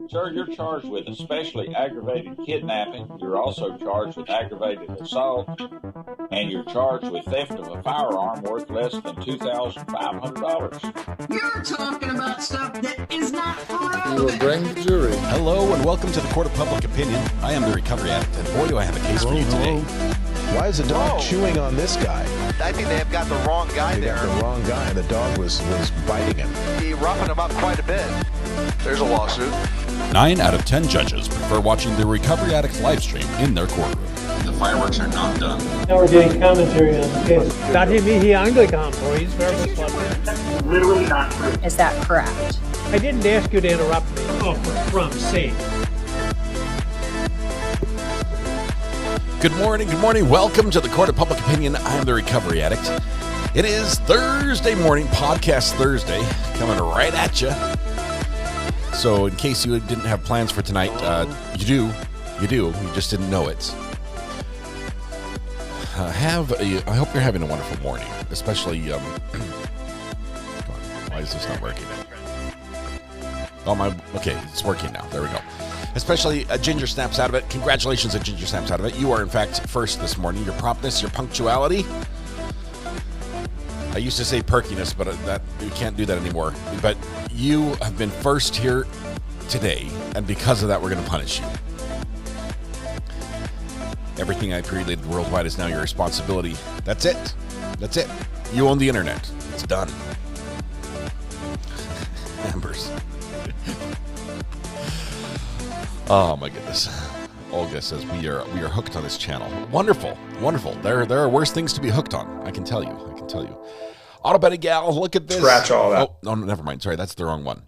Sir, you're charged with especially aggravated kidnapping. You're also charged with aggravated assault. And you're charged with theft of a firearm worth less than $2,500. You're talking about stuff that is not We will bring the jury. Hello and welcome to the Court of Public Opinion. I am the Recovery Addict, and boy, do I have a case for you today. Why is the dog chewing on this guy? I think they have got the wrong guy there. They got the wrong guy, and the dog was biting him. He roughing him up quite a bit. There's a lawsuit. 9 out of 10 judges prefer watching the Recovery Addict live stream in their courtroom. The fireworks are not done. Now we're getting commentary on the case. Dati mihi Anglican, please. That's literally not true. Is that correct? I didn't ask you to interrupt me. Oh, for Trump's sake. Good morning, welcome to the Court of Public Opinion. I am the Recovery Addict. It is Thursday morning, Podcast Thursday, coming right at you. So in case you didn't have plans for tonight, you do, you just didn't know it. I hope you're having a wonderful morning, especially, come on, why is this not working? Okay, it's working now, there we go. Especially Ginger snaps out of it. Congratulations that Ginger snaps out of it. You are in fact first this morning. Your promptness, your punctuality. I used to say perkiness, but that you can't do that anymore. But you have been first here today, and because of that, we're going to punish you. Everything I created worldwide is now your responsibility. That's it. That's it. You own the internet. It's done. Ambers. Oh my goodness. Olga says we are hooked on this channel. Wonderful. Wonderful. There are worse things to be hooked on. I can tell you. Auto betting gal, look at this. Scratch all that. Oh, no, never mind. Sorry, that's the wrong one.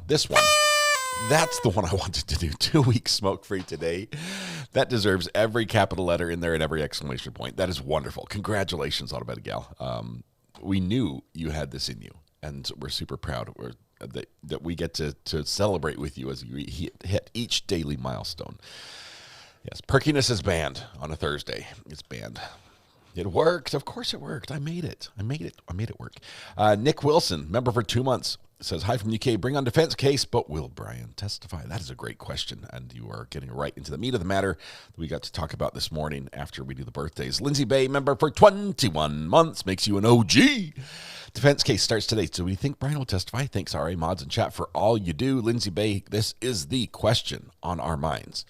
This one. That's the one I wanted to do. 2 weeks smoke-free today. That deserves every capital letter in there and every exclamation point. That is wonderful. Congratulations, Auto betting gal. We knew you had this in you, and we're super proud that we get to celebrate with you as you hit each daily milestone. Yes, perkiness is banned on a Thursday. It's banned. It worked. Of course it worked. I made it work. Nick Wilson, member for 2 months, says, hi from UK. Bring on defense case, but will Brian testify? That is a great question, and you are getting right into the meat of the matter that we got to talk about this morning after we do the birthdays. Lindsay Bay, member for 21 months, makes you an OG. Defense case starts today. Do we think Brian will testify? Thanks, RA mods and chat, for all you do. Lindsay Bay, this is the question on our minds.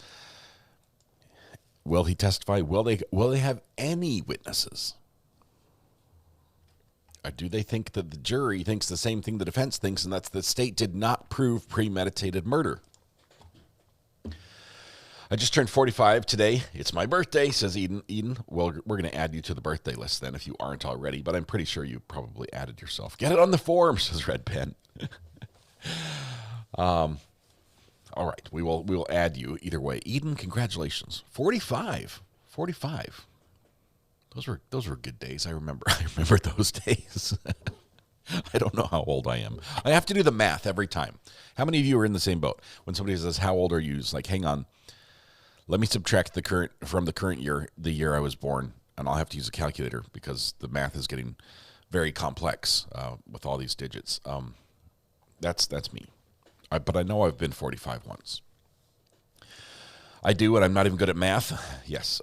Will he testify? Will they have any witnesses? Or do they think that the jury thinks the same thing the defense thinks, and that's the state did not prove premeditated murder? I just turned 45 today. It's my birthday, says Eden. Well, we're going to add you to the birthday list then if you aren't already, but I'm pretty sure you probably added yourself. Get it on the form, says Red Pen. All right, we will add you either way. Eden, congratulations. 45. Those were good days. I remember those days. I don't know how old I am. I have to do the math every time. How many of you are in the same boat? When somebody says, how old are you? It's like, hang on. Let me subtract the current year, the year I was born, and I'll have to use a calculator because the math is getting very complex with all these digits. That's me. But I know I've been 45 once. I do, and I'm not even good at math. Yes.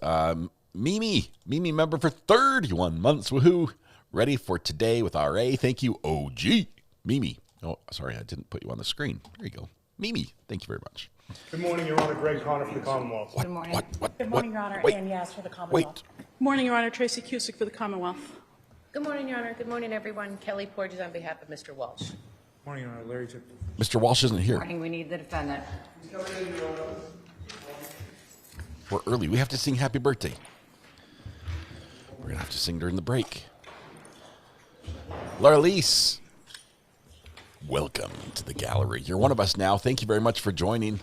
Mimi, member for 31 months. Woohoo. Ready for today with RA. Thank you, OG. Mimi. Oh, sorry, I didn't put you on the screen. There you go. Mimi, thank you very much. Good morning, Your Honor. Greg Connor for the Commonwealth. Good morning. Good morning, Your Honor. Ann Yass for the Commonwealth. Good morning, Your Honor. Tracy Cusick for the Commonwealth. Good morning, Your Honor. Good morning, everyone. Kelly Porges on behalf of Mr. Walsh. Good morning, Your Honor. Larry Chip. Mr. Walsh isn't here. Good morning. We need the defendant. We're early. We have to sing happy birthday. We're going to have to sing during the break. Larlise, welcome to the gallery. You're one of us now. Thank you very much for joining.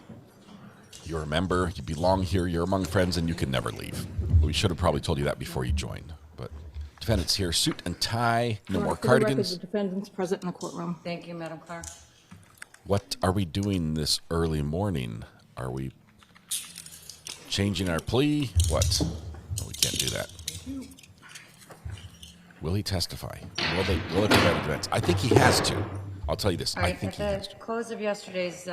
You're a member. You belong here. You're among friends, and you can never leave. We should have probably told you that before you joined. But defendant's here. Suit and tie. No more cardigans. The defendant's present in the courtroom. Thank you, Madam Clerk. What are we doing this early morning? Are we changing our plea? What? No, we can't do that. Will he testify? Will they provide defense? I think he has to. I'll tell you this. All right, I think at the close of yesterday's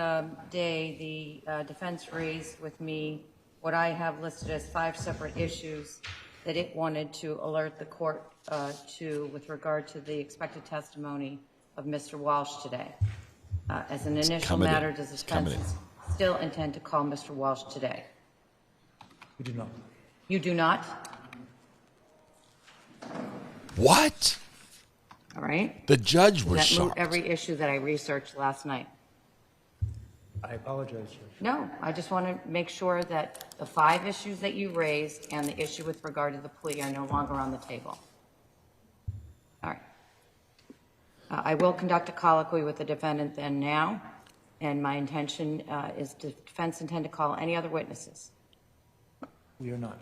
day, the defense raised with me what I have listed as 5 separate issues that it wanted to alert the court to with regard to the expected testimony of Mr. Walsh today. As an initial matter, does the defense still intend to call Mr. Walsh today? We do not. You do not? What? All right. The judge was Does that moot shocked. every issue that I researched last night? I apologize, Judge. No, I just want to make sure that the 5 issues that you raised and the issue with regard to the plea are no longer on the table. All right. I will conduct a colloquy with the defendant then now, and my intention is the defense intend to call any other witnesses. We are not.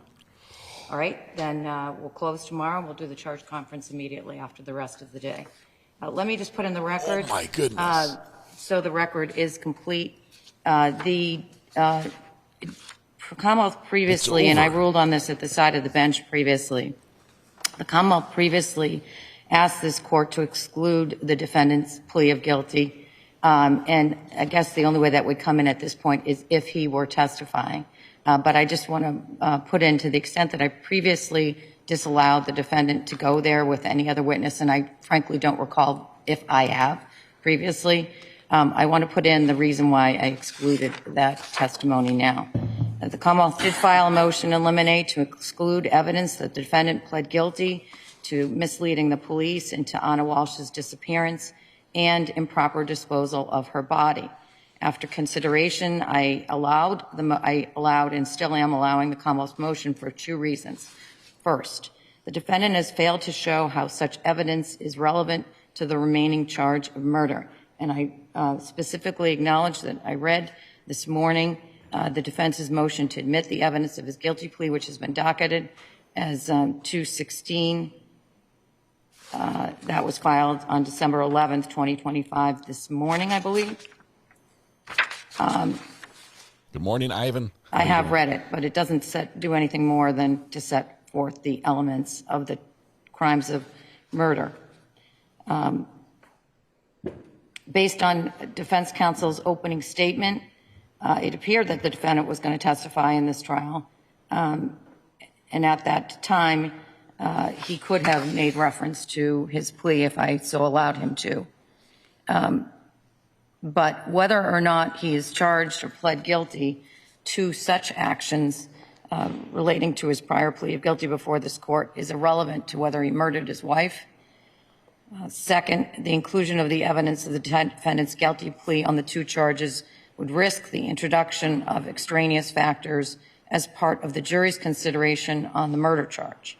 All right, then we'll close tomorrow. We'll do the charge conference immediately after the rest of the day. Let me just put in the record. Oh, my goodness. So the record is complete. The Commonwealth previously, and I ruled on this at the side of the bench previously, the Commonwealth previously asked this court to exclude the defendant's plea of guilty. And I guess the only way that would come in at this point is if he were testifying. But I just want to put in, to the extent that I previously disallowed the defendant to go there with any other witness, and I frankly don't recall if I have previously, I want to put in the reason why I excluded that testimony now. The Commonwealth did file a motion in limine to exclude evidence that the defendant pled guilty to misleading the police into Anna Walsh's disappearance and improper disposal of her body. After consideration, I allowed and still am allowing the Commonwealth's motion for 2 reasons. First, the defendant has failed to show how such evidence is relevant to the remaining charge of murder. And I specifically acknowledge that I read this morning the defense's motion to admit the evidence of his guilty plea, which has been docketed as 216. That was filed on December 11th, 2025, this morning, I believe. Good morning, Ayden. I have read it, but it doesn't do anything more than to set forth the elements of the crimes of murder. Based on defense counsel's opening statement, it appeared that the defendant was going to testify in this trial. And at that time, he could have made reference to his plea if I so allowed him to. But whether or not he is charged or pled guilty to such actions relating to his prior plea of guilty before this court is irrelevant to whether he murdered his wife. Second, the inclusion of the evidence of the defendant's guilty plea on the 2 charges would risk the introduction of extraneous factors as part of the jury's consideration on the murder charge.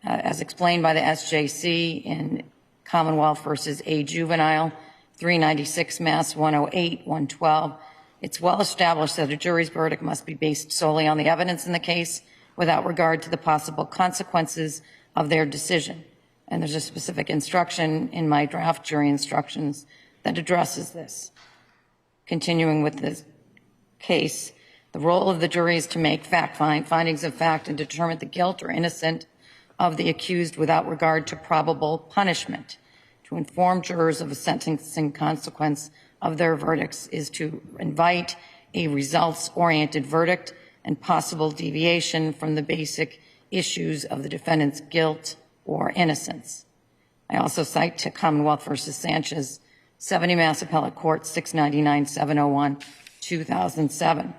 As explained by the SJC in Commonwealth versus A Juvenile, 396 Mass 108, 112, it's well established that a jury's verdict must be based solely on the evidence in the case without regard to the possible consequences of their decision. And there's a specific instruction in my draft jury instructions that addresses this. Continuing with this case, the role of the jury is to make findings of fact and determine the guilt or innocence of the accused without regard to probable punishment. To inform jurors of a sentencing consequence of their verdicts is to invite a results-oriented verdict and possible deviation from the basic issues of the defendant's guilt or innocence. I also cite to Commonwealth versus Sanchez, 70 Mass Appellate Court, 699-701, 2007.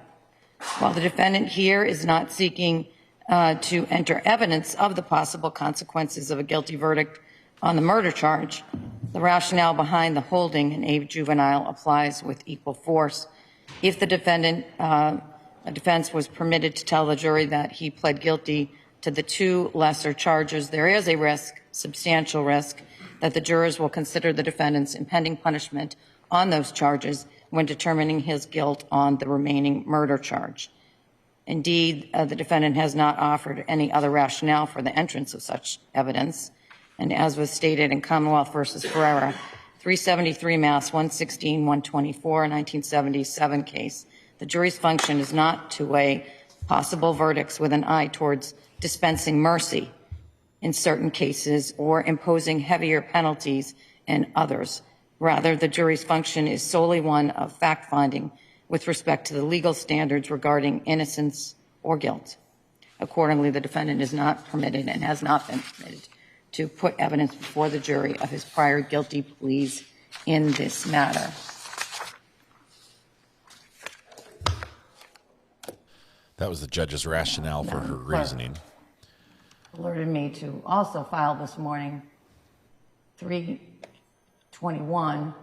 While the defendant here is not seeking to enter evidence of the possible consequences of a guilty verdict on the murder charge, the rationale behind the holding in A Juvenile applies with equal force. If the defendant, a defense was permitted to tell the jury that he pled guilty to the 2 lesser charges, there is a risk, substantial risk, that the jurors will consider the defendant's impending punishment on those charges when determining his guilt on the remaining murder charge. Indeed, the defendant has not offered any other rationale for the entrance of such evidence. And as was stated in Commonwealth versus Ferreira, 373 Mass 116, 124, 1977 case, the jury's function is not to weigh possible verdicts with an eye towards dispensing mercy in certain cases or imposing heavier penalties in others. Rather, the jury's function is solely one of fact-finding with respect to the legal standards regarding innocence or guilt. Accordingly, the defendant is not permitted and has not been permitted to put evidence before the jury of his prior guilty pleas in this matter. That was the judge's rationale for her reasoning. Alerted me to also file this morning 321,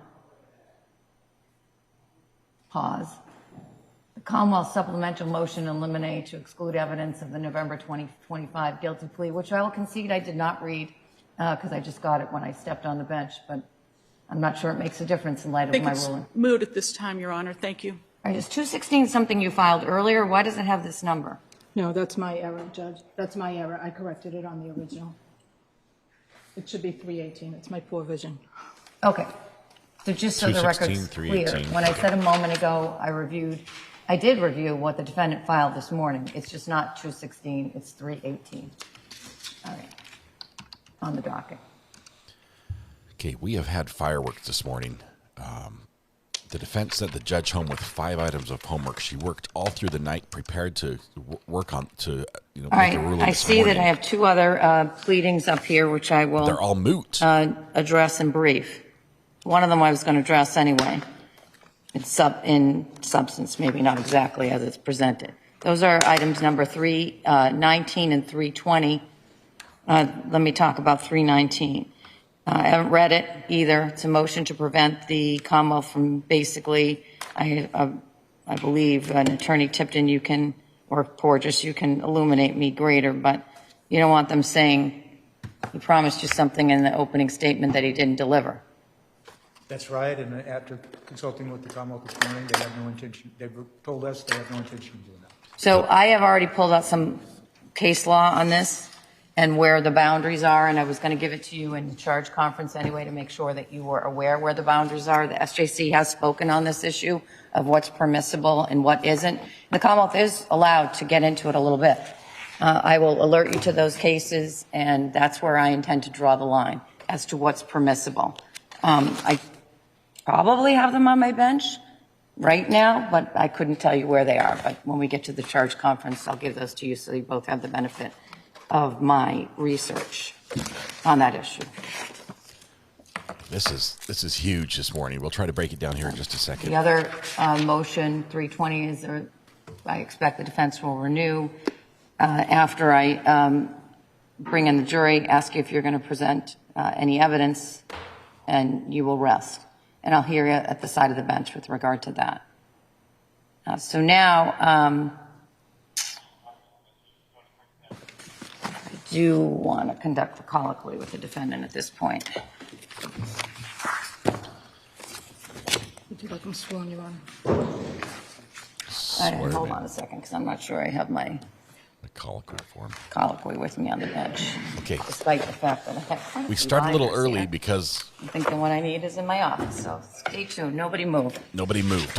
pause. The Commonwealth supplemental motion to eliminate to exclude evidence of the November 2025 guilty plea, which I will concede I did not read because I just got it when I stepped on the bench, but I'm not sure it makes a difference in light of my ruling. It's moot at this time, Your Honor. Thank you. All right, is 216 something you filed earlier? Why does it have this number? No, that's my error, Judge. That's my error. I corrected it on the original. It should be 318. It's my poor vision. Okay. So just so the record's clear, when I said a moment ago I did review what the defendant filed this morning. It's just not 216, it's 318. All right. On the docket. Okay, we have had fireworks this morning. The defense sent the judge home with 5 items of homework. She worked all through the night, prepared to work on make a ruling. I see that I have 2 other pleadings up here, which I will. They're all moot. Address in brief. One of them I was going to address anyway. It's in substance, maybe not exactly as it's presented. Those are items number 319 and 320. Let me talk about 319. I haven't read it either. It's a motion to prevent the Commonwealth from basically, I believe, an attorney Tipton, you can, or Porges, you can illuminate me greater, but you don't want them saying he promised you something in the opening statement that he didn't deliver. That's right, and after consulting with the Commonwealth this morning, they have no intention, they've told us they have no intention of doing that. So I have already pulled out some case law on this and where the boundaries are, and I was going to give it to you in the charge conference anyway to make sure that you were aware where the boundaries are. The SJC has spoken on this issue of what's permissible and what isn't. The Commonwealth is allowed to get into it a little bit. I will alert you to those cases, and that's where I intend to draw the line as to what's permissible. I probably have them on my bench right now, but I couldn't tell you where they are. But when we get to the charge conference, I'll give those to you so you both have the benefit of my research on that issue. This is huge this morning. We'll try to break it down here in just a second. The other motion, 320, is I expect the defense will renew after I bring in the jury, ask you if you're going to present any evidence, and you will rest. And I'll hear you at the side of the bench with regard to that. So now, I do want to conduct the colloquy with the defendant at this point. Would you like them sworn, Your Honor? Hold on a second, because I'm not sure I have my colloquy with me on the bench. Okay. Despite the fact that I have quite a We few started a little binders early here. because I think the one I need is in my office, so stay tuned. Nobody move. Nobody moved.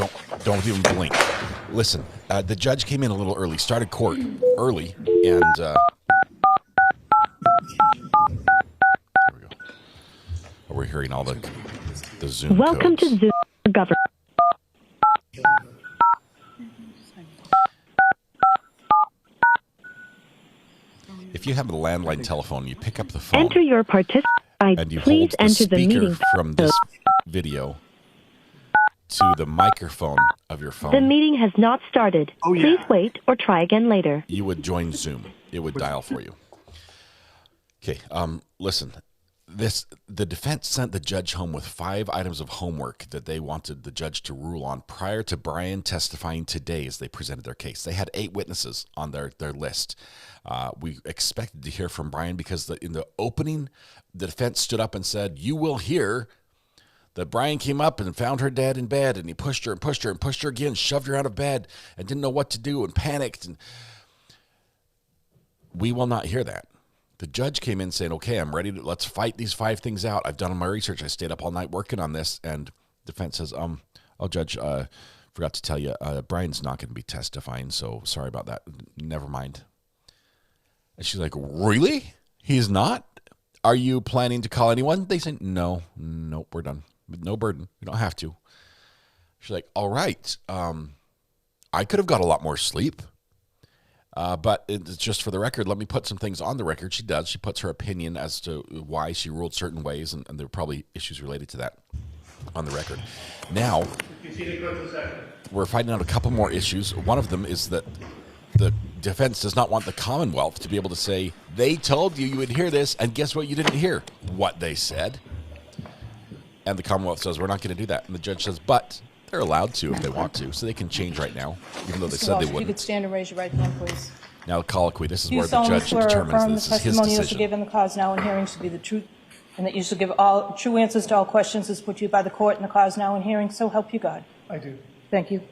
Don't even blink. Listen, the judge came in a little early, started court early, and here we go. We're hearing all the Zoom Welcome codes. to Zoom Government. If you have a landline telephone, you pick up the phone. Enter your participant ID. And you Please hold the enter the speaker meeting. from this video to the microphone of your phone. The meeting has not started. Please wait or try again later. You would join Zoom. It would dial for you. Okay, listen. The defense sent the judge home with 5 items of homework that they wanted the judge to rule on prior to Brian testifying today as they presented their case. They had 8 witnesses on their list. We expected to hear from Brian because in the opening, the defense stood up and said, "You will hear that Brian came up and found her dead in bed, and he pushed her and pushed her and pushed her again, shoved her out of bed, and didn't know what to do and panicked." And we will not hear that. The judge came in saying, "Okay, I'm ready to, let's fight these 5 things out. I've done my research. I stayed up all night working on this." And defense says, "Oh, Judge, forgot to tell you, Brian's not going to be testifying, so sorry about that. Never mind." And she's like, "Really? He's not? Are you planning to call anyone?" They said, "No, nope, we're done." with no burden. You don't have to. She's like, all right, I could have got a lot more sleep. But it's just for the record, let me put some things on the record. She does. She puts her opinion as to why she ruled certain ways, and there are probably issues related to that on the record. Now, we're finding out a couple more issues. One of them is that the defense does not want the Commonwealth to be able to say, they told you would hear this, and guess what? You didn't hear what they said. And the Commonwealth says, we're not going to do that. And the judge says, but they're allowed to if they want to, so they can change right now, even though they said they wouldn't. You could stand and raise your right hand, please. Now, the colloquy, this is Do you where the solemnly judge swear or determines affirm this the is his testimony you shall decision. give in the cause now in hearing to be the truth, and that you shall give all true answers to all questions as put to you by the court in the cause now in hearing, so help you God? I do. Thank you.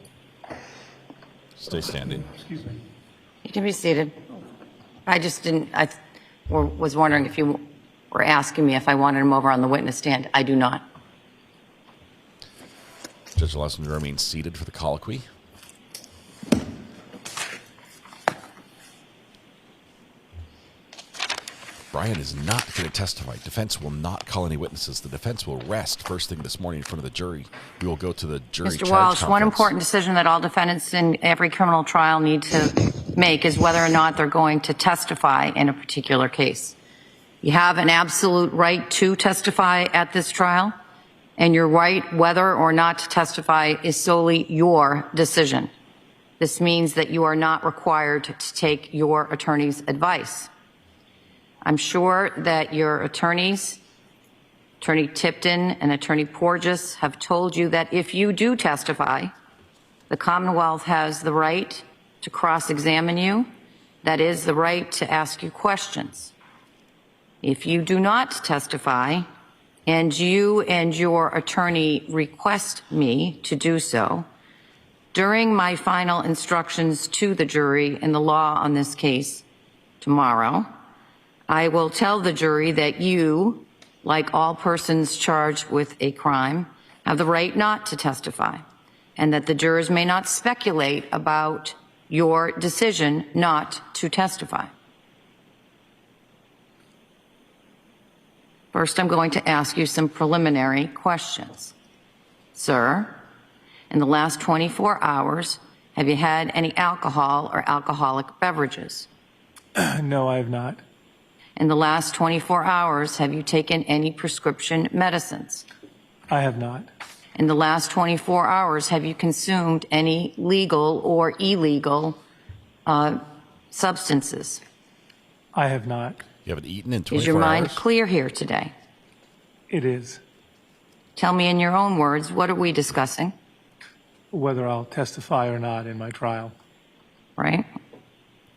Stay standing. Excuse me. You can be seated. I just didn't, was wondering if you were asking me if I wanted him over on the witness stand. I do not. Judge allows him to remain seated for the colloquy. Brian is not going to testify. Defense will not call any witnesses. The defense will rest first thing this morning in front of the jury. We will go to the jury Mr. charge Walsh, one conference. important decision that all defendants in every criminal trial need to make is whether or not they're going to testify in a particular case. You have an absolute right to testify at this trial, and your right whether or not to testify is solely your decision. This means that you are not required to take your attorney's advice. I'm sure that your attorneys, Attorney Tipton and Attorney Porges, have told you that if you do testify, the Commonwealth has the right to cross-examine you. That is, the right to ask you questions. If you do not testify, and you and your attorney request me to do so, during my final instructions to the jury in the law on this case tomorrow, I will tell the jury that you, like all persons charged with a crime, have the right not to testify, and that the jurors may not speculate about your decision not to testify. First, I'm going to ask you some preliminary questions. Sir, in the last 24 hours, have you had any alcohol or alcoholic beverages? No, I have not. In the last 24 hours, have you taken any prescription medicines? I have not. In the last 24 hours, have you consumed any legal or illegal substances? I have not. You haven't eaten in 24 hours? Is your mind clear here today? It is. Tell me in your own words, what are we discussing? Whether I'll testify or not in my trial. Right?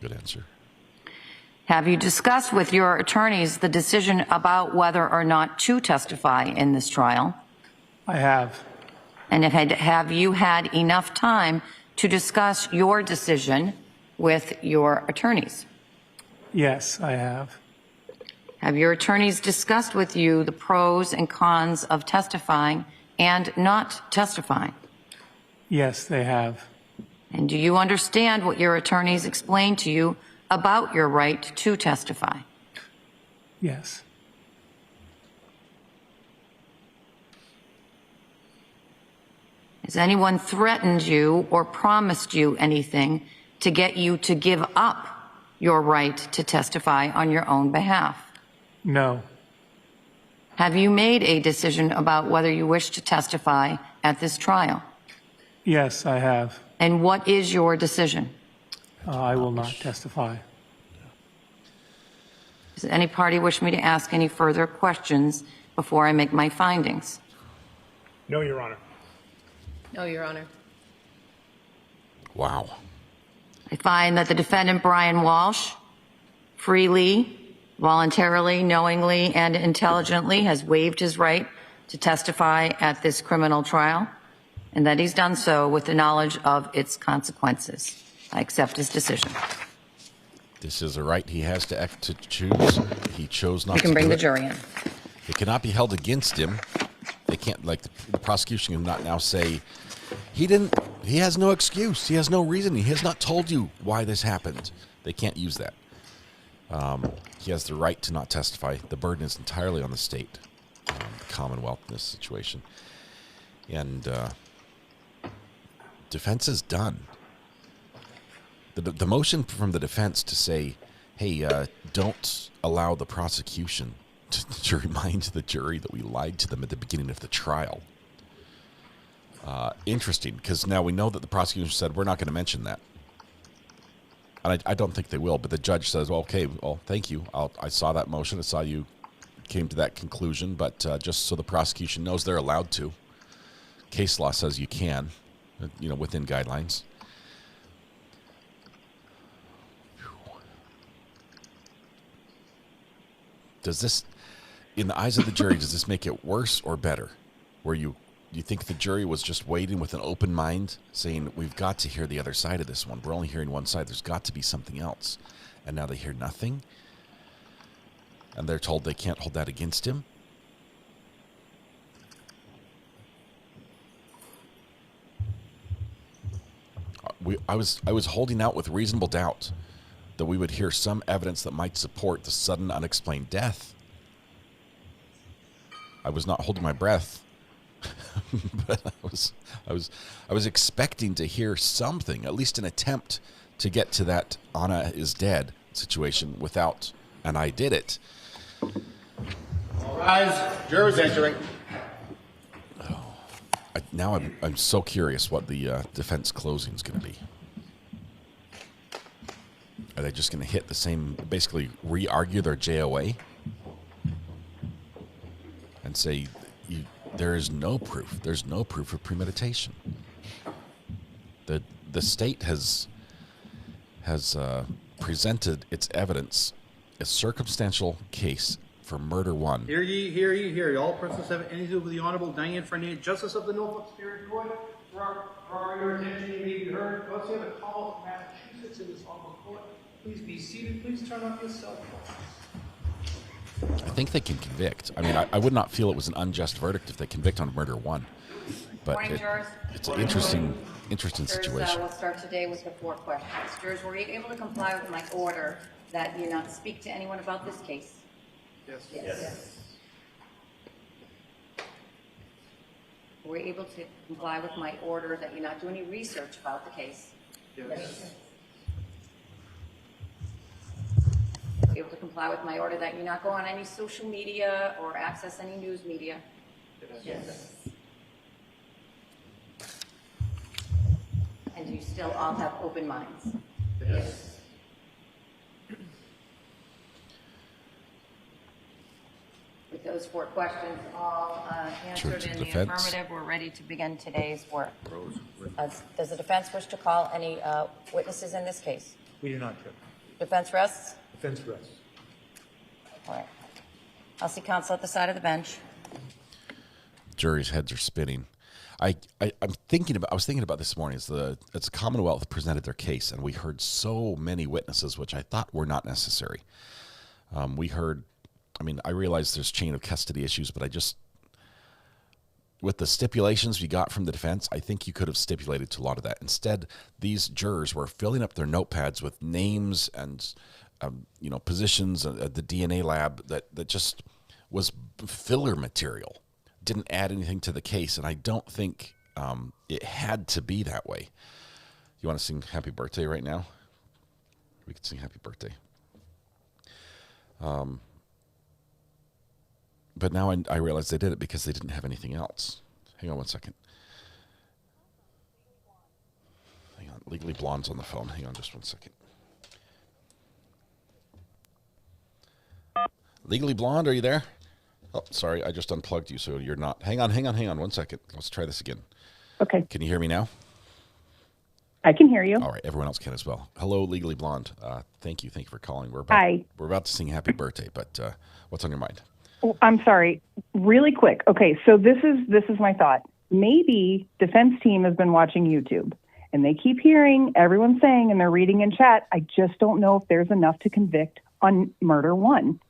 Good answer. Have you discussed with your attorneys the decision about whether or not to testify in this trial? I have. And have you had enough time to discuss your decision with your attorneys? Yes, I have. Have your attorneys discussed with you the pros and cons of testifying and not testifying? Yes, they have. And do you understand what your attorneys explained to you about your right to testify? Yes. Has anyone threatened you or promised you anything to get you to give up your right to testify on your own behalf? No. Have you made a decision about whether you wish to testify at this trial? Yes, I have. And what is your decision? I will not testify. Does any party wish me to ask any further questions before I make my findings? No, Your Honor. No, Your Honor. Wow. I find that the defendant, Brian Walsh, freely, voluntarily, knowingly, and intelligently has waived his right to testify at this criminal trial, and that he's done so with the knowledge of its consequences. I accept his decision. This is a right he has to choose. He chose not to. You can bring do the jury in. It cannot be held against him. They can't, like, the prosecution cannot now say, he has no excuse. He has no reason. He has not told you why this happened. They can't use that. He has the right to not testify. The burden is entirely on the state, the Commonwealth in this situation. And defense is done. The motion from the defense to say, hey, don't allow the prosecution to remind the jury that we lied to them at the beginning of the trial. Interesting, because now we know that the prosecution said, we're not going to mention that. And I don't think they will, but the judge says, well, okay, well, thank you. I saw that motion. I saw you came to that conclusion, but just so the prosecution knows they're allowed to. Case law says you can, within guidelines. Does this, in the eyes of the jury, does this make it worse or better? Where you think the jury was just waiting with an open mind, saying, we've got to hear the other side of this one. We're only hearing one side. There's got to be something else. And now they hear nothing? And they're told they can't hold that against him? I was holding out with reasonable doubt that we would hear some evidence that might support the sudden unexplained death. I was not holding my breath, but I was expecting to hear something, at least an attempt to get to that Anna is dead situation without, and I did it. All rise. Jurors entering. Now I'm so curious what the defense closing is going to be. Are they just going to hit the same, basically re-argue their JOA and say there is no proof? There's no proof of premeditation. The state has presented its evidence, a circumstantial case for murder one. Hear ye, hear ye, hear ye. All persons have any to do with the Honorable Diane Fernandez, Justice of the Norfolk Superior Court. For your attention, you may be heard. Once you have a call from Massachusetts in this honorable court, please be seated. Please turn off your cell phones. I think they can convict. I mean, I would not feel it was an unjust verdict if they convict on murder one. But it's an interesting situation. We'll start today with the 4 questions. Jurors, were you able to comply with my order that you not speak to anyone about this case? Yes. Were you able to comply with my order that you not do any research about the case? Yes. Were you able to comply with my order that you not go on any social media or access any news media? Yes. And do you still all have open minds? Yes. With those 4 questions all answered in the affirmative, we're ready to begin today's work. Does the defense wish to call any witnesses in this case? We do not, Judge. Defense rests? Defense rests. All right. I'll see counsel at the side of the bench. Jury's heads are spinning. I was thinking about this morning as the Commonwealth presented their case, and we heard so many witnesses, which I thought were not necessary. We heard, I realize there's chain of custody issues, but with the stipulations we got from the defense, I think you could have stipulated to a lot of that. Instead, these jurors were filling up their notepads with names and, positions at the DNA lab that just was filler material. Didn't add anything to the case, and I don't think it had to be that way. You want to sing Happy Birthday right now? We could sing Happy Birthday. But now I realize they did it because they didn't have anything else. Hang on one second. Hang on. Legally Blonde's on the phone. Hang on just one second. Legally Blonde, are you there? Oh, sorry. I just unplugged you, so you're not. Hang on 1 second. Let's try this again. Okay. Can you hear me now? I can hear you. All right. Everyone else can as well. Hello, Legally Blonde. Thank you. Thank you for calling. Hi. We're about to sing Happy Birthday, but what's on your mind? Oh, I'm sorry. Really quick. Okay, so this is my thought. Maybe defense team has been watching YouTube, and they keep hearing everyone saying, and they're reading in chat, I just don't know if there's enough to convict on murder one.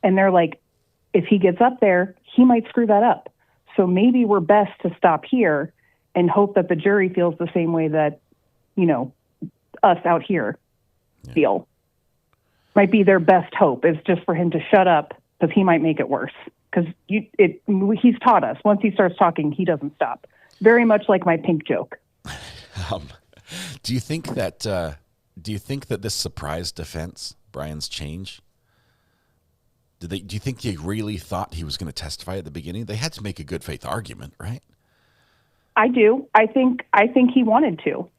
And they're like, if he gets up there, he might screw that up. So maybe we're best to stop here and hope that the jury feels the same way that, us out here feel. Might be their best hope is just for him to shut up because he might make it worse. because he's taught us. Once he starts talking, he doesn't stop. Very much like my pink joke. Do you think that this surprised defense, Brian's change? Do you think they really thought he was going to testify at the beginning? They had to make a good faith argument, right? I do. I think he wanted to.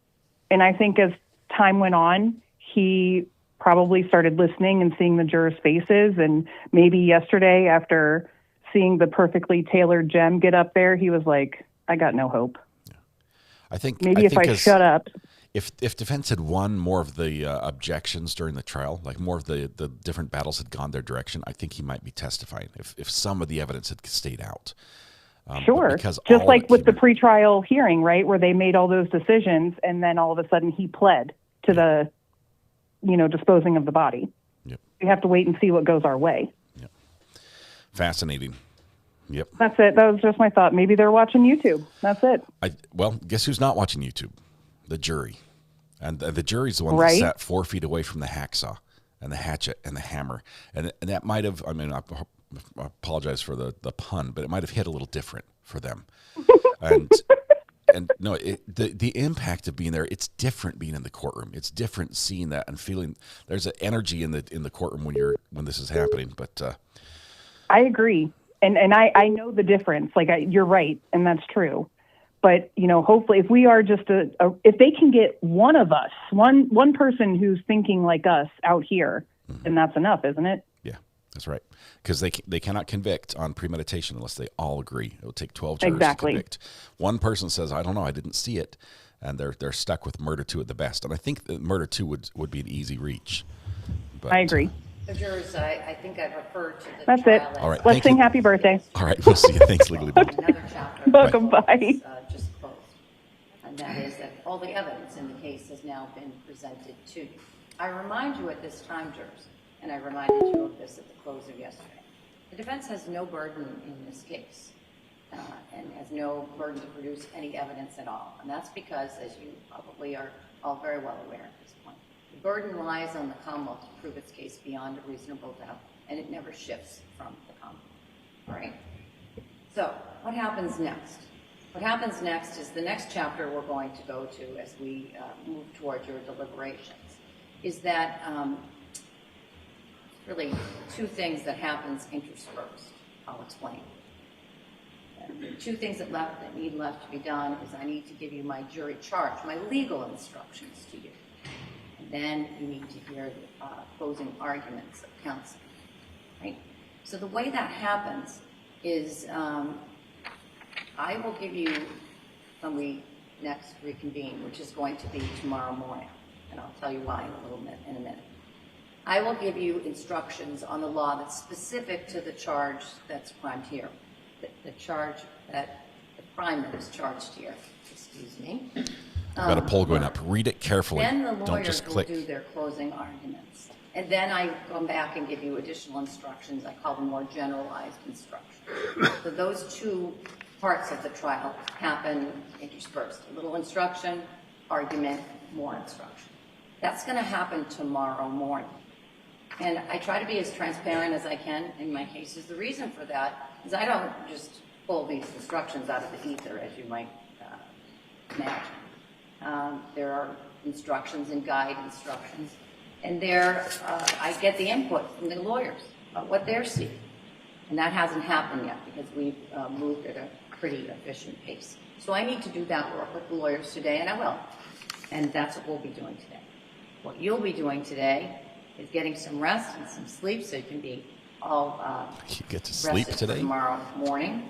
And I think as time went on, he probably started listening and seeing the jurors' faces. And maybe yesterday, after seeing the perfectly tailored gem get up there, he was like, I got no hope. Yeah. I think if I shut up. If defense had won more of the objections during the trial, like more of the different battles had gone their direction, I think he might be testifying if some of the evidence had stayed out. Sure. Just like with the pretrial hearing, right, where they made all those decisions, and then all of a sudden he pled to the, disposing of the body. Yep. We have to wait and see what goes our way. Yep. Fascinating. Yep. That's it. That was just my thought. Maybe they're watching YouTube. That's it. Well, guess who's not watching YouTube? The jury. And the jury's the one right? that sat 4 feet away from the hacksaw and the hatchet and the hammer. And that might have, I apologize for the pun, but it might have hit a little different for them. And no, the impact of being there, it's different being in the courtroom. It's different seeing that and feeling there's an energy in the courtroom when this is happening. But I agree. And I know the difference. Like you're right, and that's true. But hopefully, if we are just if they can get one of us, one person who's thinking like us out here, then that's enough, isn't it? Yeah, that's right. Because they cannot convict on premeditation unless they all agree. It will take 12 jurors to convict. One person says, "I don't know, I didn't see it," and they're stuck with murder 2 at the best. And I think that murder 2 would be an easy reach. But, I agree. The jurors, I think I've referred to the That's trial. it. All right, let's sing happy birthday. All right, we'll see you. Thanks, Legally Bound. Another chapter. Welcome, bye. Just closed. And that is that all the evidence in the case has now been presented to you. I remind you at this time, jurors, and I reminded you of this at the close of yesterday, the defense has no burden in this case and has no burden to produce any evidence at all. And that's because, as you probably are all very well aware at this point, the burden lies on the Commonwealth to prove its case beyond a reasonable doubt, and it never shifts from the Commonwealth. All right? So, what happens next? What happens next is the next chapter we're going to go to as we move toward your deliberations is that really 2 things that happens interspersed. I'll explain. The 2 things that need left to be done is I need to give you my jury charge, my legal instructions to you. And then you need to hear the closing arguments of counsel. Right? So the way that happens is I will give you, when we next reconvene, which is going to be tomorrow morning, and I'll tell you why in a minute. I will give you instructions on the law that's specific to the charge that's primed here, the charge that the crime that is charged here. Excuse me. I've got a poll going up. Read it carefully. Then the Don't lawyers just will click. do their closing arguments. And then I come back and give you additional instructions. I call them more generalized instructions. So those 2 parts of the trial happen interspersed. A little instruction, argument, more instruction. That's going to happen tomorrow morning. And I try to be as transparent as I can in my cases. The reason for that is I don't just pull these instructions out of the ether, as you might imagine. There are instructions and guide instructions. And there, I get the input from the lawyers about what they're seeing. And that hasn't happened yet because we've moved at a pretty efficient pace. So I need to do that work with the lawyers today, and I will. And that's what we'll be doing today. What you'll be doing today is getting some rest and some sleep so you can be all you get to sleep today? Tomorrow morning.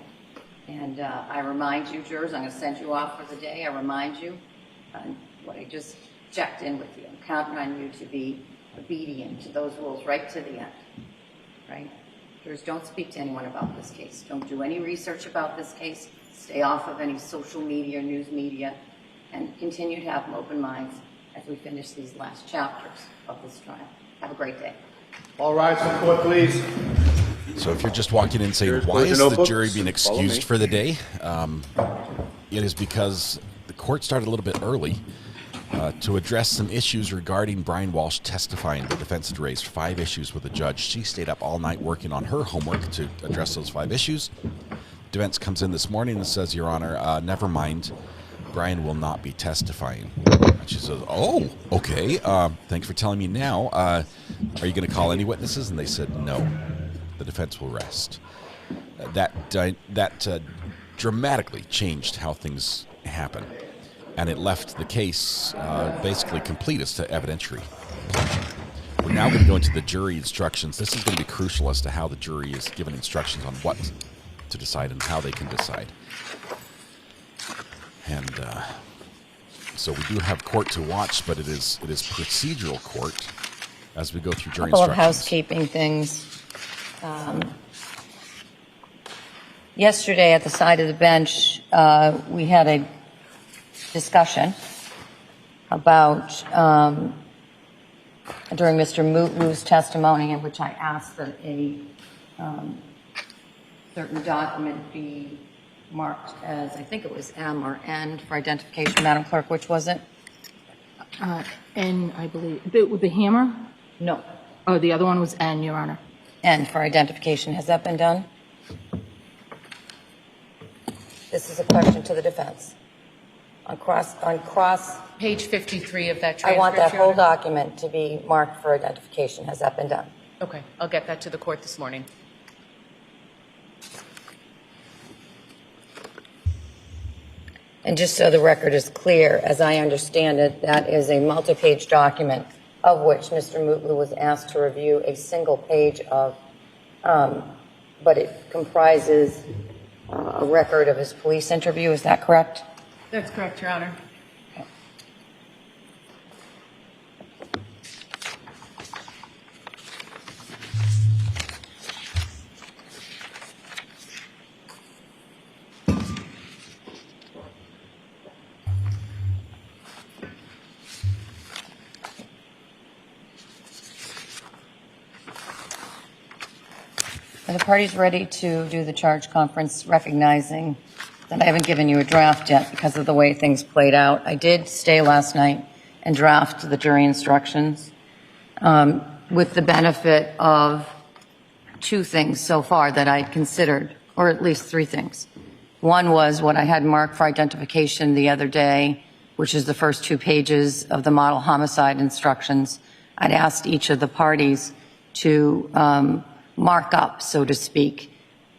And I remind you, jurors, I'm going to send you off for the day. I remind you what I just checked in with you. I'm counting on you to be obedient to those rules right to the end. Right? Jurors, don't speak to anyone about this case. Don't do any research about this case. Stay off of any social media, news media, and continue to have open minds as we finish these last chapters of this trial. Have a great day. All rise for the court, please. So if you're just walking in saying, why is the jury being excused for the day? It is because the court started a little bit early, to address some issues regarding Brian Walshe testifying. The defense had raised 5 issues with the judge. She stayed up all night working on her homework to address those 5 issues. Defense comes in this morning and says, Your Honor, never mind. Brian will not be testifying. And she says, oh, okay. Thanks for telling me now. Are you going to call any witnesses? And they said, no. The defense will rest. That dramatically changed how things happen. And it left the case basically complete as to evidentiary. We're now going to go into the jury instructions. This is going to be crucial as to how the jury is given instructions on what to decide and how they can decide. And so we do have court to watch, but it is procedural court as we go through jury instructions. A couple of housekeeping things. Yesterday at the side of the bench, we had a discussion about, during Mr. Mootlu's testimony, in which I asked that a certain document be marked as, I think it was M or N for identification. Madam Clerk, which was it? N, I believe. The hammer? No. Oh, the other one was N, Your Honor. N for identification. Has that been done? This is a question to the defense. On cross. Page 53 of that transcript. I want that whole document to be marked for identification. Has that been done? Okay, I'll get that to the court this morning. And just so the record is clear, as I understand it, that is a multi-page document of which Mr. Mootlu was asked to review a single page of, but it comprises a record of his police interview. Is that correct? That's correct, Your Honor. Are the parties ready to do the charge conference, recognizing that I haven't given you a draft yet because of the way things played out? I did stay last night and draft the jury instructions with the benefit of 2 things so far that I considered, or at least 3 things. One was what I had marked for identification the other day, which is the first 2 pages of the model homicide instructions. I'd asked each of the parties to mark up, so to speak,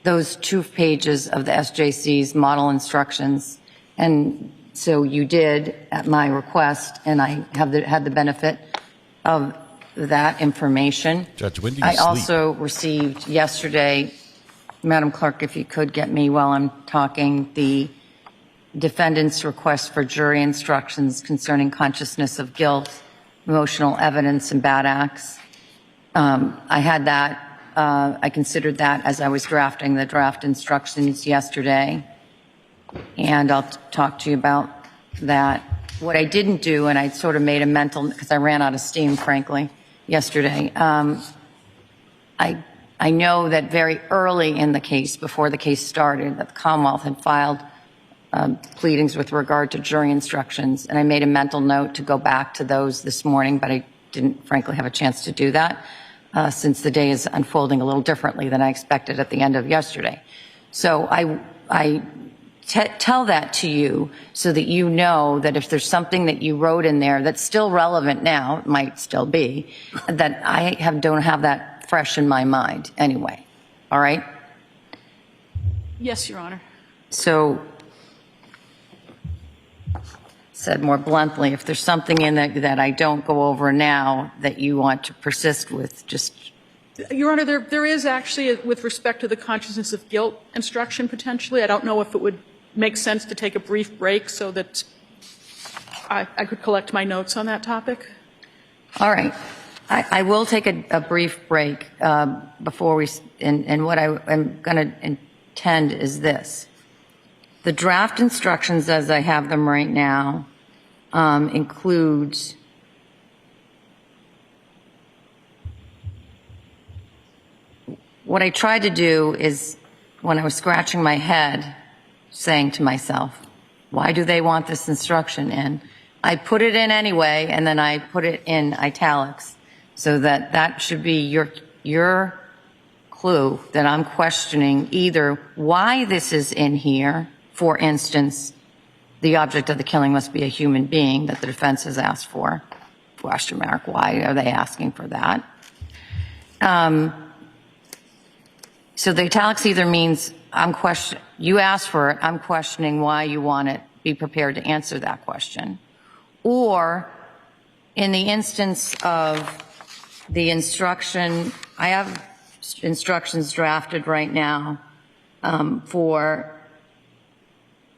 those 2 pages of the SJC's model instructions. And so you did at my request, and I have had the benefit of that information. Judge, when do you I sleep? also received yesterday, Madam Clerk, if you could get me while I'm talking, the defendant's request for jury instructions concerning consciousness of guilt, emotional evidence, and bad acts. I had that. I considered that as I was drafting the draft instructions yesterday, and I'll talk to you about that. What I didn't do, and I sort of made a mental, because I ran out of steam, frankly, yesterday. I know that very early in the case, before the case started, that the Commonwealth had filed pleadings with regard to jury instructions, and I made a mental note to go back to those this morning, but I didn't, frankly, have a chance to do that. Since the day is unfolding a little differently than I expected at the end of yesterday. So I tell that to you so that you know that if there's something that you wrote in there that's still relevant now, it might still be, that I don't have that fresh in my mind anyway. All right? Yes, Your Honor. So, said more bluntly, if there's something in that I don't go over now that you want to persist with, just... Your Honor, there is actually, with respect to the consciousness of guilt instruction, potentially. I don't know if it would make sense to take a brief break so that I could collect my notes on that topic. All right. I will take a brief break before we... And what I'm going to intend is this. The draft instructions, as I have them right now, includes what I tried to do is, when I was scratching my head, saying to myself, why do they want this instruction in? I put it in anyway, and then I put it in italics, so that should be your clue that I'm questioning either why this is in here. For instance, the object of the killing must be a human being that the defense has asked for. Question mark, why are they asking for that? So the italics either means you asked for it, I'm questioning why you want it, be prepared to answer that question. Or in the instance of the instruction, I have instructions drafted right now for,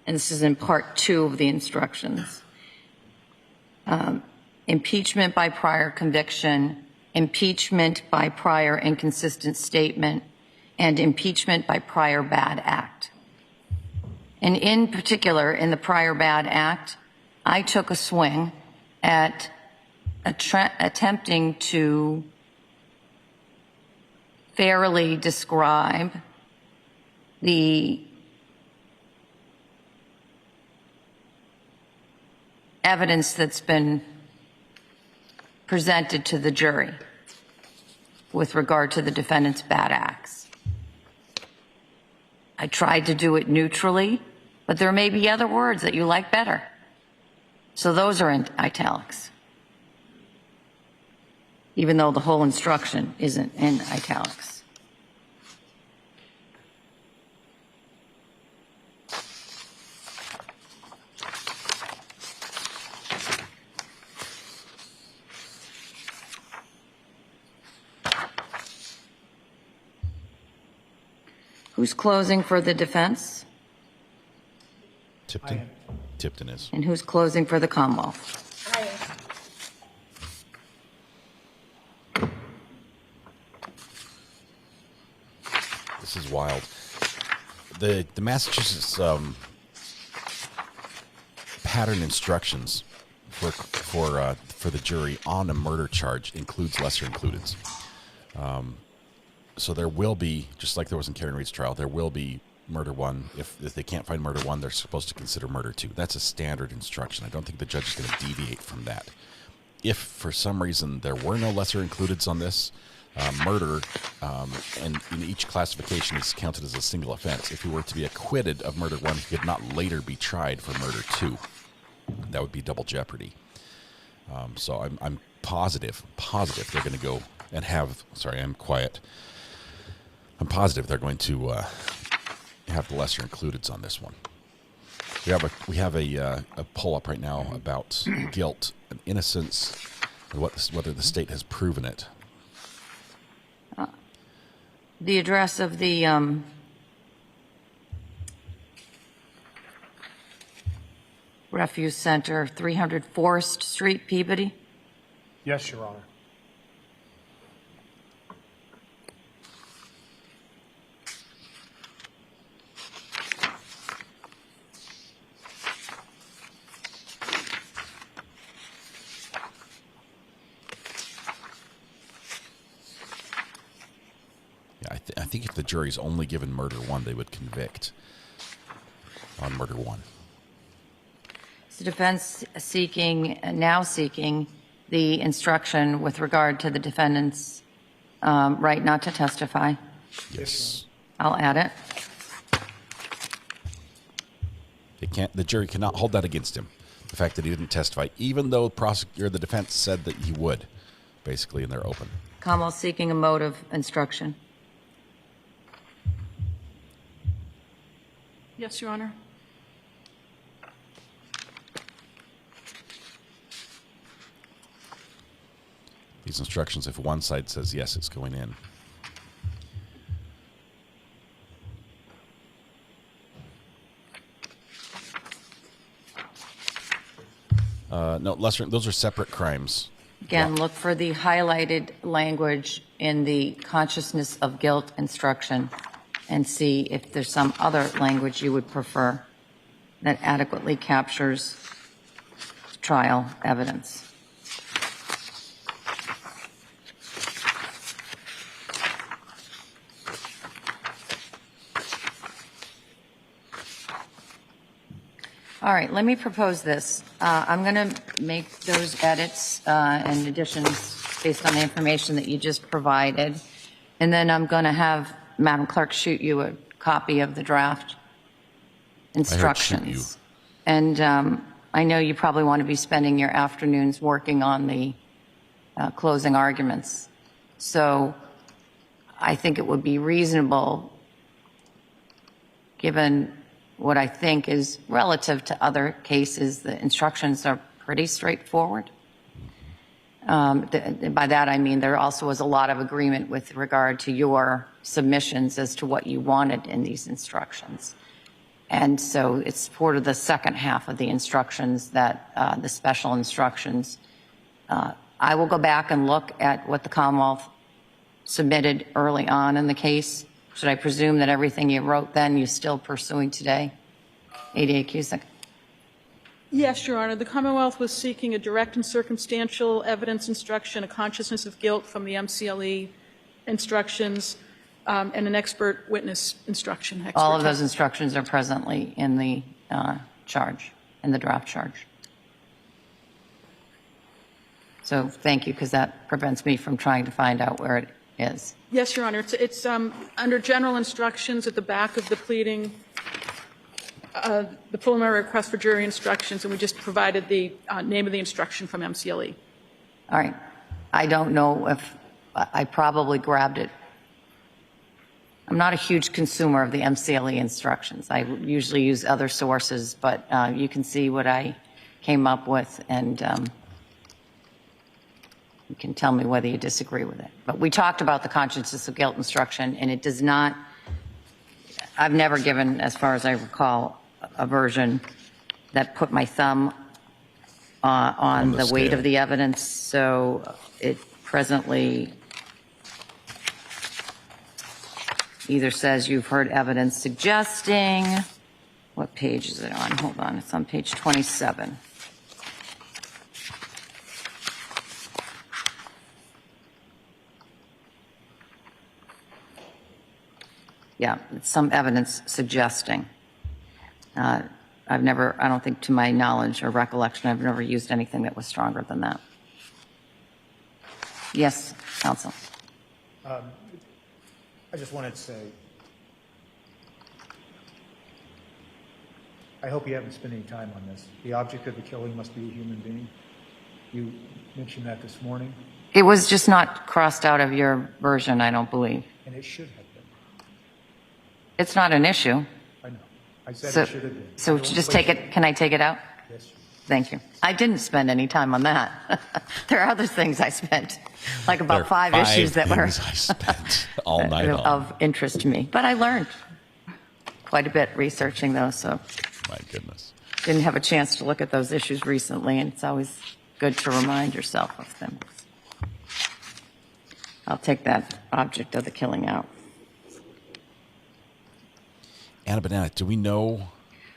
and this is in part 2 of the instructions, impeachment by prior conviction, impeachment by prior inconsistent statement, and impeachment by prior bad act. And in particular, in the prior bad act, I took a swing at attempting to fairly describe the evidence that's been presented to the jury with regard to the defendant's bad acts. I tried to do it neutrally, but there may be other words that you like better. So those are in italics, even though the whole instruction isn't in italics. Who's closing for the defense? Tipton. Tipton is. And who's closing for the Commonwealth? This is wild. The Massachusetts pattern instructions for the jury on a murder charge includes lesser includeds. So there will be, just like there was in Karen Reed's trial, there will be murder 1. If they can't find murder 1, they're supposed to consider murder 2. That's a standard instruction. I don't think the judge is going to deviate from that. If for some reason there were no lesser includeds on this, murder, and in each classification is counted as a single offense. If he were to be acquitted of murder 1, he could not later be tried for murder 2. That would be double jeopardy. So I'm positive they're going to go and have, sorry, I'm quiet. I'm positive they're going to have the lesser includeds on this one. We have a poll up right now about guilt and innocence and whether the state has proven it. The address of the Refuse Center, 300 Forest Street, Peabody? Yes, Your Honor. I think if the jury's only given murder 1, they would convict on murder 1. Is the defense now seeking the instruction with regard to the defendant's right not to testify? Yes. I'll add it. The jury cannot hold that against him. The fact that he didn't testify, even though the defense said that he would, basically, and they're open. Commonwealth seeking a motive instruction. Yes, Your Honor. These instructions, if one side says yes, it's going in. No, lesser. Those are separate crimes. Again, look for the highlighted language in the consciousness of guilt instruction and see if there's some other language you would prefer that adequately captures trial evidence. All right, let me propose this. I'm going to make those edits and additions based on the information that you just provided. And then I'm going to have Madam Clerk shoot you a copy of the draft instructions. And I know you probably want to be spending your afternoons working on the closing arguments. So I think it would be reasonable, given what I think is relative to other cases, the instructions are pretty straightforward. By that I mean there also was a lot of agreement with regard to your submissions as to what you wanted in these instructions. And so it's part of the second half of the instructions that the special instructions. I will go back and look at what the Commonwealth submitted early on in the case. Should I presume that everything you wrote then you're still pursuing today? ADA Cusick. Yes, Your Honor. The Commonwealth was seeking a direct and circumstantial evidence instruction, a consciousness of guilt from the MCLE instructions, and an expert witness instruction. All of those instructions are presently in the charge, in the draft charge. So thank you, because that prevents me from trying to find out where it is. Yes, Your Honor. It's under general instructions at the back of the pleading, the preliminary request for jury instructions, and we just provided the name of the instruction from MCLE. All right. I don't know if I probably grabbed it. I'm not a huge consumer of the MCLE instructions. I usually use other sources, but you can see what I came up with, and you can tell me whether you disagree with it. But we talked about the consciousness of guilt instruction, and it does not, I've never given, as far as I recall, a version that put my thumb on the weight of the evidence. So it presently either says you've heard evidence suggesting, what page is it on? Hold on, it's on page 27. Yeah, it's some evidence suggesting. I've never, I don't think to my knowledge or recollection, I've never used anything that was stronger than that. Yes, counsel. I just wanted to say, I hope you haven't spent any time on this. The object of the killing must be a human being. You mentioned that this morning. It was just not crossed out of your version, I don't believe. And it should have been. It's not an issue. I know. I said it should have been. So just take it, can I take it out? Yes. Thank you. I didn't spend any time on that. There are other things I spent, like about five issues that were I spent all night on. Of interest to me. But I learned quite a bit researching those, so. My goodness. Didn't have a chance to look at those issues recently, and it's always good to remind yourself of them. I'll take that object of the killing out. Anna Banana, do we know?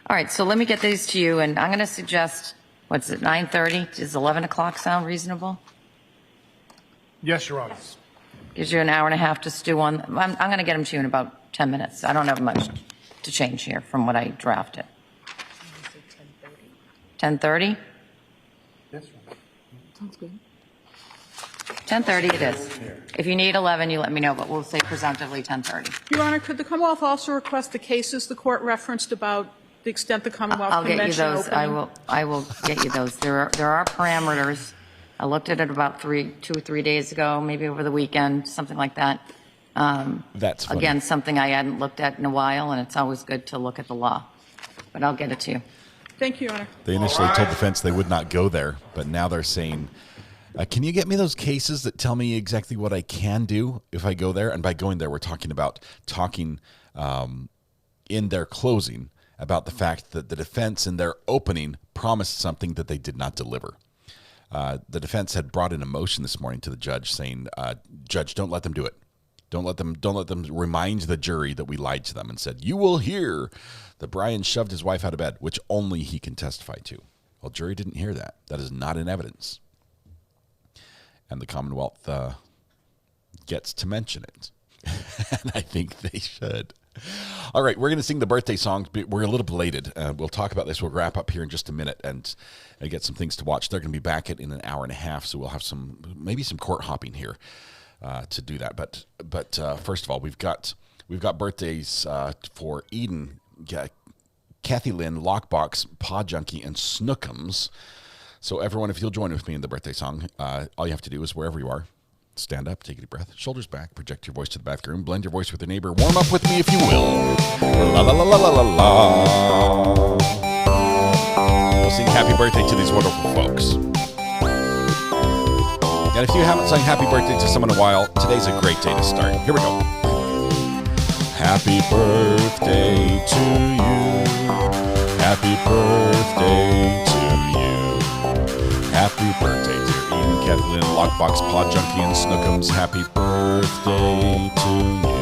All right, so let me get these to you, and I'm going to suggest, what's it, 9:30? Does 11 o'clock sound reasonable? Yes, Your Honor. Gives you an hour and a half to stew on. I'm going to get them to you in about 10 minutes. I don't have much to change here from what I drafted. 10:30? Yes, Your Honor. Sounds good. 10:30 it is. If you need 11, you let me know, but we'll say presumptively 10:30. Your Honor, could the Commonwealth also request the cases the court referenced about the extent the Commonwealth I'll can get you mention those. opening? I will get you those. There are parameters. I looked at it about 2 or 3 days ago, maybe over the weekend, something like that. That's funny. Again, something I hadn't looked at in a while, and it's always good to look at the law. But I'll get it to you. Thank you, Your Honor. They initially told defense they would not go there, but now they're saying, can you get me those cases that tell me exactly what I can do if I go there? And by going there, we're talking about in their closing about the fact that the defense in their opening promised something that they did not deliver. The defense had brought in a motion this morning to the judge saying, Judge, don't let them do it. Don't let them remind the jury that we lied to them and said, you will hear that Brian shoved his wife out of bed, which only he can testify to. Well, jury didn't hear that. That is not in evidence. And the Commonwealth gets to mention it. And I think they should. All right, we're going to sing the birthday song. We're a little belated. We'll talk about this. We'll wrap up here in just a minute and get some things to watch. They're going to be back in an hour and a half, so we'll have maybe some court hopping here to do that. But first of all, we've got birthdays for Ayden, Kathy Lynn, Lockbox, Paw Junkie, and Snookums. So everyone, if you'll join with me in the birthday song, all you have to do is wherever you are, stand up, take a deep breath, shoulders back, project your voice to the bathroom, blend your voice with your neighbor, warm up with me if you will. La la la la la la la. We'll sing happy birthday to these wonderful folks. And if you haven't sung happy birthday to someone in a while, today's a great day to start. Here we go. Happy birthday to you. Happy birthday to you. Happy birthday, dear Ayden, Kathleen, Lockbox, Paw Junkie, and Snookums. Happy birthday to you.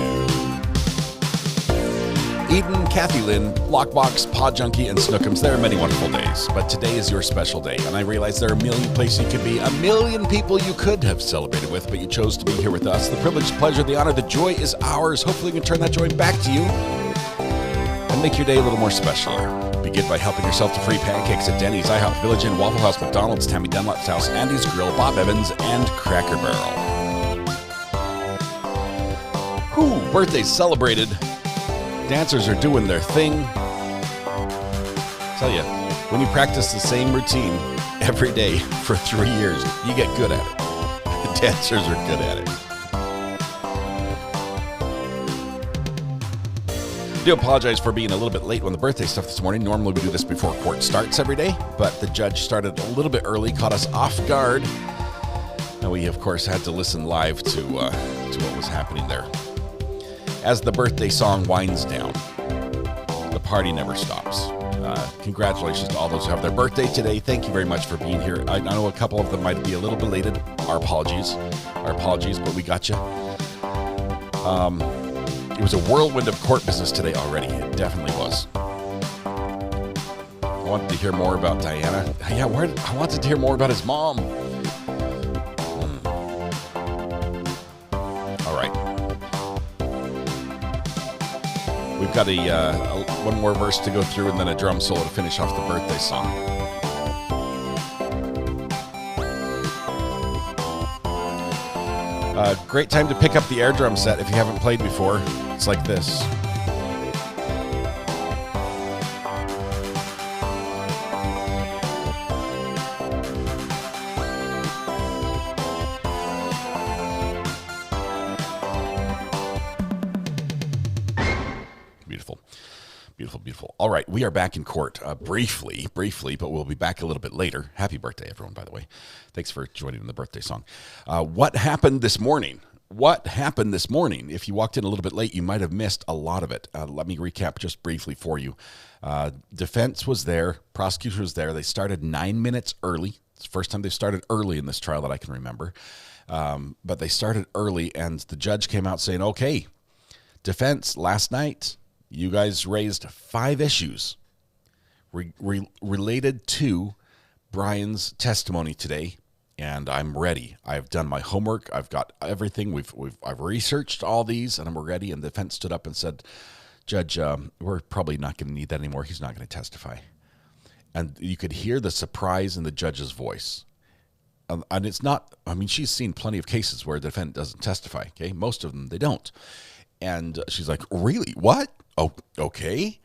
Ayden, Kathy Lynn, Lockbox, Paw Junkie, and Snookums. There are many wonderful days, but today is your special day, and I realize there are a million places you could be, a million people you could have celebrated with, but you chose to be here with us. The privilege, pleasure, the honor, the joy is ours. Hopefully we can turn that joy back to you and make your day a little more special. Begin by helping yourself to free pancakes at Denny's, IHOP, Village Inn, Waffle House, McDonald's, Tammy Dunlap's House, Andy's Grill, Bob Evans, and Cracker Barrel. Whew, birthdays celebrated. Dancers are doing their thing. Tell you, when you practice the same routine every day for 3 years, you get good at it. The dancers are good at it. I do apologize for being a little bit late on the birthday stuff this morning. Normally we do this before court starts every day, but the judge started a little bit early, caught us off guard, and we of course had to listen live to what was happening there. As the birthday song winds down, the party never stops. Congratulations to all those who have their birthday today. Thank you very much for being here. I know a couple of them might be a little belated. Our apologies, but we got you. It was a whirlwind of court business today already. It definitely was. I wanted to hear more about Diana. Yeah, I wanted to hear more about his mom. All right. We've got one more verse to go through and then a drum solo to finish off the birthday song. Great time to pick up the air drum set if you haven't played before. It's like this. Beautiful. Beautiful, beautiful. All right, we are back in court briefly, but we'll be back a little bit later. Happy birthday, everyone, by the way. Thanks for joining in the birthday song. What happened this morning? If you walked in a little bit late, you might have missed a lot of it. Let me recap just briefly for you. Defense was there. Prosecutor was there. They started 9 minutes early. It's the first time they've started early in this trial that I can remember. But they started early, and the judge came out saying, okay, defense, last night, you guys raised 5 issues related to Brian's testimony today, and I'm ready. I've done my homework. I've got everything. I've researched all these, and I'm ready. And the defense stood up and said, Judge, we're probably not going to need that anymore. He's not going to testify. And you could hear the surprise in the judge's voice. And it's not, I mean, she's seen plenty of cases where the defendant doesn't testify, okay? Most of them, they don't. And she's like, really? What? Oh, okay.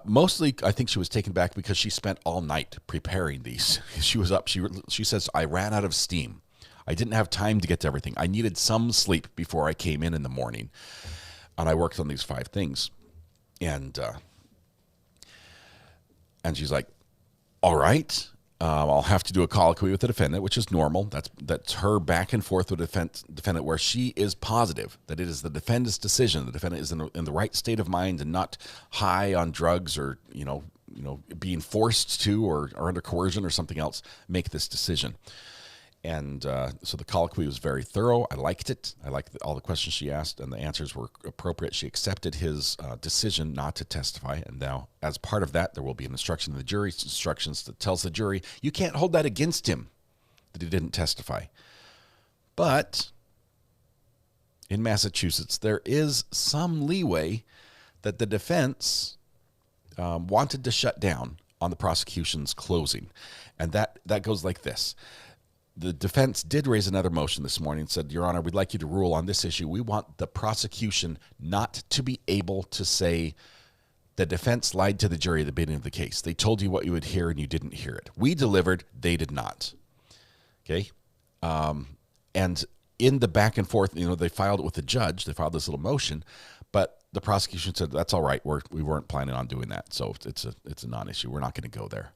Mostly, I think she was taken back because she spent all night preparing these. She was up. She says, I ran out of steam. I didn't have time to get to everything. I needed some sleep before I came in the morning. And I worked on these 5 things. And she's like, all right. I'll have to do a colloquy with the defendant, which is normal. That's her back and forth with the defendant, where she is positive that it is the defendant's decision. The defendant is in the right state of mind and not high on drugs or being forced to or under coercion or something else make this decision. And so the colloquy was very thorough. I liked it. I liked all the questions she asked, and the answers were appropriate. She accepted his decision not to testify. And now, as part of that, there will be an instruction to the jury, instructions that tells the jury, you can't hold that against him, that he didn't testify. But in Massachusetts, there is some leeway that the defense wanted to shut down on the prosecution's closing. And that goes like this. The defense did raise another motion this morning and said, Your Honor, we'd like you to rule on this issue. We want the prosecution not to be able to say the defense lied to the jury at the beginning of the case. They told you what you would hear and you didn't hear it. We delivered, they did not. Okay? And in the back and forth, they filed it with the judge. They filed this little motion, but the prosecution said, that's all right. We weren't planning on doing that. So it's a non-issue. We're not going to go there.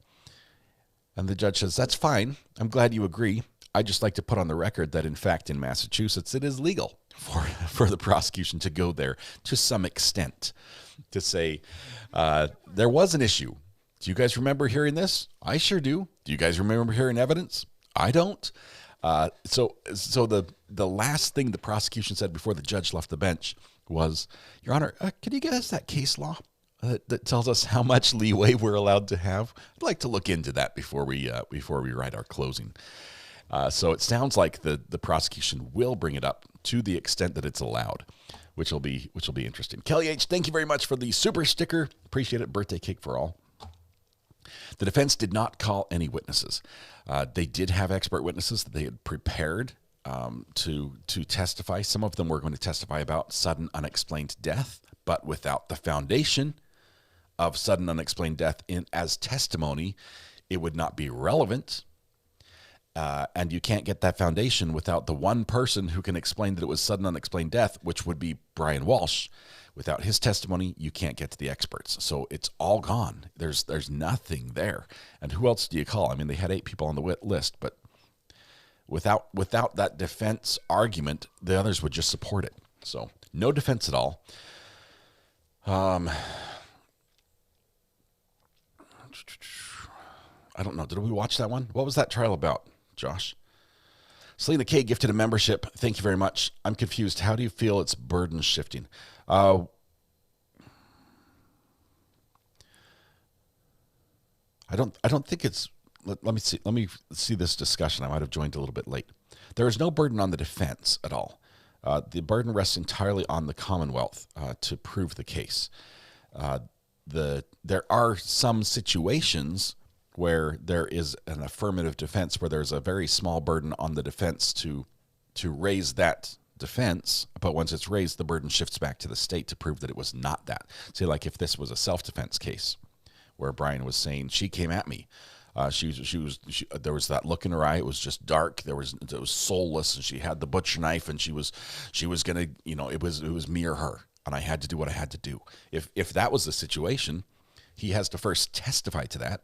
And the judge says, that's fine. I'm glad you agree. I'd just like to put on the record that, in fact, in Massachusetts, it is legal for the prosecution to go there to some extent to say there was an issue. Do you guys remember hearing this? I sure do. Do you guys remember hearing evidence? I don't. So the last thing the prosecution said before the judge left the bench was, Your Honor, can you get us that case law that tells us how much leeway we're allowed to have? I'd like to look into that before we write our closing. So it sounds like the prosecution will bring it up to the extent that it's allowed, which will be interesting. Kelly H., thank you very much for the super sticker. Appreciate it. Birthday cake for all. The defense did not call any witnesses. They did have expert witnesses that they had prepared to testify. Some of them were going to testify about sudden unexplained death, but without the foundation of sudden unexplained death as testimony, it would not be relevant. And you can't get that foundation without the one person who can explain that it was sudden unexplained death, which would be Brian Walshe. Without his testimony, you can't get to the experts. So it's all gone. There's nothing there. And who else do you call? I mean, they had 8 people on the list, but without that defense argument, the others would just support it. So no defense at all. I don't know. Did we watch that one? What was that trial about, Josh? Selena K gifted a membership. Thank you very much. I'm confused. How do you feel it's burden shifting? I don't think it's. Let me see this discussion. I might have joined a little bit late. There is no burden on the defense at all. The burden rests entirely on the Commonwealth to prove the case. There are some situations where there is an affirmative defense, where there's a very small burden on the defense to raise that defense, but once it's raised, the burden shifts back to the state to prove that it was not that. Say, like if this was a self-defense case where Brian was saying, she came at me. There was that look in her eye. It was just dark. It was soulless, and she had the butcher knife, and she was gonna, it was me or her, and I had to do what I had to do. If that was the situation, he has to first testify to that.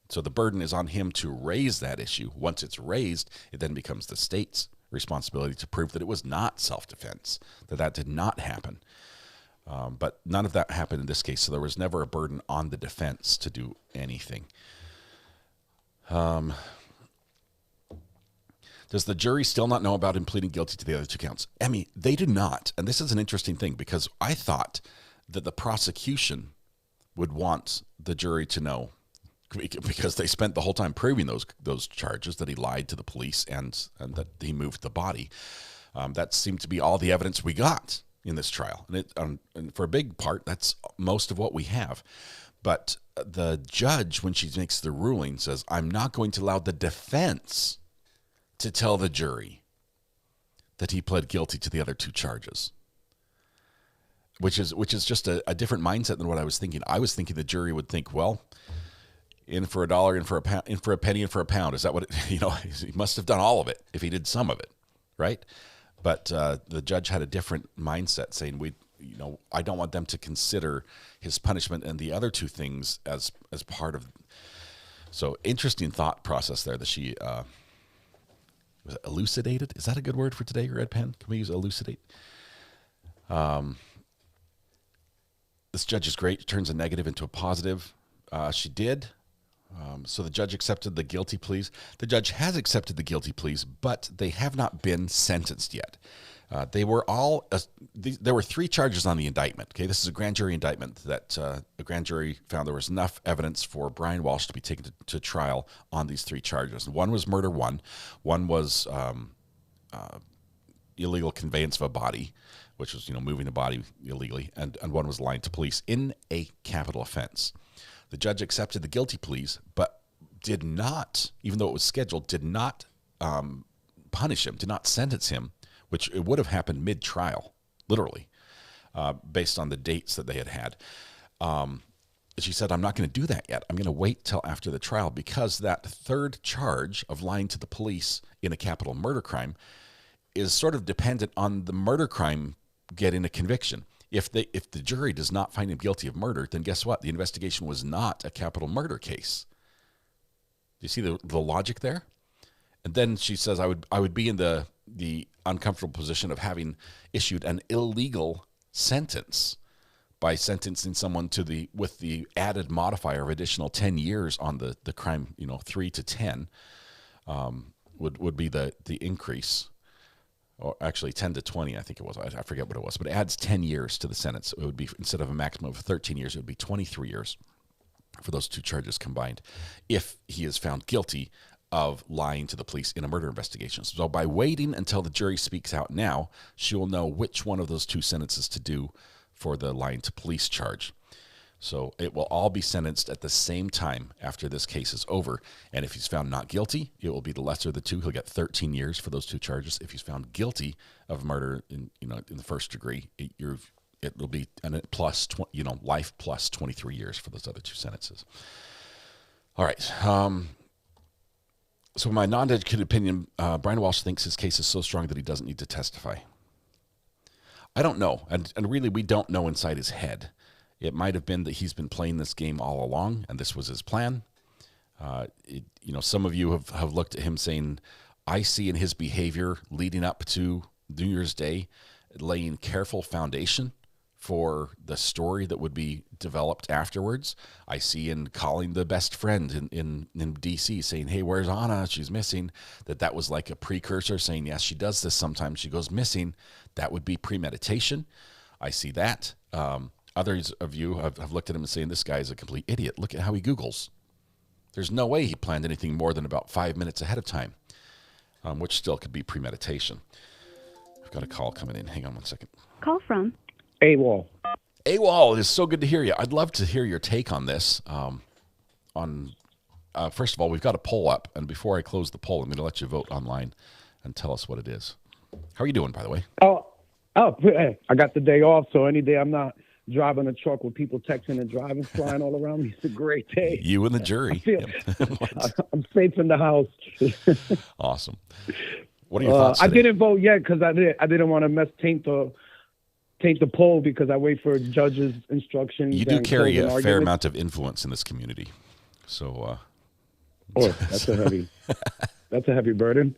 So the burden is on him to raise that issue. Once it's raised, it then becomes the state's responsibility to prove that it was not self-defense, that did not happen. But none of that happened in this case, so there was never a burden on the defense to do anything. Does the jury still not know about him pleading guilty to the other 2 counts? Emmy, they do not. And this is an interesting thing, because I thought that the prosecution would want the jury to know, because they spent the whole time proving those charges, that he lied to the police and that he moved the body. That seemed to be all the evidence we got in this trial. And for a big part, that's most of what we have. But the judge, when she makes the ruling, says, I'm not going to allow the defense to tell the jury that he pled guilty to the other 2 charges. Which is just a different mindset than what I was thinking. I was thinking the jury would think, well, in for $1, in for a pound, in for a penny, in for a pound. Is that what he must have done all of it if he did some of it, right? But the judge had a different mindset, saying I don't want them to consider his punishment and the other 2 things as part of. So interesting thought process there that she was it elucidated. Is that a good word for today, Red Pen? Can we use elucidate? This judge is great. Turns a negative into a positive. She did. So the judge accepted the guilty pleas. The judge has accepted the guilty pleas, but they have not been sentenced yet. There were 3 charges on the indictment. Okay, this is a grand jury indictment that the grand jury found there was enough evidence for Brian Walshe to be taken to trial on these 3 charges. One was murder. One was illegal conveyance of a body, which was, moving a body illegally, and one was lying to police in a capital offense. The judge accepted the guilty pleas, but did not, even though it was scheduled, did not punish him, did not sentence him, which it would have happened mid-trial, literally, based on the dates that they had. She said, I'm not going to do that yet. I'm going to wait till after the trial, because that third charge of lying to the police in a capital murder crime is sort of dependent on the murder crime getting a conviction. If the jury does not find him guilty of murder, then guess what? The investigation was not a capital murder case. Do you see the logic there? And then she says, I would be in the uncomfortable position of having issued an illegal sentence by sentencing someone with the added modifier of additional 10 years on the crime, 3 to 10 would be the increase, or actually 10 to 20, I think it was. I forget what it was, but it adds 10 years to the sentence. It would be, instead of a maximum of 13 years, it would be 23 years for those two charges combined, if he is found guilty of lying to the police in a murder investigation. So by waiting until the jury speaks out now, she will know which one of those two sentences to do for the lying to police charge. So it will all be sentenced at the same time after this case is over. And if he's found not guilty, it will be the lesser of the two. He'll get 13 years for those two charges. If he's found guilty of murder in the first degree, it will be plus life plus 23 years for those other two sentences. All right. So my non-educated opinion, Brian Walshe thinks his case is so strong that he doesn't need to testify. I don't know, and really we don't know inside his head. It might have been that he's been playing this game all along, and this was his plan. Some of you have looked at him saying, I see in his behavior leading up to New Year's Day laying careful foundation for the story that would be developed afterwards. I see in calling the best friend in D.C. saying, hey, where's Anna? She's missing. That was like a precursor saying, yes, she does this sometimes. She goes missing. That would be premeditation. I see that. Others of you have looked at him and saying, this guy is a complete idiot. Look at how he Googles. There's no way he planned anything more than about 5 minutes ahead of time, which still could be premeditation. I've got a call coming in. Hang on 1 second. Call from AWOL. AWOL, it's so good to hear you. I'd love to hear your take on this. First of all, we've got a poll up, and before I close the poll, I'm going to let you vote online and tell us what it is. How are you doing, by the way? Oh, hey, I got the day off, so any day I'm not driving a truck with people texting and driving, flying all around me, it's a great day. You and the jury. I'm safe in the house. Awesome. What are your thoughts today? I didn't vote yet because I didn't want to taint the poll because I wait for judges' instructions. You do carry a fair amount of influence in this community, so. That's a heavy burden.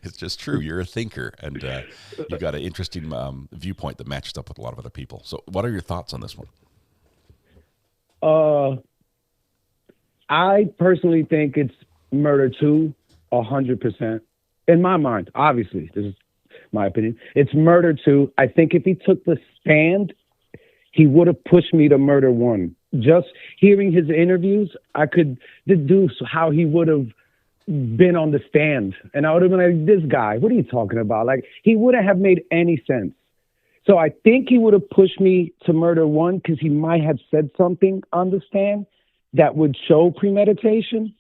It's just true. You're a thinker, and you've got an interesting viewpoint that matches up with a lot of other people. So what are your thoughts on this one? I personally think it's murder 2, 100%. In my mind, obviously, this is my opinion. It's murder 2. I think if he took the stand, he would have pushed me to murder 1. Just hearing his interviews, I could deduce how he would have been on the stand. And I would have been like, this guy, what are you talking about? Like, he wouldn't have made any sense. So I think he would have pushed me to murder 1 because he might have said something on the stand that would show premeditation.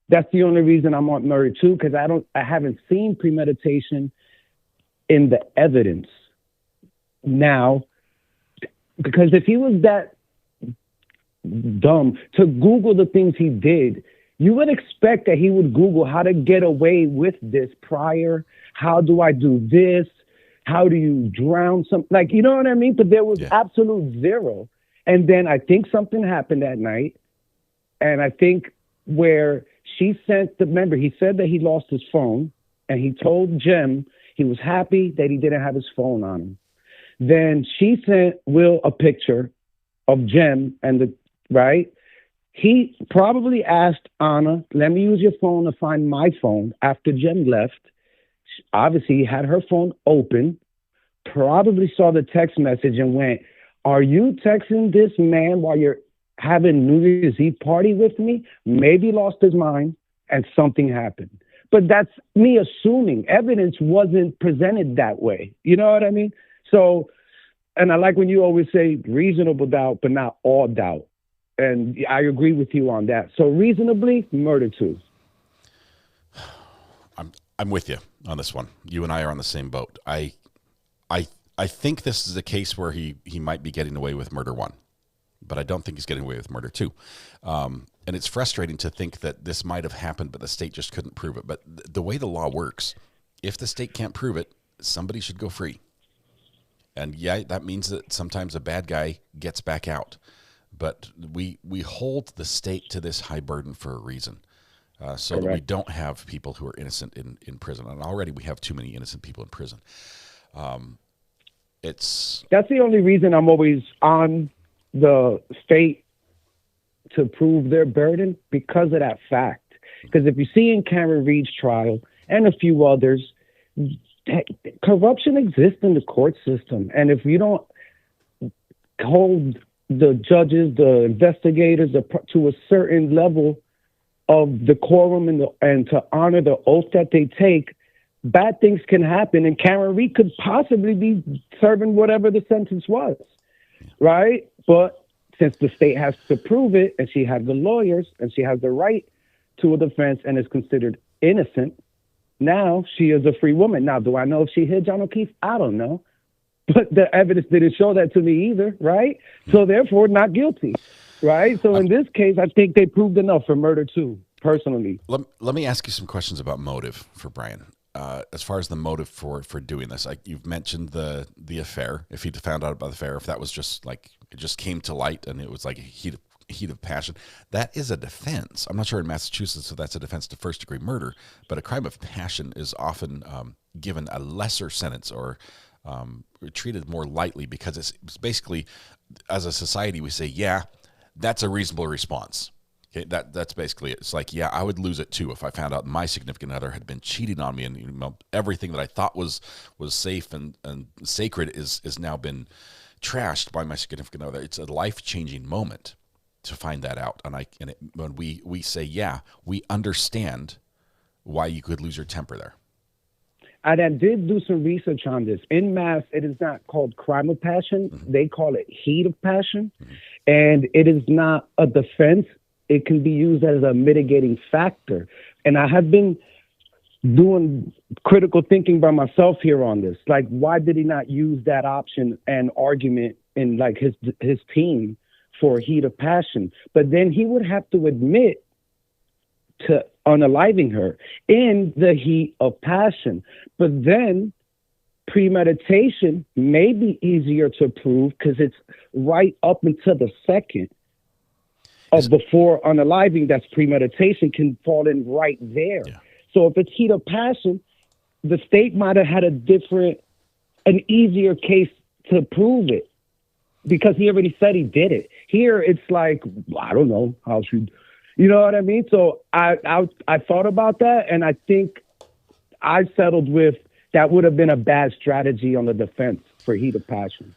That's the only reason I'm on murder 2, because I haven't seen premeditation in the evidence. Now, because if he was that dumb to Google the things he did, you would expect that he would Google how to get away with this prior. How do I do this? How do you drown some? Like, you know what I mean? But there was absolute zero. And then I think something happened that night. And I think where she sent remember, he said that he lost his phone, and he told Jem he was happy that he didn't have his phone on him. Then she sent Will a picture of Jem right? He probably asked Anna, let me use your phone to find my phone after Jem left. Obviously, he had her phone open, probably saw the text message and went, are you texting this man while you're having New Year's Eve party with me? Maybe lost his mind and something happened. but that's me assuming evidence wasn't presented that way. You know what I mean? So, and I like when you always say reasonable doubt, but not all doubt. And I agree with you on that. So reasonably, murder too. I'm with you on this one. You and I are on the same boat. I think this is a case where he might be getting away with murder 1, but I don't think he's getting away with murder 2. And it's frustrating to think that this might have happened, but the state just couldn't prove it. But the way the law works, if the state can't prove it, somebody should go free. And yeah, that means that sometimes a bad guy gets back out. But we hold the state to this high burden for a reason. So that we don't have people who are innocent in prison. And already we have too many innocent people in prison. That's the only reason I'm always on the state to prove their burden, because of that fact. Because if you see in Cameron Reed's trial and a few others, corruption exists in the court system. And if you don't hold the judges, the investigators to a certain level of decorum and to honor the oath that they take, bad things can happen. And Cameron Reed could possibly be serving whatever the sentence was, right? But since the state has to prove it, and she has the lawyers, and she has the right to a defense and is considered innocent, now she is a free woman. Now, do I know if she hit John O'Keefe? I don't know. But the evidence didn't show that to me either, right? So therefore, not guilty, right? So in this case, I think they proved enough for murder too, personally. Let me ask you some questions about motive for Brian. As far as the motive for doing this, like you've mentioned the affair. If he'd found out about the affair, if that was just like it just came to light and it was like a heat of passion, that is a defense. I'm not sure in Massachusetts if that's a defense to first degree murder, but a crime of passion is often given a lesser sentence or treated more lightly because it's basically, as a society, we say, yeah, that's a reasonable response. Okay, that's basically it. It's like, yeah, I would lose it too if I found out my significant other had been cheating on me, and everything that I thought was safe and sacred is now been trashed by my significant other. It's a life-changing moment to find that out, when we say, yeah, we understand why you could lose your temper there. I did do some research on this. In Mass, it is not called crime of passion. Mm-hmm. They call it heat of passion. Mm-hmm. And it is not a defense. It can be used as a mitigating factor. And I have been doing critical thinking by myself here on this. Like, why did he not use that option and argument in like his team for heat of passion? But then he would have to admit to unaliving her in the heat of passion. But then premeditation may be easier to prove because it's right up until the second of before unaliving. That's premeditation, can fall in right there. Yeah. So if it's heat of passion, the state might have had an easier case to prove it because he already said he did it. Here it's like, I don't know how she. You know what I mean? So I thought about that, and I think I settled with that would have been a bad strategy on the defense for heat of passion.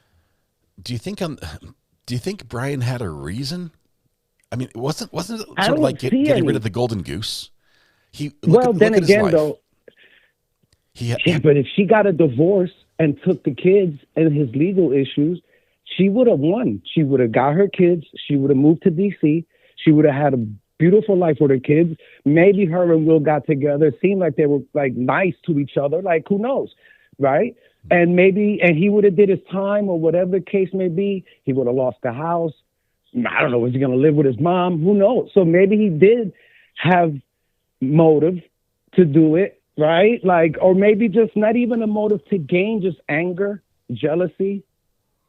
Do you think Brian had a reason? I mean, wasn't it sort of like getting rid of the golden goose? But if she got a divorce and took the kids and his legal issues, she would have won. She would have got her kids. She would have moved to D.C. She would have had a beautiful life with her kids. Maybe her and Will got together. It seemed like they were like nice to each other. Like, who knows, right? And he would have did his time or whatever the case may be. He would have lost the house. I don't know. Was he going to live with his mom? Who knows? So maybe he did have motive to do it, right? Like, or maybe just not even a motive to gain, just anger, jealousy.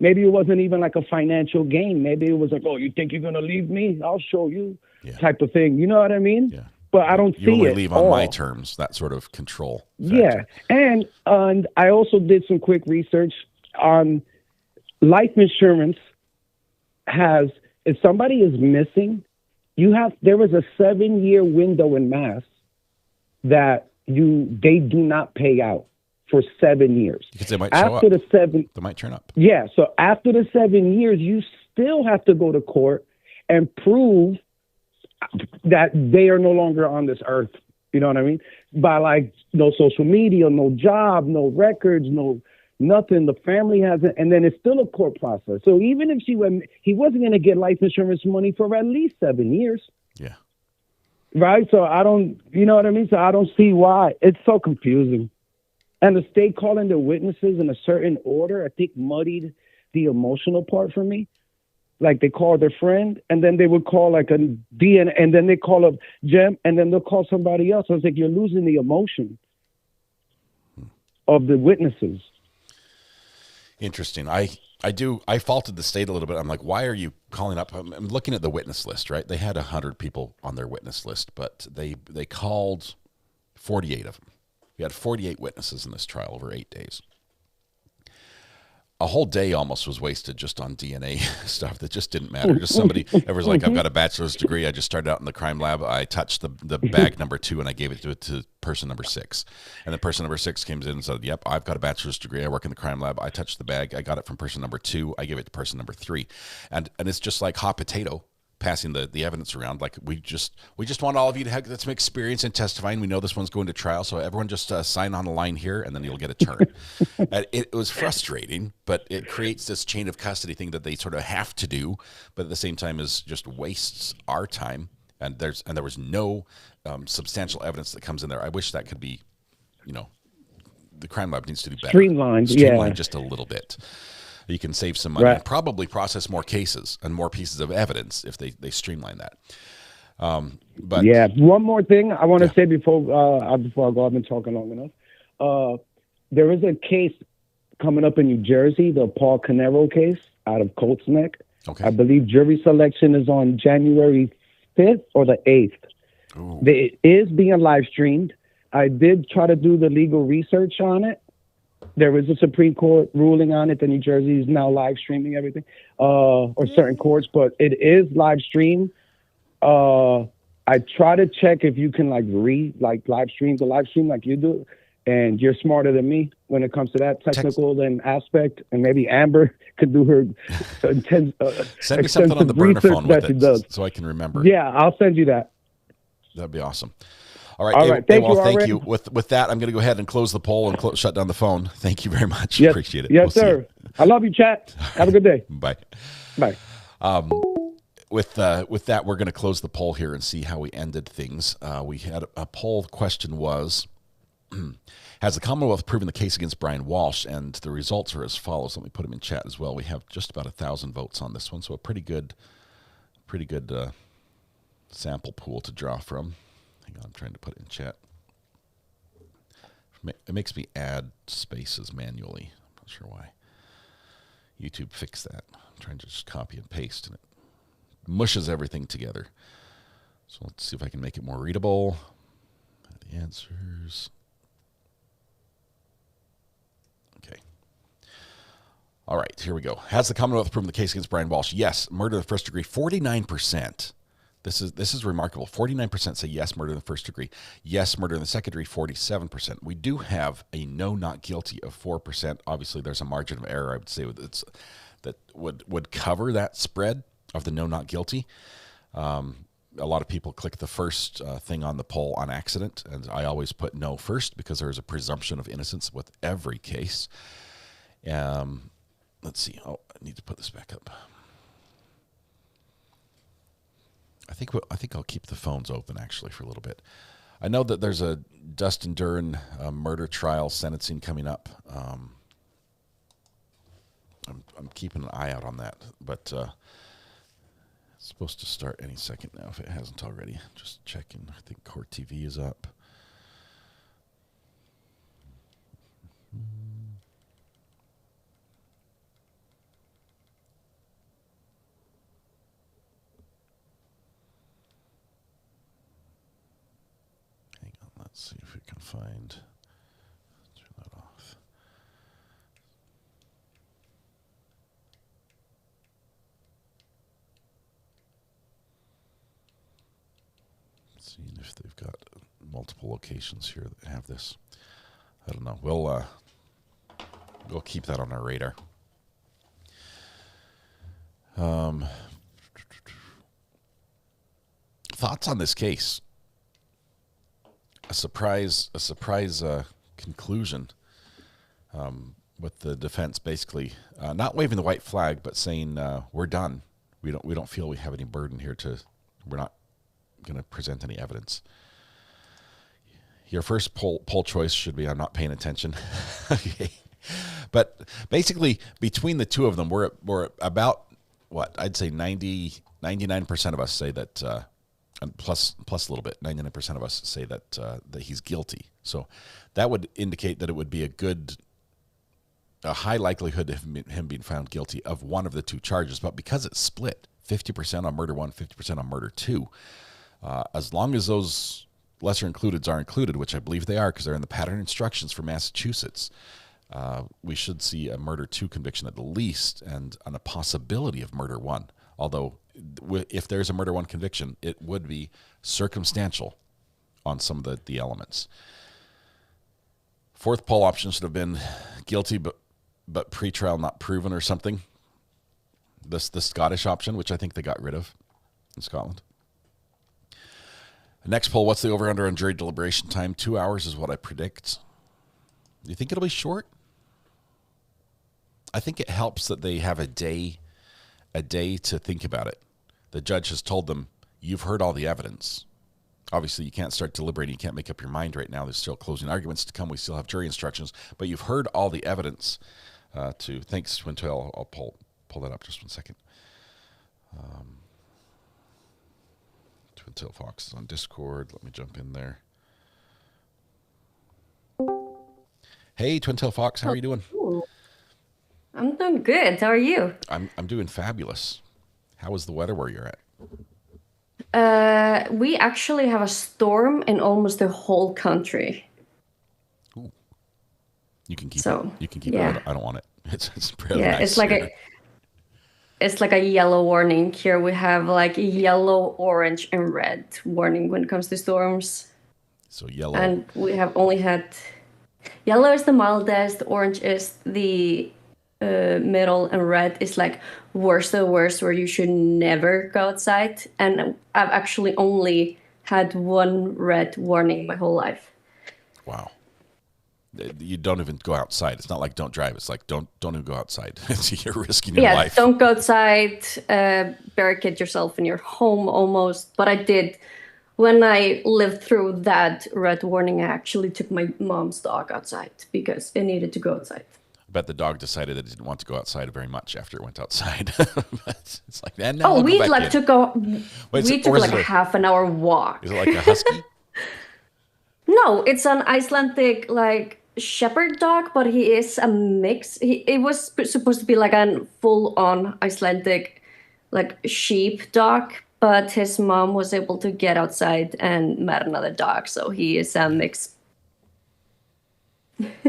Maybe it wasn't even like a financial gain. Maybe it was like, oh, you think you're going to leave me? I'll show you, type of thing. You know what I mean? Yeah. But I don't see it. You only leave on my terms, that sort of control factor. Yeah. And I also did some quick research on life insurance if somebody is missing, there is a 7-year window in Mass that they do not pay out for 7 years. Because they might show up. They might turn up. Yeah. So after the 7 years, you still have to go to court and prove that they are no longer on this earth, You know what I mean? By like no social media, no job, no records, no nothing. The family hasn't, and then it's still a court process. So even if he wasn't going to get life insurance money for at least 7 years. Yeah. Right. So I don't, you know what I mean? So I don't see why. It's so confusing. And the state calling the witnesses in a certain order, I think muddied the emotional part for me. Like they call their friend, and then they would call like a DNA, and then they call up Jem, and then they'll call somebody else. I was like, you're losing the emotion of the witnesses. Interesting. I faulted the state a little bit. I'm like, why are you calling up? I'm looking at the witness list, right? They had 100 people on their witness list, but they called 48 of them. We had 48 witnesses in this trial over 8 days. A whole day almost was wasted just on DNA stuff that just didn't matter. Just somebody, everyone's like, I've got a bachelor's degree. I just started out in the crime lab. I touched the bag number 2 and I gave it to person number 6. And then person number 6 came in and said, yep, I've got a bachelor's degree. I work in the crime lab. I touched the bag. I got it from person number 2. I gave it to person number 3. And it's just like hot potato passing the evidence around. Like we just want all of you to have some experience in testifying. We know this one's going to trial, so everyone just sign on the line here, and then you'll get a turn. It was frustrating, but it creates this chain of custody thing that they sort of have to do, but at the same time is just wastes our time. And there was no substantial evidence that comes in there. I wish that could be, the crime lab needs to do better. Streamlined just a little bit. You can save some money right. and probably process more cases and more pieces of evidence if they streamline that. But yeah, one more thing I want to say before I go. I've been talking long enough. There is a case coming up in New Jersey, the Paul Canero case out of Colts Neck. Okay. I believe jury selection is on January 5th or the 8th. Ooh. It is being live streamed. I did try to do the legal research on it. There was a Supreme Court ruling on it. The New Jersey is now live streaming everything, or certain courts, but it is live streamed. I try to check if you can live stream like you do, and you're smarter than me when it comes to that technical and aspect. And maybe Amber could do her intense. Send me something on the burner phone with it so I can remember. Yeah, I'll send you that. That'd be awesome. All right. Thank you. With that, I'm going to go ahead and close the poll and shut down the phone. Thank you very much. Yes. Appreciate it. Yes, sir. I love you, chat. Have a good day. Bye. Bye. With that, we're going to close the poll here and see how we ended things. We had a poll question was, has the Commonwealth proven the case against Brian Walshe? And the results are as follows. Let me put them in chat as well. We have just about 1,000 votes on this one, so a pretty good sample pool to draw from. Hang on, I'm trying to put it in chat. It makes me add spaces manually. I'm not sure why. YouTube fixed that. I'm trying to just copy and paste, and it mushes everything together. So let's see if I can make it more readable. The answers. Okay. All right, here we go. Has the Commonwealth proven the case against Brian Walshe? Yes. Murder in the first degree, 49%. This is remarkable. 49% say yes, murder in the first degree. Yes, murder in the second degree, 47%. We do have a no, not guilty of 4%. Obviously, there's a margin of error, I would say, that would cover that spread of the no, not guilty. A lot of people click the first thing on the poll on accident, and I always put no first because there is a presumption of innocence with every case. Let's see. Oh, I need to put this back up. I think I'll keep the phones open actually for a little bit. I know that there's a Dustin Duren murder trial sentencing coming up. I'm keeping an eye out on that, but it's supposed to start any second now if it hasn't already. Just checking. I think Court TV is up. Let's see if we can find. Turn that off. Seeing if they've got multiple locations here that have this. I don't know. We'll keep that on our radar. Thoughts on this case? a surprise conclusion with the defense basically not waving the white flag, but saying we're done. We don't feel we have any burden here we're not going to present any evidence. Your first poll choice should be I'm not paying attention. Okay. But basically, between the two of them, we're about, what, I'd say 99% of us say that, and plus a little bit, 99% of us say that he's guilty. So that would indicate that it would be a high likelihood of him being found guilty of one of the two charges. But because it's split, 50% on murder 1, 50% on murder 2, as long as those lesser includeds are included, which I believe they are because they're in the pattern instructions for Massachusetts, we should see a murder 2 conviction at the least, and on a possibility of murder 1. Although, if there's a murder 1 conviction, it would be circumstantial on some of the elements. Fourth poll option should have been guilty, but pre-trial not proven or something. The Scottish option, which I think they got rid of in Scotland. Next poll, what's the over-under on jury deliberation time? 2 hours is what I predict. Do you think it'll be short? I think it helps that they have a day to think about it. The judge has told them, you've heard all the evidence. Obviously, you can't start deliberating. You can't make up your mind right now. There's still closing arguments to come. We still have jury instructions. But you've heard all the evidence. Thanks, Twintail. I'll pull that up just 1 second. Twintail Fox is on Discord. Let me jump in there. Hey, Twintail Fox. How are you doing? I'm doing good. How are you? I'm doing fabulous. How is the weather where you're at? We actually have a storm in almost the whole country. Ooh. You can keep it. You can keep it. I don't want it. It's really nice. It's like a yellow warning. Here we have like yellow, orange, and red warning when it comes to storms. So yellow. And we have only had yellow is the mildest, orange is the middle, and red is like worst of the worst, where you should never go outside. And I've actually only had one red warning my whole life. Wow. You don't even go outside. It's not like don't drive. It's like don't even go outside. You're risking your life. Yeah, don't go outside. Barricade yourself in your home almost. But I did. When I lived through that red warning, I actually took my mom's dog outside because it needed to go outside. I bet the dog decided that it didn't want to go outside very much after it went outside. It's like, and now we took a half an hour walk. Is it like a husky? No, it's an Icelandic like shepherd dog, but he is a mix. It was supposed to be like a full-on Icelandic like sheep dog, but his mom was able to get outside and met another dog, so he is a mix.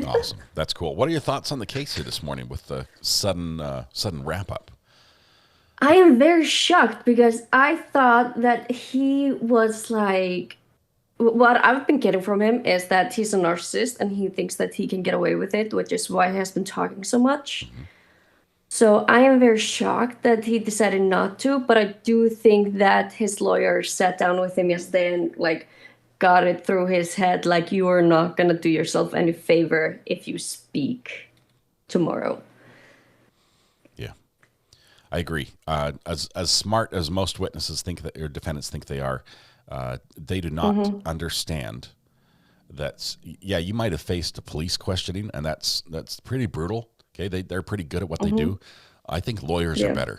Awesome. That's cool. What are your thoughts on the case here this morning with the sudden wrap up? I am very shocked because I thought that he was like, what I've been getting from him is that he's a narcissist and he thinks that he can get away with it, which is why he has been talking so much. Mm-hmm. So I am very shocked that he decided not to, but I do think that his lawyer sat down with him yesterday and like got it through his head, like, you are not going to do yourself any favor if you speak tomorrow. Yeah, I agree. As smart as most witnesses think that, or defendants think they are, they do not understand that, yeah, you might have faced a police questioning, and that's pretty brutal. Okay, they're pretty good at what they do. I think lawyers are better.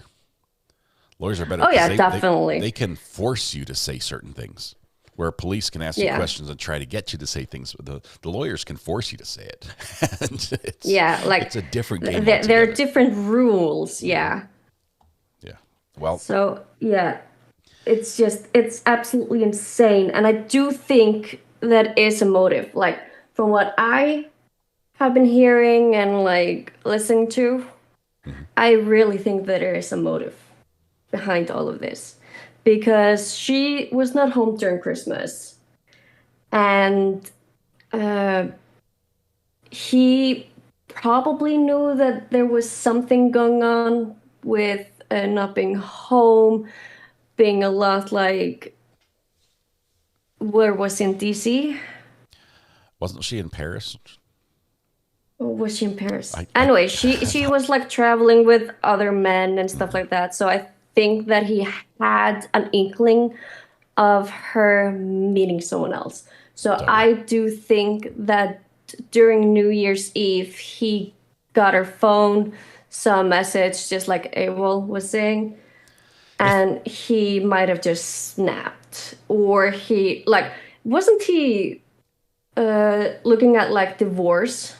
Lawyers are better. Oh, yeah, definitely. They can force you to say certain things, where police can ask you questions and try to get you to say things. The lawyers can force you to say it. It's a different game. There are different rules. Yeah. Yeah. Well. So yeah, it's absolutely insane, and I do think that is a motive. Like, from what I have been hearing and like listening to, I really think that there is a motive behind all of this. Because she was not home during Christmas. And he probably knew that there was something going on with not being home, being a lot like, where was in D.C., Wasn't she in Paris? Or was she in Paris? Anyway, she was like traveling with other men and stuff like that. So I think that he had an inkling of her meeting someone else. So I do think that during New Year's Eve, he got her phone, saw a message, just like Abel was saying, and he might have just snapped. Or he, like, wasn't he looking at, like, divorce?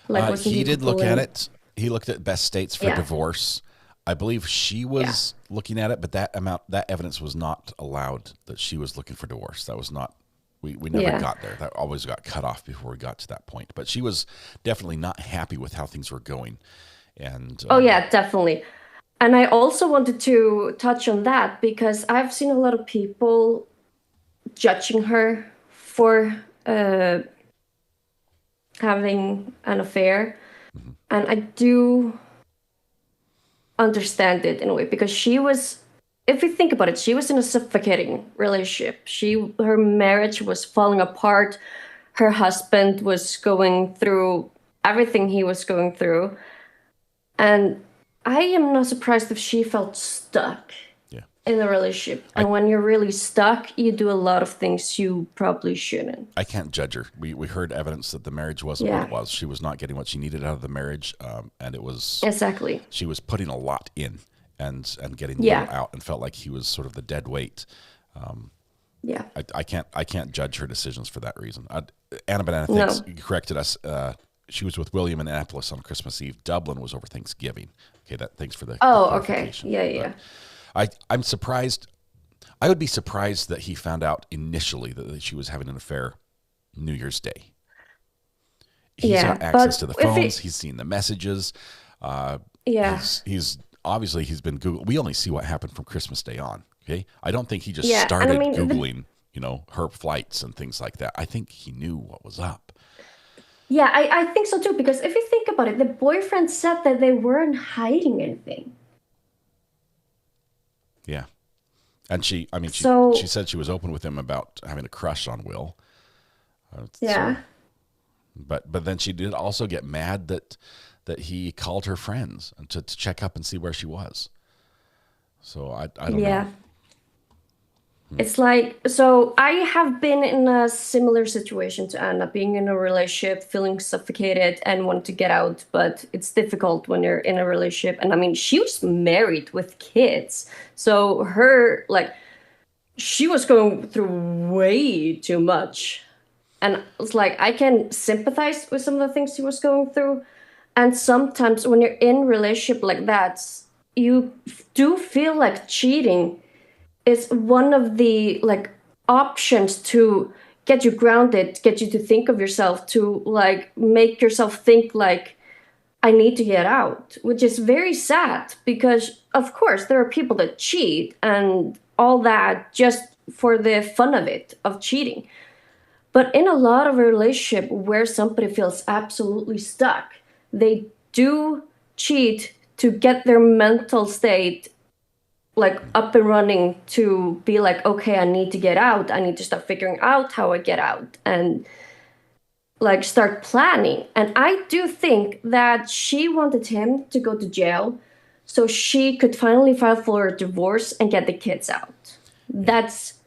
Like, he did look at it. He looked at best states for divorce. I believe she was looking at it, but that evidence was not allowed that she was looking for divorce. That was not, we never got there. That always got cut off before we got to that point. But she was definitely not happy with how things were going. And oh yeah, definitely. And I also wanted to touch on that because I've seen a lot of people judging her for having an affair. And I do understand it in a way because she was, if you think about it, she was in a suffocating relationship. Her marriage was falling apart. Her husband was going through everything he was going through. And I am not surprised if she felt stuck in the relationship. And when you're really stuck, you do a lot of things you probably shouldn't. I can't judge her. We heard evidence that the marriage wasn't what it was. She was not getting what she needed out of the marriage, and it was exactly. She was putting a lot in and getting little out, and felt like he was sort of the dead weight. I can't judge her decisions for that reason. Anna Banana thinks you corrected us. She was with William in Annapolis on Christmas Eve. Dublin was over Thanksgiving. Okay, thanks for the clarification. Yeah. I'm surprised. I would be surprised that he found out initially that she was having an affair New Year's Day. He's got access to the phones. He's seen the messages. He's obviously been Googling. We only see what happened from Christmas Day on. Okay, I don't think he just started Googling, her flights and things like that. I think he knew what was up. Yeah, I think so too. Because if you think about it, the boyfriend said that they weren't hiding anything. Yeah. And she said she was open with him about having a crush on Will. But then she did also get mad that he called her friends to check up and see where she was. So I don't know. It's like, so I have been in a similar situation to Anna, being in a relationship, feeling suffocated and want to get out, but it's difficult when you're in a relationship. And I mean, she was married with kids. So she was going through way too much. And it's like, I can sympathize with some of the things she was going through. And sometimes when you're in a relationship like that, you do feel like cheating is one of the options to get you grounded, get you to think of yourself, to make yourself think I need to get out, which is very sad because of course there are people that cheat and all that just for the fun of it, of cheating. But in a lot of a relationship where somebody feels absolutely stuck, they do cheat to get their mental state up and running, to be okay, I need to get out. I need to start figuring out how I get out and start planning. And I do think that she wanted him to go to jail so she could finally file for a divorce and get the kids out. That's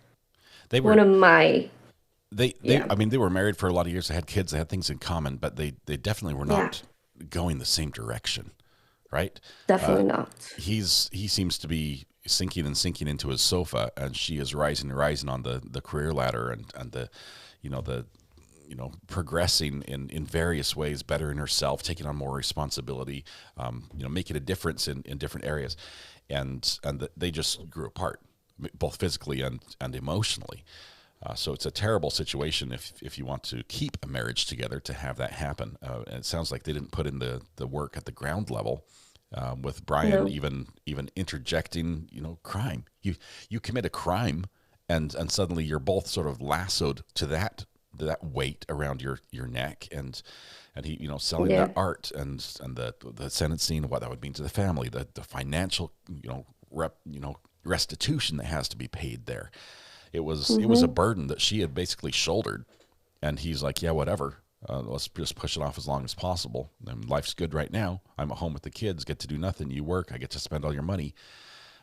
one of my... I mean, they were married for a lot of years. They had kids. They had things in common, but they definitely were not going the same direction, right? Definitely not. He seems to be sinking into his sofa, and she is rising on the career ladder and the progressing in various ways, bettering herself, taking on more responsibility, making a difference in different areas, and they just grew apart, both physically and emotionally. So it's a terrible situation if you want to keep a marriage together to have that happen. And it sounds like they didn't put in the work at the ground level. With Brian even interjecting, crime. You commit a crime, and suddenly you're both sort of lassoed to that weight around your neck, and he selling that art and the sentencing, what that would mean to the family, the financial restitution that has to be paid there. It was a burden that she had basically shouldered, And he's like, yeah, whatever. Let's just push it off as long as possible. And life's good right now. I'm at home with the kids, get to do nothing. You work, I get to spend all your money.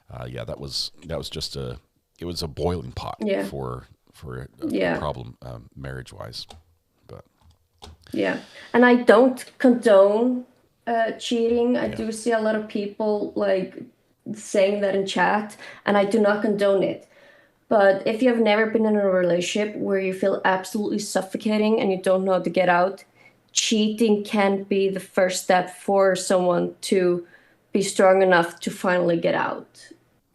That was just it was a boiling pot for a problem marriage wise. But yeah, and I don't condone cheating. I do see a lot of people like saying that in chat, and I do not condone it. But if you have never been in a relationship where you feel absolutely suffocating and you don't know how to get out, cheating can be the first step for someone to be strong enough to finally get out.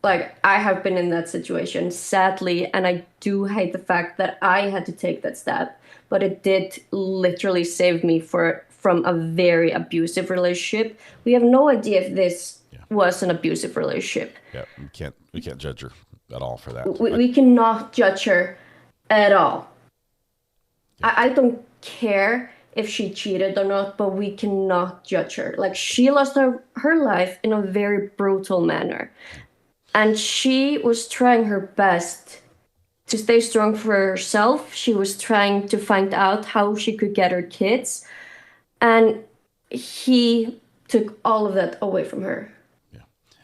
Like, I have been in that situation, sadly, and I do hate the fact that I had to take that step, but it did literally save me from a very abusive relationship. We have no idea if this was an abusive relationship. Yeah, we can't judge her at all for that. We cannot judge her at all. Yeah. I don't care if she cheated or not, but we cannot judge her. Like, she lost her life in a very brutal manner. And she was trying her best to stay strong for herself. She was trying to find out how she could get her kids. And he took all of that away from her.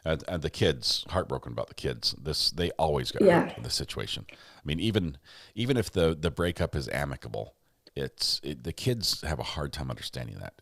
And the kids, heartbroken about the kids. They always get hurt in this situation. I mean, even if the breakup is amicable, the kids have a hard time understanding that.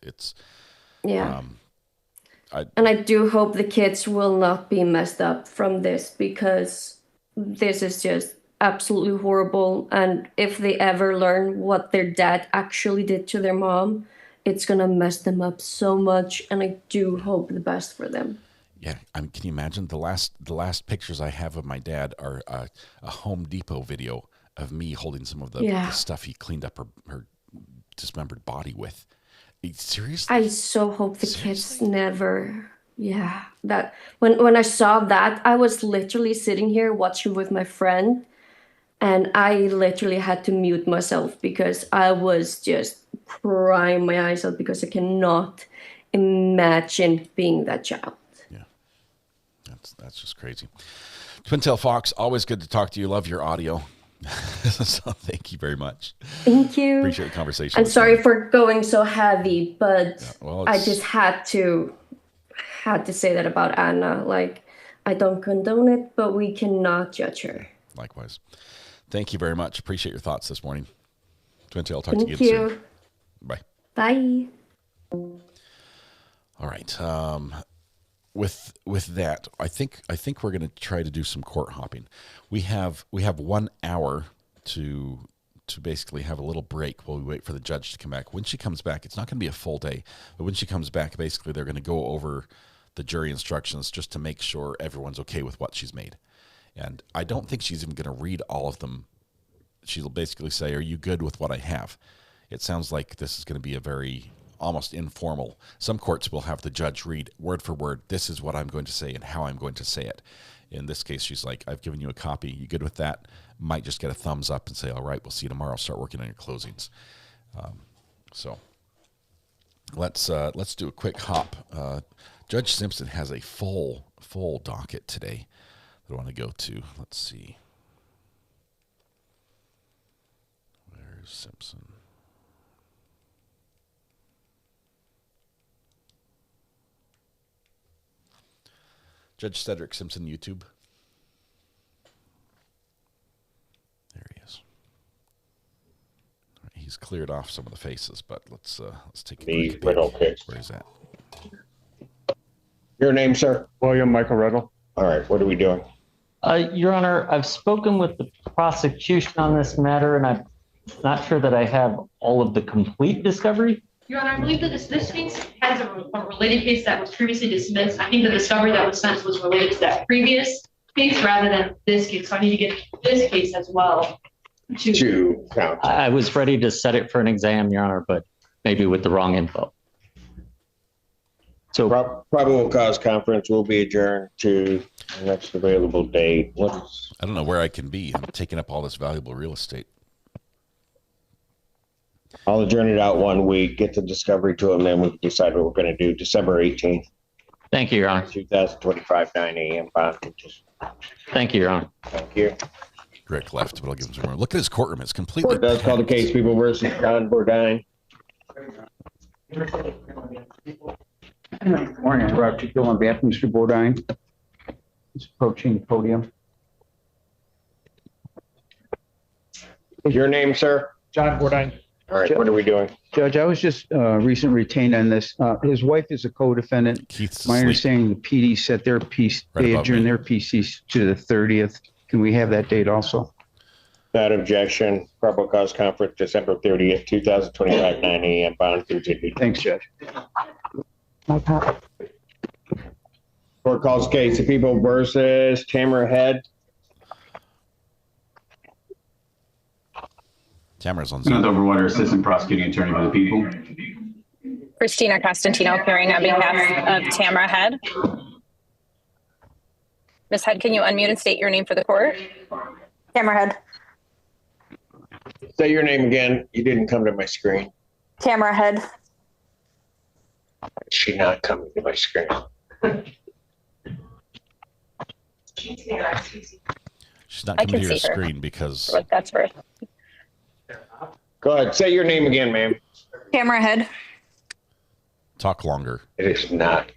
And I do hope the kids will not be messed up from this, because this is just absolutely horrible. And if they ever learn what their dad actually did to their mom, it's gonna mess them up so much. And I do hope the best for them. Yeah, can you imagine the last pictures I have of my dad are a Home Depot video of me holding some of the stuff he cleaned up her dismembered body with. Seriously? I so hope the kids never. Yeah, that when I saw that, I was literally sitting here watching with my friend, and I literally had to mute myself because I was just crying my eyes out because I cannot imagine being that child. That's just crazy. Twin Tail Fox, always good to talk to you. Love your audio. So thank you very much. Thank you. Appreciate the conversation. I'm sorry for going so heavy, but I just had to say that about Anna. Like, I don't condone it, but we cannot judge her. Likewise. Thank you very much. Appreciate your thoughts this morning. Twin Tail, talk to you again soon. Bye. Bye. All right. With that, I think we're going to try to do some court hopping. We have 1 hour to basically have a little break while we wait for the judge to come back. When she comes back, it's not going to be a full day, but when she comes back, basically they're going to go over the jury instructions just to make sure everyone's okay with what she's made. And I don't think she's even going to read all of them. She'll basically say, "Are you good with what I have?" It sounds like this is going to be a very almost informal. Some courts will have the judge read word for word, "This is what I'm going to say and how I'm going to say it." In this case, she's like, "I've given you a copy. You good with that?" Might just get a thumbs up and say, "All right, we'll see you tomorrow. Start working on your closings." So let's do a quick hop. Judge Simpson has a full docket today that I want to go to. Let's see. Where's Simpson? Judge Cedric Simpson, YouTube. There he is. All right, he's cleared off some of the faces, but let's take a quick peek. Where is that? Your name, sir? William Michael Riddle. All right, what are we doing? Your Honor, I've spoken with the prosecution on this matter, and I'm not sure that I have all of the complete discovery. Your Honor, I believe that this case has a related case that was previously dismissed. I think the discovery that was sent was related to that previous case rather than this case. So I need to get this case as well. To count. I was ready to set it for an exam, Your Honor, but maybe with the wrong info. So probable cause conference will be adjourned to the next available date. I don't know where I can be. I'm taking up all this valuable real estate. I'll adjourn it out 1 week, get the discovery to them, then we can decide what we're going to do. December 18th. Thank you, Your Honor. 2025, 9 a.m. bond. Thank you, Your Honor. Thank you. Rick left, but I'll give him some more. Look at his courtroom. It's completely. Court does call the case People versus John Bourdine. Good morning. I'm Rob Pickles on behalf of Mr. Bourdine. He's approaching the podium. Your name, sir? John Bourdine. All right, what are we doing? Judge, I was just recently retained on this. His wife is a co-defendant. Keith's My asleep. understanding, the PD set their piece, Right they above adjourned me. their PCs to the 30th. Can we have that date also? Without objection, probable cause conference, December 30th, 2025, 9 a.m. Bond continued. Thanks, Judge. Court calls case of People versus Tamara Head. Tamara's on Smith Zoom. Overwater, Assistant Prosecuting Attorney for the People. Christina Costantino appearing on behalf of Tamara Head. Ms. Head, can you unmute and state your name for the court? Tamara Head. Say your name again. You didn't come to my screen. Tamara Head. She not coming to my screen. She's not I coming can to your see her. screen because But that's for Go ahead. Say your name again, ma'am. Tamara Head. talk longer. It is not.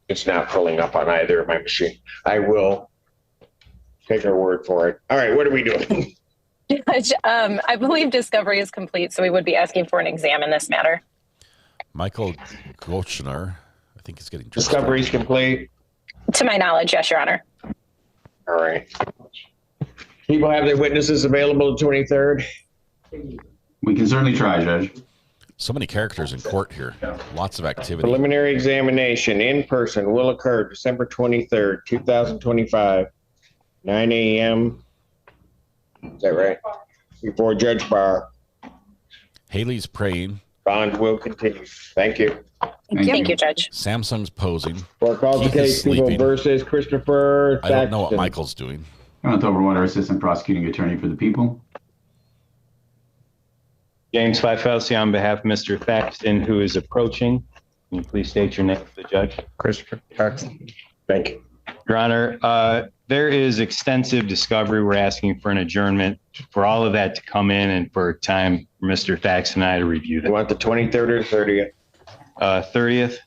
It's not pulling up on either of my machine. I will take her word for it. All right, what are we doing? Judge, I believe discovery is complete, so we would be asking for an exam in this matter. Michael Gochner, I think he's getting Discovery is complete. To my knowledge, yes, Your Honor. All right. People have their witnesses available the 23rd. We can certainly try, Judge. So many characters in court here. Lots of activity. Preliminary examination in person will occur December 23rd, 2025, 9 a.m. Is that right? Before Judge Barr. Haley's praying. Bond will continue. Thank you. Thank you, Judge. Samsung's posing. Court calls the Keith is case People sleeping. versus Christopher I don't know what Thaxton. Michael's doing. Smith Overwater, Assistant Prosecuting Attorney for the People. James Fifelsey on behalf of Mr. Thaxton, who is approaching. Can you please state your name for the judge? Christopher Thaxton. Thank you. Your Honor, there is extensive discovery. We're asking for an adjournment for all of that to come in and for time for Mr. Thaxton and I to review You that. want the 23rd or 30th? 30th.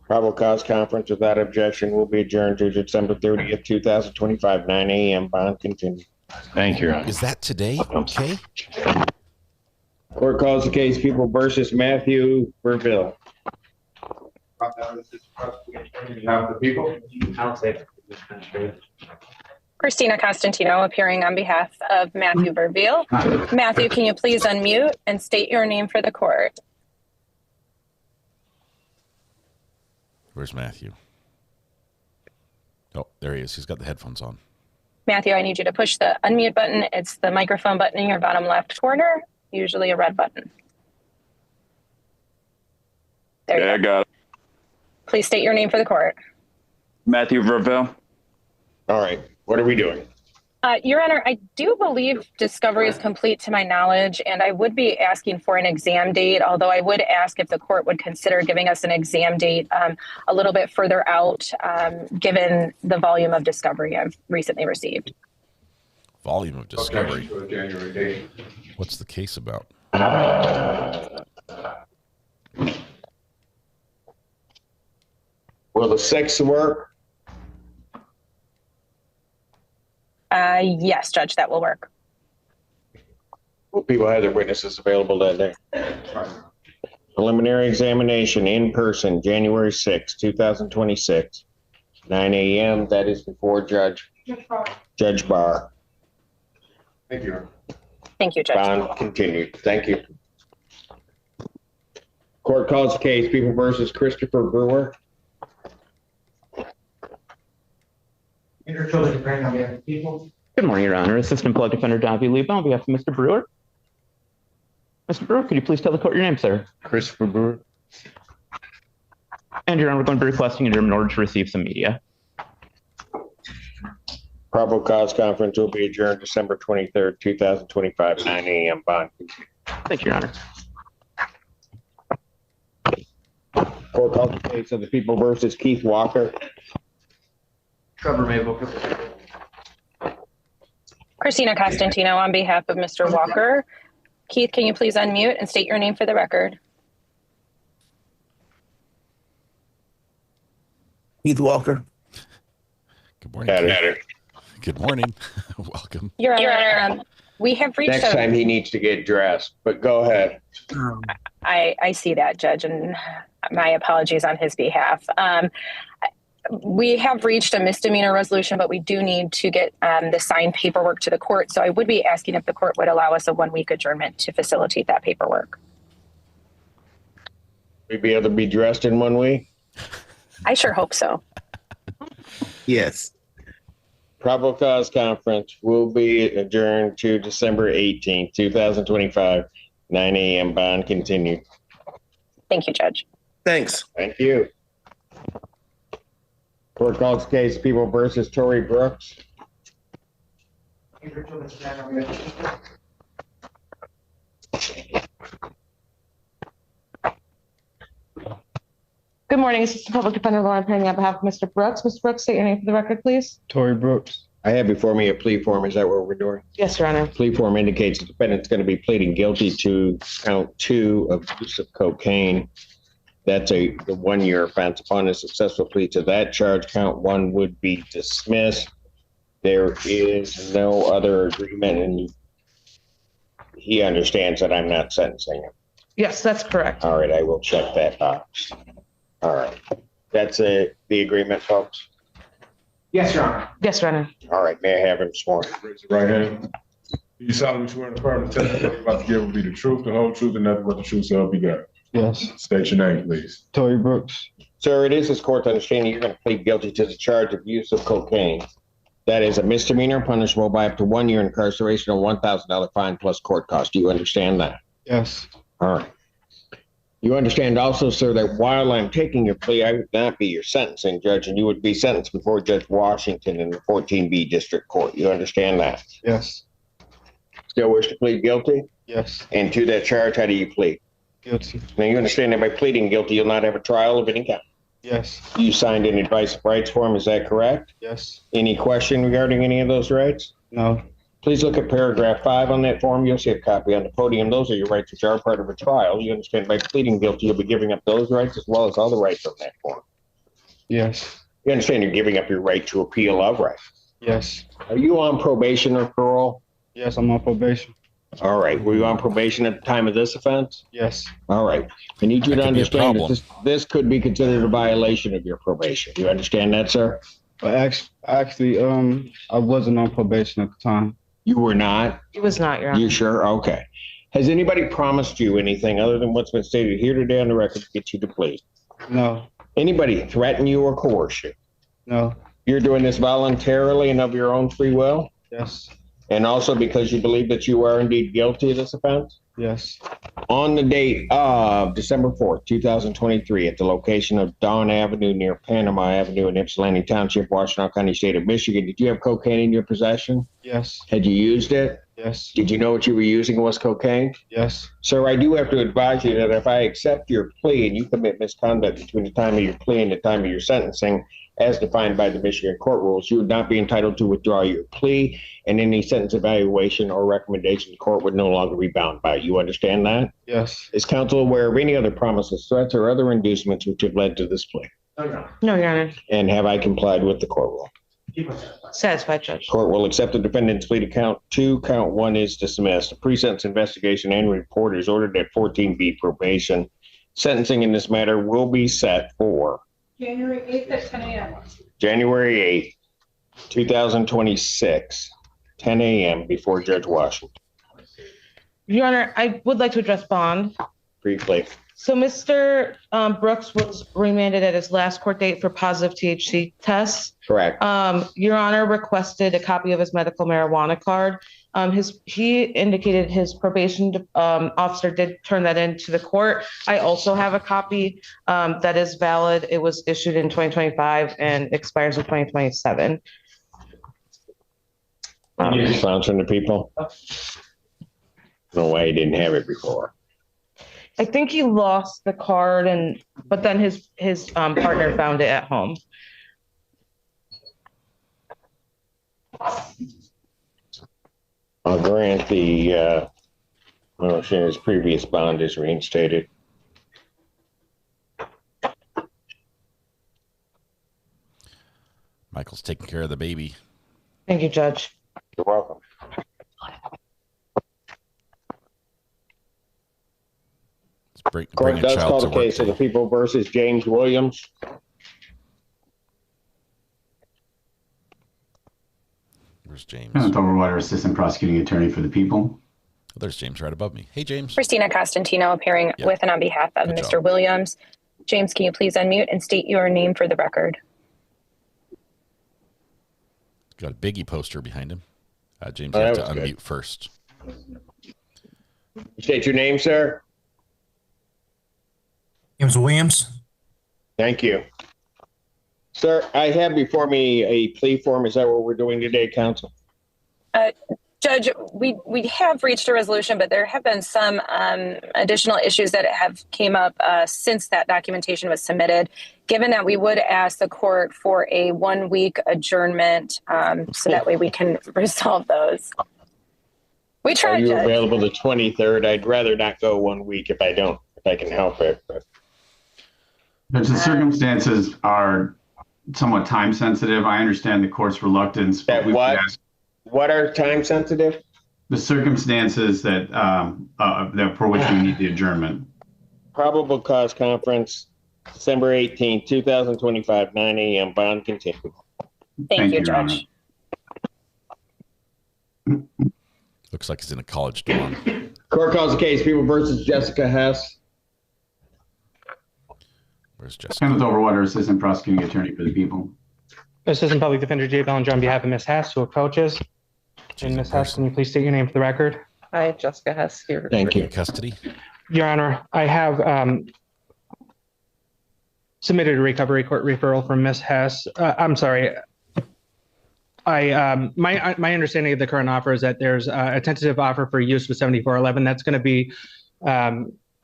Probable cause conference without objection will be adjourned to December 30th, 2025, 9 a.m. Bond continue. Thank you, Your Honor. Is that today? Okay. Court calls the case People versus Matthew Burville. Christina Costantino appearing on behalf of Matthew Burville. Matthew, can you please unmute and state your name for the court? Where's Matthew? Oh, there he is. He's got the headphones on. Matthew, I need you to push the unmute button. It's the microphone button in your bottom left corner, usually a red button. There you I got it. Please state your name for the court. Matthew Verville. All right. What are we doing? Your Honor, I do believe discovery is complete to my knowledge, and I would be asking for an exam date, although I would ask if the court would consider giving us an exam date a little bit further out, given the volume of discovery I've recently received. Volume of discovery. What's the case about? Will the 6th work? Yes, Judge, that will work. Will people have their witnesses available that day? Preliminary examination in person, January 6, 2026, 9 a.m. That is before Judge Barr. Thank you. Thank you, Judge. Bond continued. Thank you. Court calls the case People versus Christopher Brewer. Good morning, Your Honor. Assistant Public Defender Don V. Leba on behalf of Mr. Brewer. Mr. Brewer, could you please tell the court your name, sir? Christopher Brewer. And Your Honor, we're going to be requesting adjournment in order to receive some media. Probable cause conference will be adjourned December 23rd, 2025, 9 a.m. Bond. Thank you, Your Honor. Court calls the case of the People versus Keith Walker. Trevor Mabel. Christina Costantino on behalf of Mr. Walker. Keith, can you please unmute and state your name for the record? Keith Walker. Good morning. Good morning. Welcome. Your Honor, we have reached Next time he needs to get dressed, but go ahead. I see that, Judge, and my apologies on his behalf. We have reached a misdemeanor resolution, but we do need to get the signed paperwork to the court. So I would be asking if the court would allow us a 1-week adjournment to facilitate that paperwork. We'd be able to be dressed in 1 week? I sure hope so. Yes. Probable cause conference will be adjourned to December 18th, 2025, 9 a.m. Bond continued. Thank you, Judge. Thanks. Thank you. Court calls case People versus Tory Brooks. Good morning, Assistant Public Defender Lauren Penny on behalf of Mr. Brooks. Mr. Brooks, state your name for the record, please. Tory Brooks. I have before me a plea form. Is that what we're doing? Yes, Your Honor. Plea form indicates the defendant's going to be pleading guilty to count 2 of use of cocaine. That's the 1-year offense. Upon a successful plea to that charge, count 1 would be dismissed. There is no other agreement, and he understands that I'm not sentencing him. Yes, that's correct. All right, I will check that box. All right. That's the agreement, folks? Yes, Your Honor. Yes, Your Honor. All right, may I have him sworn? Raise your right hand. Do you solemnly swear in the affirmative testimony you're about to give will be the truth, the whole truth, and nothing but the truth, so help you God? Yes. State your name, please. Tory Brooks. Sir, it is this court's understanding you're going to plead guilty to the charge of use of cocaine. That is a misdemeanor punishable by up to 1 year incarceration or $1,000 fine plus court costs. Do you understand that? Yes. All right. You understand also, sir, that while I'm taking your plea, I would not be your sentencing judge, and you would be sentenced before Judge Washington in the 14B District Court. You understand that? Yes. Still wish to plead guilty? Yes. And to that charge, how do you plead? Guilty. Now, you understand that by pleading guilty, you'll not have a trial of any kind? Yes. You signed an advice of rights form, is that correct? Yes. Any question regarding any of those rights? No. Please look at paragraph 5 on that form. You'll see a copy on the podium. Those are your rights which are part of a trial. You understand by pleading guilty, you'll be giving up those rights as well as all the rights on that form. Yes. You understand you're giving up your right to appeal of rights. Yes. Are you on probation or parole? Yes, I'm on probation. All right. Were you on probation at the time of this offense? Yes. All right. I need you That to could be a understand that problem. this could be considered a violation of your probation. You understand that, sir? But actually, I wasn't on probation at the time. You were not? He was not, Your Honor. You sure? Okay. Has anybody promised you anything other than what's been stated here today on the record to get you to plead? No. Anybody threaten you or coerce you? No. You're doing this voluntarily and of your own free will? Yes. And also because you believe that you are indeed guilty of this offense? Yes. On the date of December 4th, 2023, at the location of Dawn Avenue near Panama Avenue in Ypsilanti Township, Washington County, State of Michigan, did you have cocaine in your possession? Yes. Had you used it? Yes. Did you know what you were using was cocaine? Yes. Sir, I do have to advise you that if I accept your plea and you commit misconduct between the time of your plea and the time of your sentencing, as defined by the Michigan court rules, you would not be entitled to withdraw your plea, and any sentence evaluation or recommendation the court would no longer be bound by. You understand that? Yes. Is counsel aware of any other promises, threats, or other inducements which have led to this plea? No, Your Honor. And have I complied with the court rule? Satisfied, Judge. Court will accept the defendant's plea to count 2. Count 1 is dismissed. A pre-sentence investigation and report is ordered at 14B probation. Sentencing in this matter will be set for January 8th at 10 a.m. January 8th, 2026, 10 a.m. before Judge Washington. Your Honor, I would like to address bond. Briefly. So Mr. Brooks was remanded at his last court date for positive THC tests. Correct. Your Honor requested a copy of his medical marijuana card. He indicated his probation officer did turn that in to the court. I also have a copy that is valid. It was issued in 2025 and expires in 2027. Response from the people? No way he didn't have it before. I think he lost the card, but then his partner found it at home. I'll grant the motion as previous bond is reinstated. Michael's taking care of the baby. Thank you, Judge. You're welcome. Bring Court a does child call to the work case of the today. people versus James Williams. Where's James? Senator Water, Assistant Prosecuting Attorney for the People. Oh, there's James right above me. Hey, James. Christina Costantino appearing Yep. with and on behalf of Good Mr. job. Williams. James, can you please unmute and state your name for the record? Got a Biggie poster behind him. James, Oh, you have that to was unmute good. first. State your name, sir. James Williams. Thank you. Sir, I have before me a plea form. Is that what we're doing today, counsel? Judge, we have reached a resolution, but there have been some additional issues that have came up since that documentation was submitted. Given that we would ask the court for a 1-week adjournment, so that way we can resolve those. We Are tried, you Judge. available the 23rd? I'd rather not go 1 week if I can help it. But The circumstances are somewhat time sensitive. I understand the court's reluctance. But we would ask what are time sensitive? the circumstances that for which we need the adjournment. Probable cause conference, December 18th, 2025, 9 a.m. Bond continued. Thank you, Your Honor. Judge. Looks like he's in a college dorm. Court calls the case, People versus Jessica Hess. Where's Jessica? Kenneth Overwater, Assistant Prosecuting Attorney for the People. Assistant Public Defender Jay Bellinger on behalf of Ms. Hess, who approaches. And Ms. Hess, can you please state your name for the record? Hi, Jessica Hess here. Thank you. Custody. Your Honor, I have submitted a recovery court referral from Ms. Hess. I'm sorry. My understanding of the current offer is that there's a tentative offer for use with 7411. That's going to be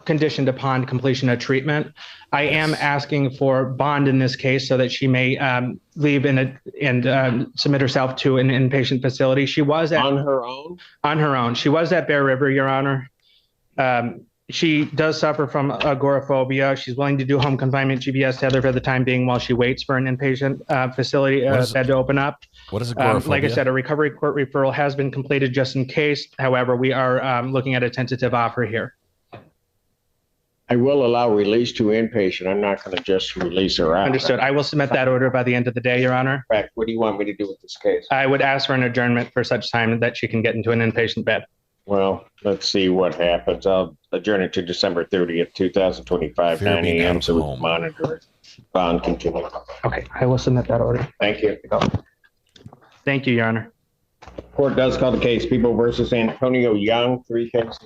conditioned upon completion of treatment. I am asking for bond in this case so that she may leave and submit herself to an inpatient facility. She was on her own. On her own. She was at Bear River, Your Honor. She does suffer from agoraphobia. She's willing to do home confinement GBS tether for the time being while she waits for an inpatient facility bed to open up. What is agoraphobia? Like I said, a recovery court referral has been completed just in case. However, we are looking at a tentative offer here. I will allow release to inpatient. I'm not going to just release her out. Understood. I will submit that order by the end of the day, Your Honor. In fact, what do you want me to do with this case? I would ask for an adjournment for such time that she can get into an inpatient bed. Well, let's see what happens. I'll adjourn it to December 30th, 2025, 9 a.m. so we can monitor it. Bond continue. Okay, I will submit that order. Thank you. Thank you, Your Honor. Court does call the case People versus Antonio Young, 3 cases.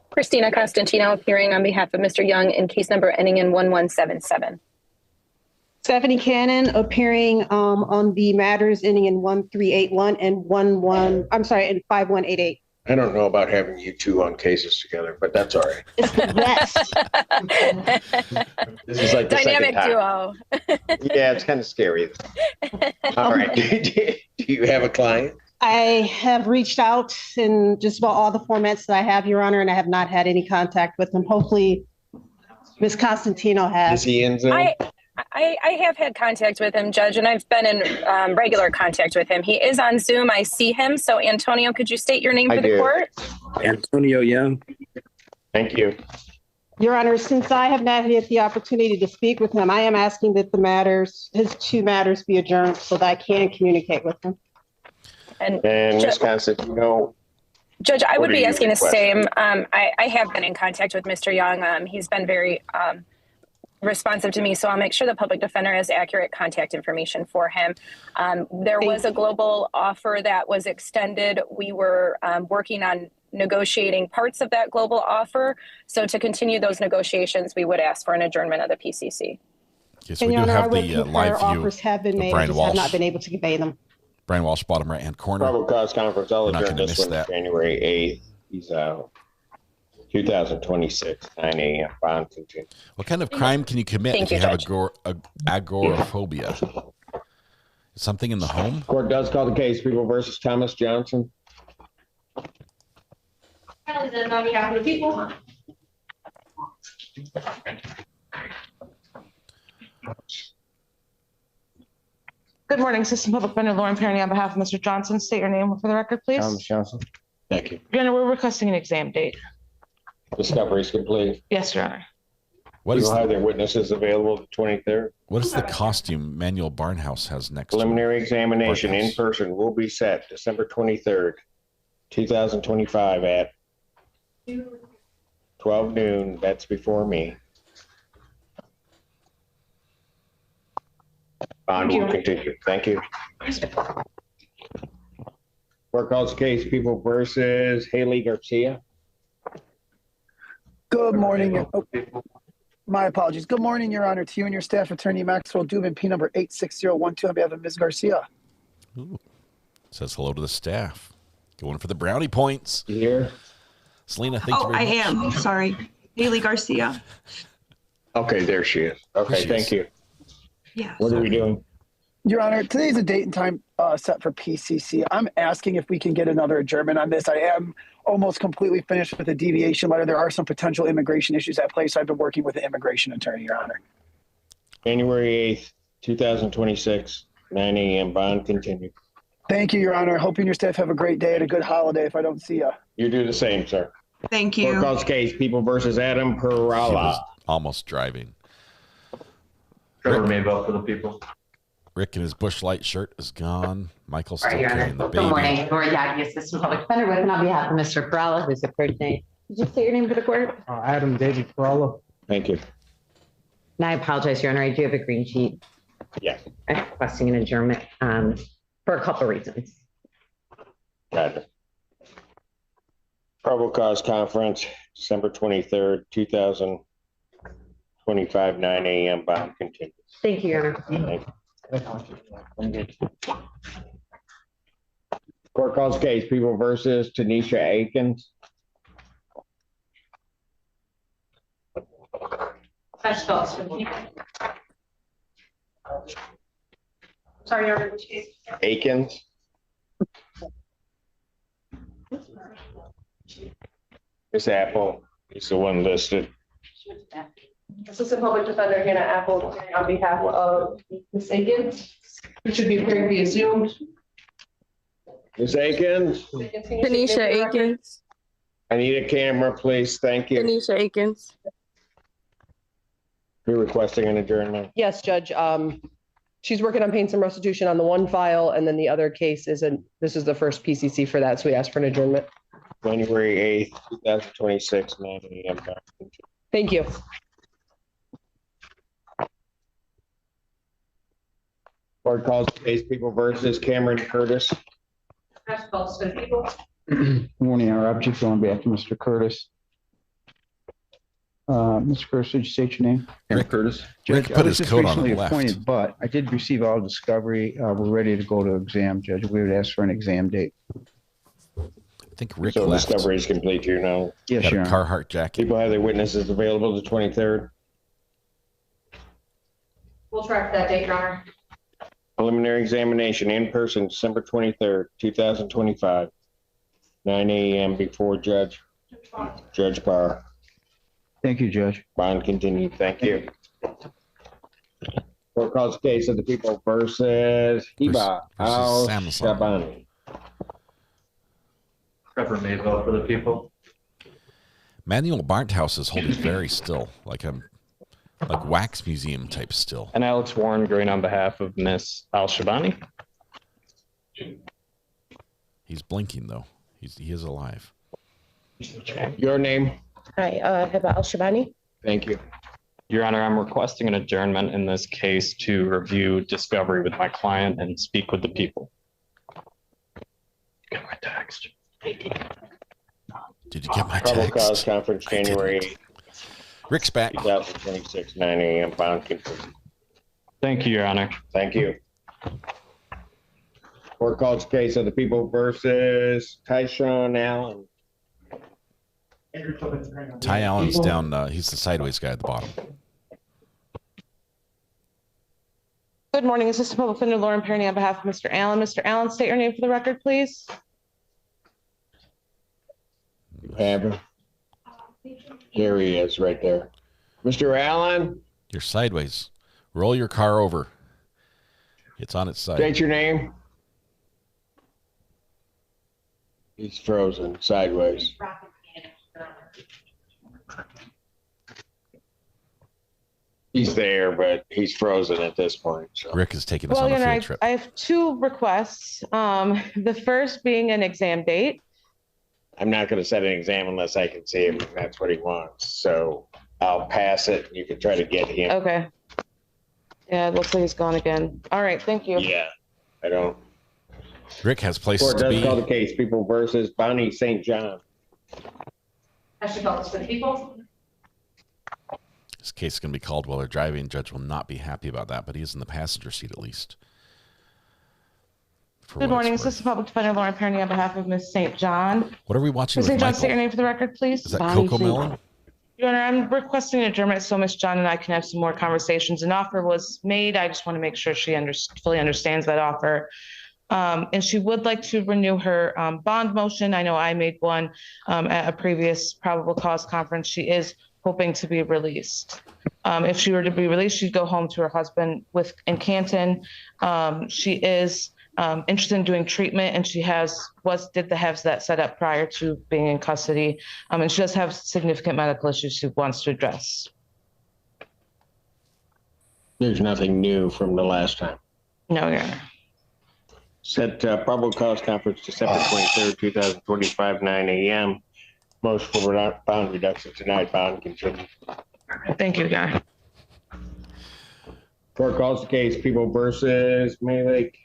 Christina Costantino appearing on behalf of Mr. Young in case number ending in 1177. Stephanie Cannon appearing on the matters ending in 1381 and 5188. I don't know about having you two on cases together, but that's all right. It's the best. This is like the Dynamic second time. duo. Yeah, it's kind of scary. All right. Do you have a client? I have reached out in just about all the formats that I have, Your Honor, and I have not had any contact with him. Hopefully, Ms. Costantino has. Is he in Zoom? I have had contact with him, Judge, and I've been in regular contact with him. He is on Zoom. I see him. So, Antonio, could you state your name for the court? Antonio Young. Thank you. Your Honor, since I have not had the opportunity to speak with him, I am asking that the matters, his 2 matters, be adjourned so that I can communicate with him. And Ms. Costantino. Judge, I would What are be your asking the questions? same. I have been in contact with Mr. Young. He's been very responsive to me, so I'll make sure the public defender has accurate contact information for him. There was a global offer that was extended. We were working on negotiating parts of that global offer. So to continue those negotiations, we would ask for an adjournment of the PCC. Yes, And we Your do Honor, I have would the concur live view offers have been of made. I Brian just have Walsh. not been able to convey them. Brian Walsh, bottom right-hand corner. Probable cause conference. I'll We're not adjourn gonna this miss one that. January 8th. He's out. 2026, 9 a.m. Bond continue. What kind of crime can you commit Thank if you you, have Judge. agoraphobia? Something in the home? Court does call the case, People versus Thomas Johnson. Ayden on behalf of the people. Good morning, Assistant Public Defender Lauren Perry on behalf of Mr. Johnson. State your name for the record, please. Thomas Johnson. Thank you. Your Honor, we're requesting an exam date. Discovery is complete. Yes, Your Honor. What You is will have their witnesses available the 23rd. What is the costume Manuel Barnhouse has next? Preliminary examination Barnhouse. in person will be set December 23rd, 2025 at 12 noon. That's before me. Bond will continue. Thank you. Court calls the case, People versus Haley Garcia. Good morning. Oh, my apologies. Good morning, Your Honor, to you and your staff, Attorney Maxwell Dubin, P number 86012 on behalf of Ms. Garcia. Ooh. Says hello to the staff. Going for the brownie points. Here. Selena, thank you very much. am. Sorry. Haley Garcia. Okay, there she is. Okay, thank you. Yeah. What are we doing? Your Honor, today's a date and time set for PCC. I'm asking if we can get another adjournment on this. I am almost completely finished with the deviation letter. There are some potential immigration issues at play, so I've been working with the immigration attorney, Your Honor. January 8th, 2026, 9 a.m. Bond continue. Thank you, Your Honor. Hoping your staff have a great day and a good holiday if I don't see you. You do the same, sir. Thank Court you. calls case, People versus Adam He Perala. was almost driving. Trevor Maybell for the people. Rick in his bush light shirt is gone. Michael's All still right, Your carrying the Honor. baby. Good morning. Lori Daggy, Assistant Public Defender, with and on behalf of Mr. Perala, who's approached me. Did you say your name for the court? Adam David Perala. Thank you. And I apologize, Your Honor. I do have a green sheet. Yeah. I'm requesting an adjournment for a couple reasons. Got it. Probable cause conference, December 23rd, 2025, 9 a.m. Bond continue. Thank you, Your Honor. Thank you. Court calls case, People versus Tanisha Akins. That's false for the people. Sorry, Your Honor, which case? Akins. Miss Apple is the one listed. Assistant Public Defender Hannah Apple on behalf of Ms. Akins, who should be appearing via Zoom. Miss Akins, Tanisha Akins. I need a camera, please. Thank you. Tanisha Akins. You're requesting an adjournment. Yes, Judge. She's working on paying some restitution on the one file, and then the other case this is the first PCC for that, so we asked for an adjournment. January 8th, 2026, 9 a.m. Thank you. Court calls case, People versus Cameron Curtis. That's false for the people. Good morning, our object on behalf of Mr. Curtis. Mr. Curtis, would you state your name? Rick Curtis. Rick Judge, put I his was just coat on recently and left. appointed, but I did receive all discovery. We're ready to go to exam, Judge. We would ask for an exam date. I think Rick So left. discovery is complete here now. Yes, Got a Your Honor. Carhartt jacket. People have their witnesses available the 23rd. We'll track that date, Your Honor. Preliminary examination in person, December 23rd, 2025, 9 a.m. before Judge Barr. Thank you, Judge. Bond continued. Thank you. Court calls case of the People versus Hiba Al Samsung. Shabani. Trevor Maybell for the people. Manuel Barnhouse is holding very still, like wax museum type still. And Alex Warren going on behalf of Miss Al-Shabani. He's blinking though. He is alive. Your name? Hi, Hiba Al-Shabani. Thank you. Your Honor, I'm requesting an adjournment in this case to review discovery with my client and speak with the people. Get my text. Did you get my Probable cause text? conference, January 8th, Rick's back. 2026, 9 a.m. Bond continued. Thank you, Your Honor. Thank you. Court calls case of the People versus Tyshawn Allen. Ty Allen's down. He's the sideways guy at the bottom. Good morning, Assistant Public Defender Lauren Perny on behalf of Mr. Allen. Mr. Allen, state your name for the record, please. Have Here he is right there. Mr. Allen? You're sideways. Roll your car over. It's on its side. State your name. He's frozen sideways. He's there, but he's frozen at this point. So. Rick is taking us on a field trip. I have two requests. The first being an exam date. I'm not going to set an exam unless I can see him, and that's what he wants. So I'll pass it. You can try to get him. Okay. Yeah, it looks like he's gone again. All right, thank you. Yeah, I don't. Rick has places Court to does be. call the case People versus Bonnie St. John. I should call this for the people. This case is going to be called while they're driving. Judge will not be happy about that, but he's in the passenger seat at least. Good morning, Assistant Public Defender Lauren Perny on behalf of Ms. St. John. What are we watching Ms. with St. John, Michael? state your name for the record, please. Is that Coco Melon? Your Honor, I'm requesting an adjournment so Ms. John and I can have some more conversations. An offer was made. I just want to make sure she fully understands that offer. And she would like to renew her bond motion. I know I made one at a previous probable cause conference. She is hoping to be released. If she were to be released, she'd go home to her husband in Canton. She is interested in doing treatment, and she did have that set up prior to being in custody. And she does have significant medical issues she wants to address. There's nothing new from the last time. No, Your Honor. Set probable cause conference December 23rd, 2025, 9 a.m. Motion for bond reduction tonight. Bond continued. Thank you, Your Honor. Court calls the case People versus Malik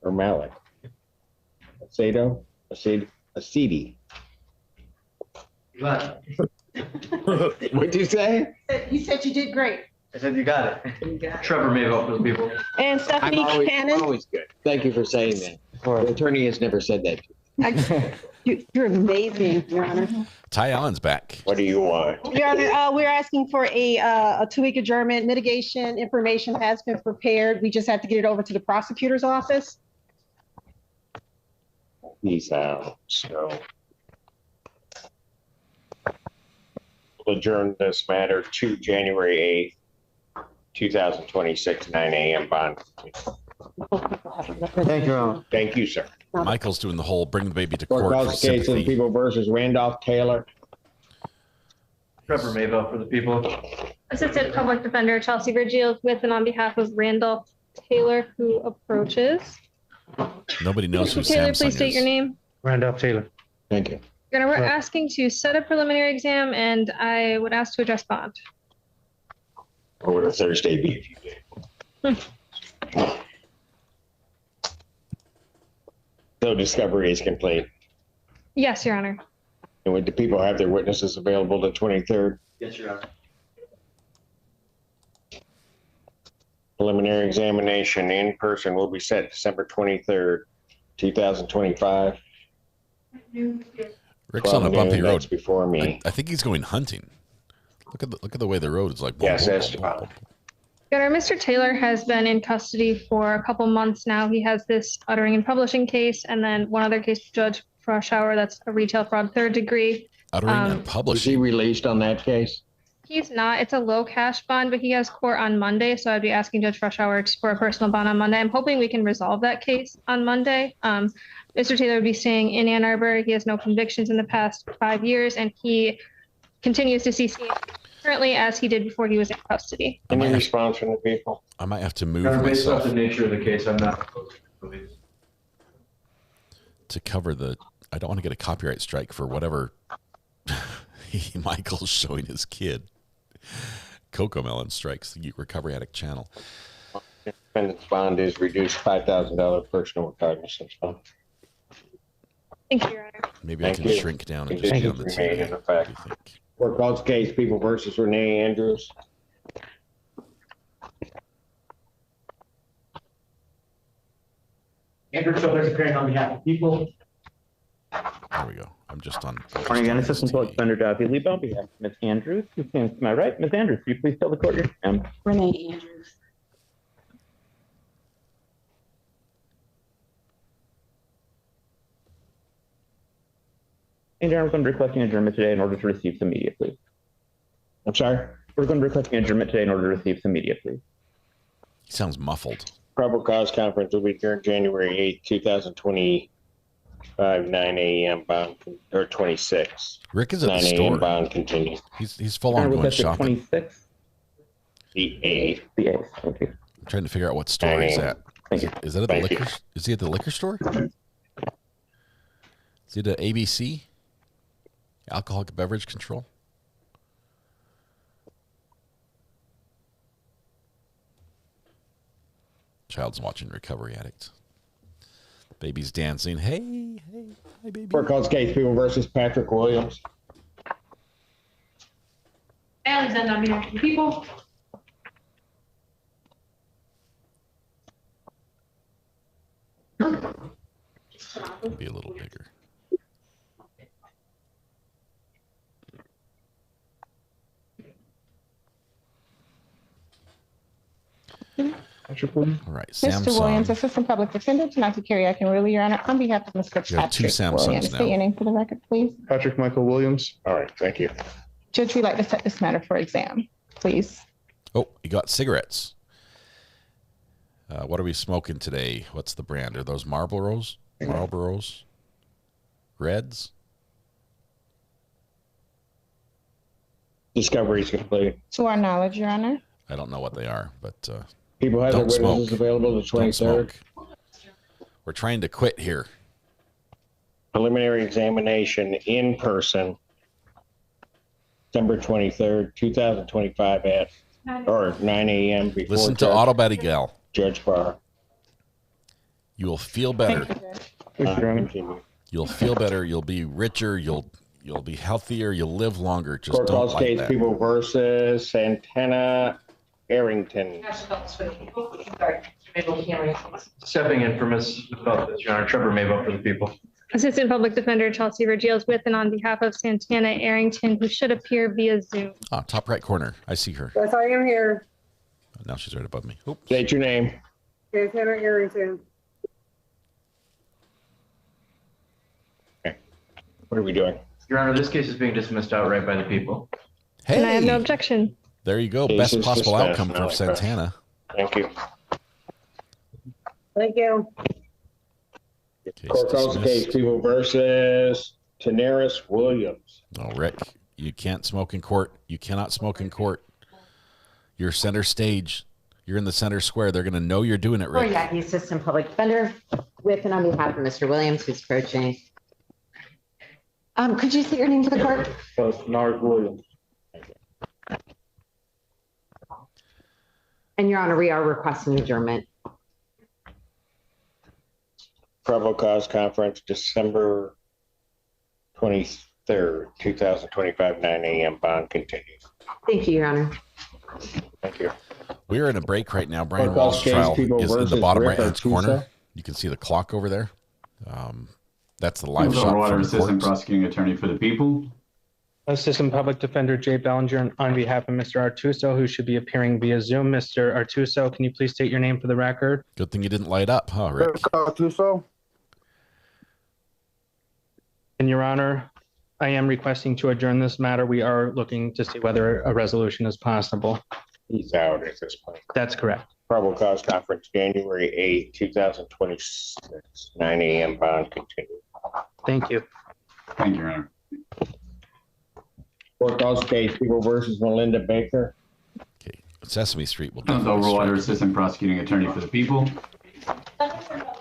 or Malik. Acidi. What'd you say? You said you did great. I said you got it. Trevor Mayville for the people. And Stephanie Cannon. Always good. Thank you for saying that. The attorney has never said that. You're amazing, Your Honor. Ty Allen's back. What do you want? Your Honor, we're asking for a 2-week adjournment. Mitigation information has been prepared. We just have to get it over to the prosecutor's office. Peace out. So we'll adjourn this matter to January 8th, 2026, 9 a.m. Bond. Thank you. Thank you, sir. Michael's doing the whole bring the baby to Court court for calls the case of sympathy. People versus Randolph Taylor. Trevor Mayville for the people. Assistant Public Defender Chelsea Virgil with and on behalf of Randolph Taylor, who approaches. Nobody knows who Mr. Taylor, Samsung please state is. your name. Randolph Taylor. Thank you. Your Honor, we're asking to set a preliminary exam, and I would ask to address bond. Or would a Thursday be if you did? So discovery is complete. Yes, Your Honor. And would the people have their witnesses available the 23rd? Yes, Your Honor. Preliminary examination in person will be set December 23rd, 2025. Rick's on a bumpy road. That's before me. I think he's going hunting. Look at the way the road is like. Yes, Esteban. Your Honor, Mr. Taylor has been in custody for a couple months now. He has this uttering and publishing case, and then one other case, Judge Froschauer, that's a retail fraud 3rd degree. Uttering and publishing. Is he released on that case? He's not. It's a low cash bond, but he has court on Monday, so I'd be asking Judge Froschauer for a personal bond on Monday. I'm hoping we can resolve that case on Monday. Mr. Taylor would be staying in Ann Arbor. He has no convictions in the past 5 years, and he continues to see currently as he did before he was in custody. Any response from the people? I might have to move Based off myself the nature of the case, I'm not opposed to police. to cover the. I don't want to get a copyright strike for whatever Michael's showing his kid. Coco Melon strikes the Recovery Addict channel. Defendant's bond is reduced $5,000 personal recognizance fund. Thank you, Your Honor. Maybe I can shrink down and just get on the Remain in TV. effect. Court calls case People versus Renee Andrews. Andrew Childers appearing on behalf of people. There we go. I'm just on. Morning again, Assistant Public Defender Davi Lieb on behalf of Ms. Andrews, who stands to my right. Ms. Andrews, will you please tell the court your name? Renee Andrews. And Your Honor, we're going to be requesting adjournment today in order to receive some media, please. I'm sorry? We're going to be requesting adjournment today in order to receive some media, please. He sounds muffled. Probable cause conference will be adjourned January 8th, 2025, 9 a.m. bond, or 26. Rick is at the 9 store. a.m. bond continues. He's full on going shopping. 26. The 8th. The 8th. Thank you. I'm trying to figure out what store he's at. Is that at the liquor? Is he at the liquor store? Is he at ABC? Alcoholic Beverage Control? Child's watching Recovery Addict. Baby's dancing. Hey, hi, baby. Court calls case People versus Patrick Williams. Alexander on behalf of the people. Be a little bigger. All right, Mr. Williams, Assistant Public Defender, tonight to carry out and rule, Your Honor, on behalf of Mr. You have two Patrick Samsungs Williams. now. State your name for the record, please. Patrick Michael Williams. All right, thank you. Judge, we'd like to set this matter for exam, please. Oh, you got cigarettes. What are we smoking today? What's the brand? Are those Marlboros? Marlboros? Reds? Discovery is complete. To our knowledge, Your Honor. I don't know what they are, but People have their don't witnesses smoke. available the Don't 23rd. smoke. We're trying to quit here. Preliminary examination in person, December 23rd, 2025 at, or 9 a.m. before. Listen to Judge- Auto Betty Gal. Judge Barr. You will feel better. Continue. You'll feel better. You'll be richer. You'll be healthier. You'll live longer. Just Court don't calls like case that. People versus Santana Arrington. Stepping in for Ms. Your Honor, Trevor Mayville for the people. Assistant Public Defender Chelsea Regiels with and on behalf of Santana Arrington, who should appear via Zoom. Ah, top right corner. I see her. Yes, I am here. Now she's right above me. Oops. State your name. Santana Arrington. What are we doing? Your Honor, this case is being dismissed outright by the people. Hey, And I have no objection. there you go. Case Best is possible dismissed. outcome Now for Santana. Thank you. Thank you. Case Court calls dismissed. case People versus Tanaris Williams. Oh, Rick, you can't smoke in court. You cannot smoke in court. You're center stage. You're in the center square. They're going to know you're doing it, Oh, Rick. yeah, the Assistant Public Defender with and on behalf of Mr. Williams, who's approaching. Could you say your name for the court? Tanaris Williams. And Your Honor, we are requesting adjournment. Probable cause conference, December 23rd, 2025, 9 a.m. Bond continues. Thank you, Your Honor. Thank you. We're in a break right now. Brian Court calls Wall's case trial People is in the versus bottom Rick right-hand Artuso. corner. You can see the clock over there. That's the live Bill shot Water, from Assistant court. Prosecuting Attorney for the people. Assistant Public Defender Jay Bellinger on behalf of Mr. Artuso, who should be appearing via Zoom. Mr. Artuso, can you please state your name for the record? Good thing you didn't light up, huh, Rick? And Your Honor, I am requesting to adjourn this matter. We are looking to see whether a resolution is possible. He's out at this point. That's correct. Probable cause conference, January 8th, 2026, 9 a.m. Bond continues. Thank you. Thank you, Your Honor. Court calls case People versus Melinda Baker. Okay, Sesame Street will Bill definitely Water, strike. Assistant Prosecuting Attorney for the people.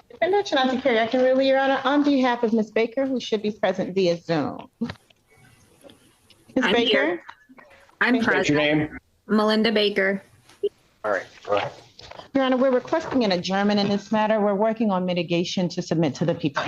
Defender, tonight to carry out and rule, Your Honor, on behalf of Ms. Baker, who should be present via Zoom. Ms. I'm Baker? here. I'm State your present. name. Melinda Baker. All right, go ahead. Your Honor, we're requesting an adjournment in this matter. We're working on mitigation to submit to the people.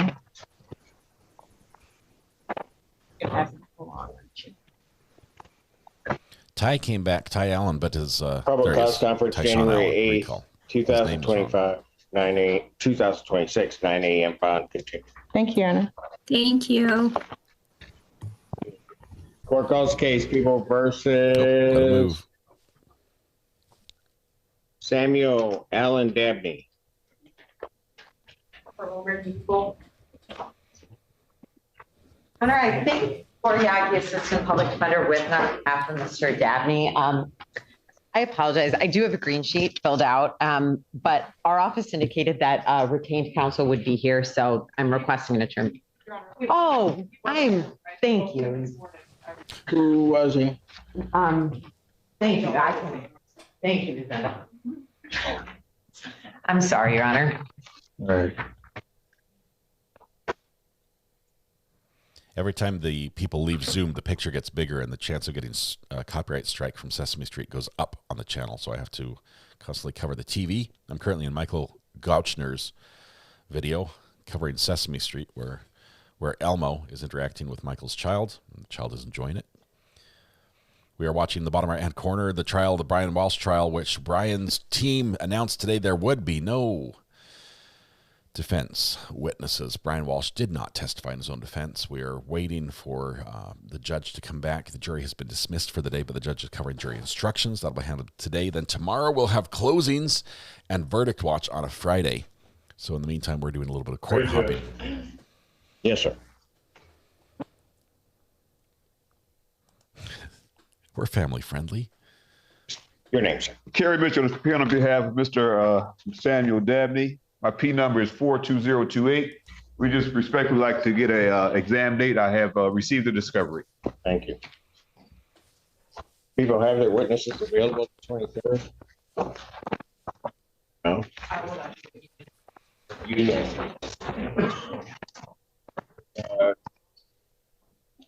Ty came back, Ty Allen, but his Probable there he cause is. conference, Tyshawn January Allen, 8th, recall. His name is wrong. 2025, 2026, 9 a.m. Bond continues. Thank you, Your Honor. Thank you. Court calls case People Gotta versus move. Samuel Allen Dabney. Honor, I think Yagi, Assistant Public Defender with on behalf of Mr. Dabney. I apologize. I do have a green sheet filled out, but our office indicated that retained counsel would be here, so I'm requesting an adjournment. Oh, thank you. Who was he? Thank you. Thank you, Defendant. I'm sorry, Your Honor. All right. Every time the people leave Zoom, the picture gets bigger and the chance of getting a copyright strike from Sesame Street goes up on the channel. So I have to constantly cover the TV. I'm currently in Michael Gauchner's video covering Sesame Street, where Elmo is interacting with Michael's child, and the child is enjoying it. We are watching the bottom right-hand corner, the trial, the Brian Walshe trial, which Brian's team announced today there would be no defense witnesses. Brian Walshe did not testify in his own defense. We are waiting for the judge to come back. The jury has been dismissed for the day, but the judge is covering jury instructions. That'll be handled today. Then tomorrow we'll have closings and verdict watch on a Friday. So in the meantime, we're doing a little bit of court hopping. Yes, sir. We're family friendly. Your name, sir. Kerry Mitchell is here on behalf of Mr. Samuel Dabney. My P number is 42028. We just respectfully like to get a exam date. I have received the discovery. Thank you. People have their witnesses available the 23rd? No?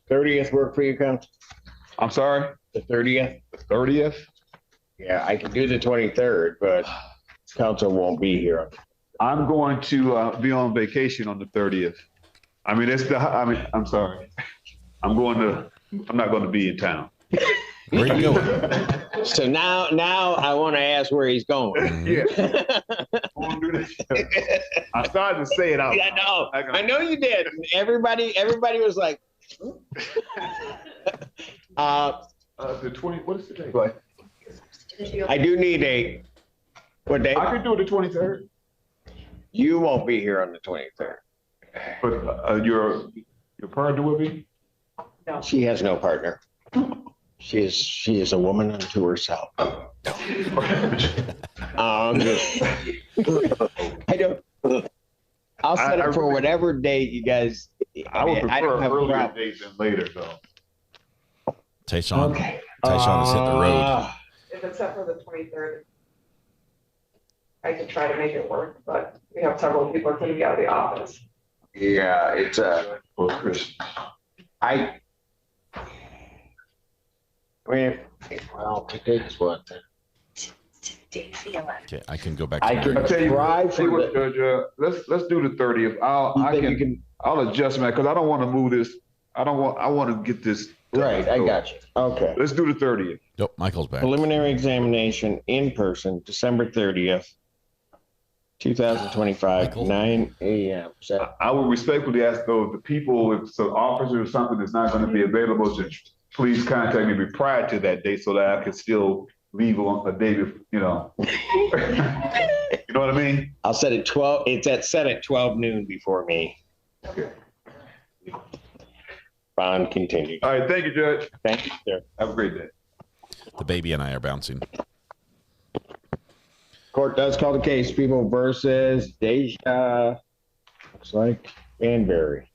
30th work for you, counsel? I'm sorry? The 30th? The 30th? Yeah, I can do the 23rd, but counsel won't be here. I'm going to be on vacation on the 30th. I'm sorry. I'm not going to be in town. Where you going? So now I want to ask where he's going. Yeah. I started to say it out. Yeah, no, I know you did. Everybody was like, the 20, what is the day? Go ahead. I do need what day? I could do it the 23rd. You won't be here on the 23rd. But your partner will be? No. She has no partner. She is a woman unto herself. I'll set it for whatever date you guys. I would prefer earlier dates than later, though. Tayshawn is hitting the road. If it's set for the 23rd, I could try to make it work, but we have several people going to be out of the office. Yeah, it's Christmas. I mean, well, today's what? Okay, I can go back. I can try for Judge. Let's do the 30th. I'll adjust, man, because I don't want to move this. I want to get this right. I got you. Okay. Let's do the 30th. Nope, Michael's back. Preliminary examination in person, December 30th, 2025, 9 a.m. I would respectfully ask though the people, if some officer or something is not going to be available, to please contact me prior to that date so that I can still leave on a day, you know. You know what I mean? I'll set it 12. It's set at 12 noon before me. Okay. Bond continued. All right. Thank you, Judge. Thank you, sir. Have a great day. The baby and I are bouncing. Court does call the case, People versus Deja, looks like, Banbury.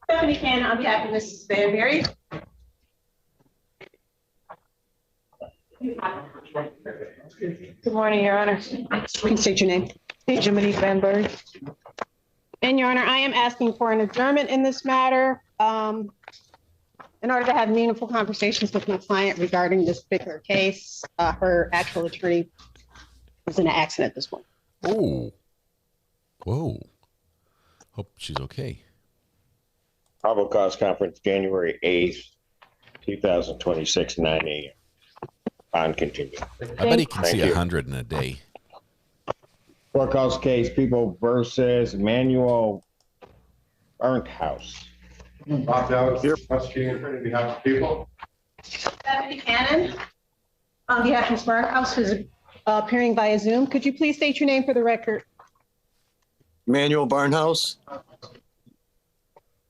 Stephanie Cannon on behalf of Mrs. Banbury. Good morning, Your Honor. Please state your name. Jiminy Banbury. And Your Honor, I am asking for an adjournment in this matter in order to have meaningful conversations with my client regarding this particular case. Her actual attorney was in an accident this morning. Oh, whoa. Hope she's okay. Probable cause conference, January 8th, 2026, 9 a.m. Bond continued. I bet he can see 100 in a day. Court calls case, People versus Emmanuel Barnkhouse. Bob Dowd here, prosecuting attorney on behalf of People. Stephanie Cannon on behalf of Ms. Barkhouse, who's appearing via Zoom. Could you please state your name for the record? Emmanuel Barnhouse.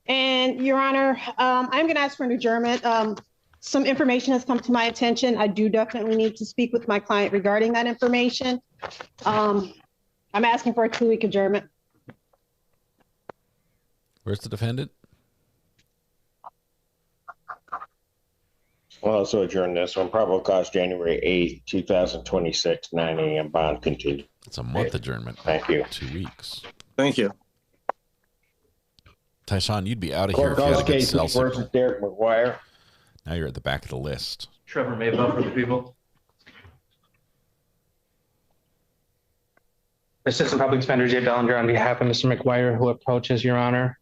And Your Honor, I'm going to ask for an adjournment. Some information has come to my attention. I do definitely need to speak with my client regarding that information. I'm asking for a 2-week adjournment. Where's the defendant? We'll also adjourn this one. Probable cause January 8th, 2026, 9 a.m. Bond continued. It's a month adjournment. Thank you. 2 weeks. Thank you. Tyshawn, you'd be out of here Court if you had calls a good case cell versus signal. Derek McGuire. Now you're at the back of the list. Trevor Mayville for the people. Assistant Public Defender Jay Bellinger on behalf of Mr. McGuire, who approaches, Your Honor.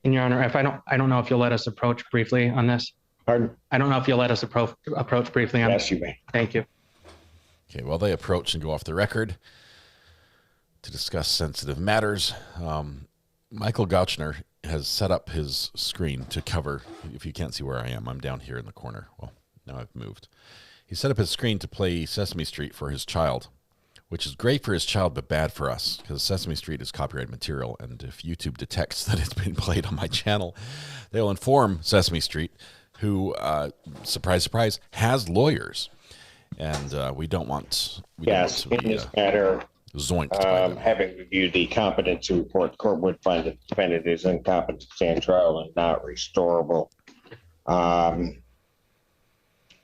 And Your Honor, if I don't know if you'll let us approach briefly on this. Pardon? I don't know if you'll let us approach briefly on this. Yes, you may. Thank you. Okay, well, they approach and go off the record to discuss sensitive matters. Michael Gouchner has set up his screen to cover, if you can't see where I am, I'm down here in the corner. Well, now I've moved. He set up his screen to play Sesame Street for his child, which is great for his child, but bad for us, because Sesame Street is copyrighted material, and if YouTube detects that it's been played on my channel, they'll inform Sesame Street, who, surprise, surprise, has lawyers. And we don't want In this matter, zoinked. having reviewed the competency report, the court would find that the defendant is incompetent to stand trial and not restorable.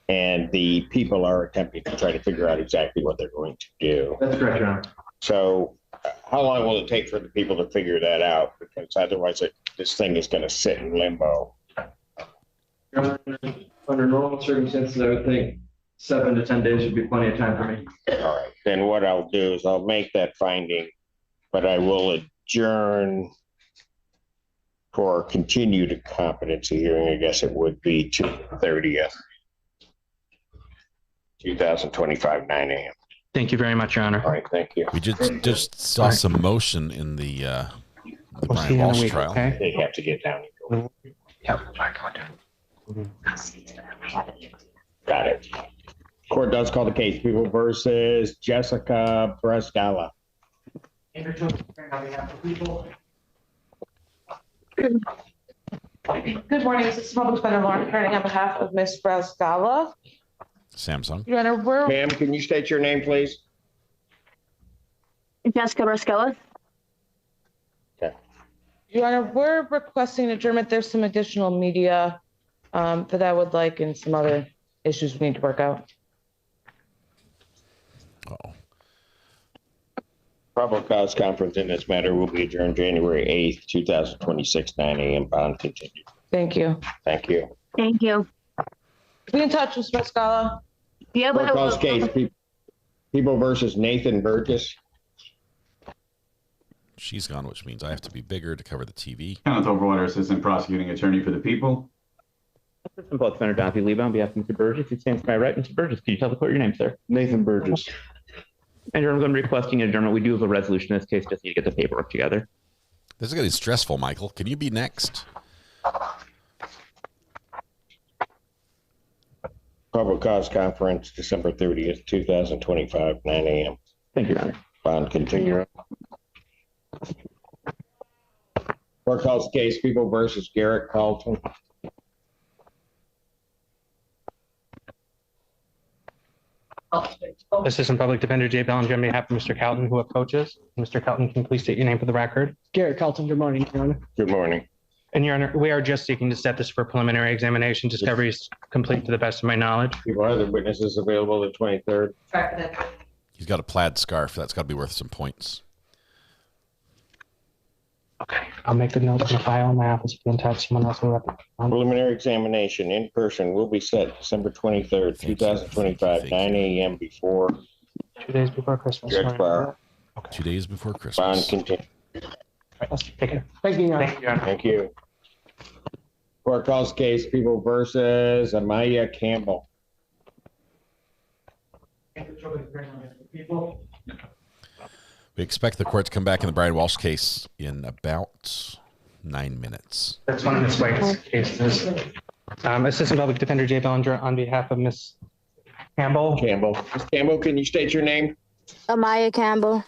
And the people are attempting to try to figure out exactly what they're going to do. That's correct, Your Honor. So how long will it take for the people to figure that out? Because otherwise this thing is going to sit in limbo. Your Honor, under normal circumstances, I would think 7 to 10 days would be plenty of time for me. All right, then what I'll do is I'll make that finding, but I will adjourn for continued competency hearing. I guess it would be to the 30th, 2025, 9 a.m. Thank you very much, Your Honor. All right, thank you. We just saw some motion in the Brian Walsh trial. Okay? They have to get down. Got it. Court does call the case. People versus Jessica Brascala. Good morning, this is Public Defender Lauren Kearney on behalf of Ms. Brascala. Samsung. Your Honor, Ma'am, can you state your name, please? Jessica Brascala. Okay. Your Honor, we're requesting adjournment. There's some additional media that I would like and some other issues we need to work out. Uh-oh. Probable cause conference in this matter will be adjourned January 8th, 2026, 9 a.m. Bond continued. Thank you. Thank you. Thank you. Be in touch, Ms. Brascala. Yeah, Court calls case People versus Nathan Burgess. She's gone, which means I have to be bigger to cover the TV. Kenneth Overwater, Assistant Prosecuting Attorney for the People. Assistant Public Defender Donnie Leba on behalf of Mr. Burgess, who stands to my right. Mr. Burgess, can you tell the court your name, sir? Nathan Burgess. And I'm going to be requesting an adjournment. We do have a resolution in this case, just need to get the paperwork together. This is getting stressful, Michael. Can you be next? Probable cause conference December 30th, 2025, 9 a.m. Thank you, Your Honor. Bond continued. Court calls case People versus Garrett Carlton. Assistant Public Defender Jay Bellinger on behalf of Mr. Calton, who approaches. Mr. Calton, can you please state your name for the record? Garrett Carlton, good morning, Your Honor. Good morning. And Your Honor, we are just seeking to set this for preliminary examination. Discovery is complete to the best of my knowledge. People are the witnesses available the 23rd. He's got a plaid scarf. That's got to be worth some points. Okay, I'll make the notes in the file in my office. Be in touch. Someone else will rep. Preliminary examination in person will be set December 23rd, 2025, 9 a.m. before 2 days before Christmas. Judge Bar. Okay. 2 days before Bond Christmas. continued. Right, let's take it. Thank you, Your Honor. Thank you, Your Honor. Thank you. Court calls case People versus Amaya Campbell. We expect the court to come back in the Brian Walsh case in about 9 minutes. That's one of Ms. White's cases. Assistant Public Defender Jay Bellinger on behalf of Ms. Campbell. Ms. Campbell, can you state your name? Amaya Campbell.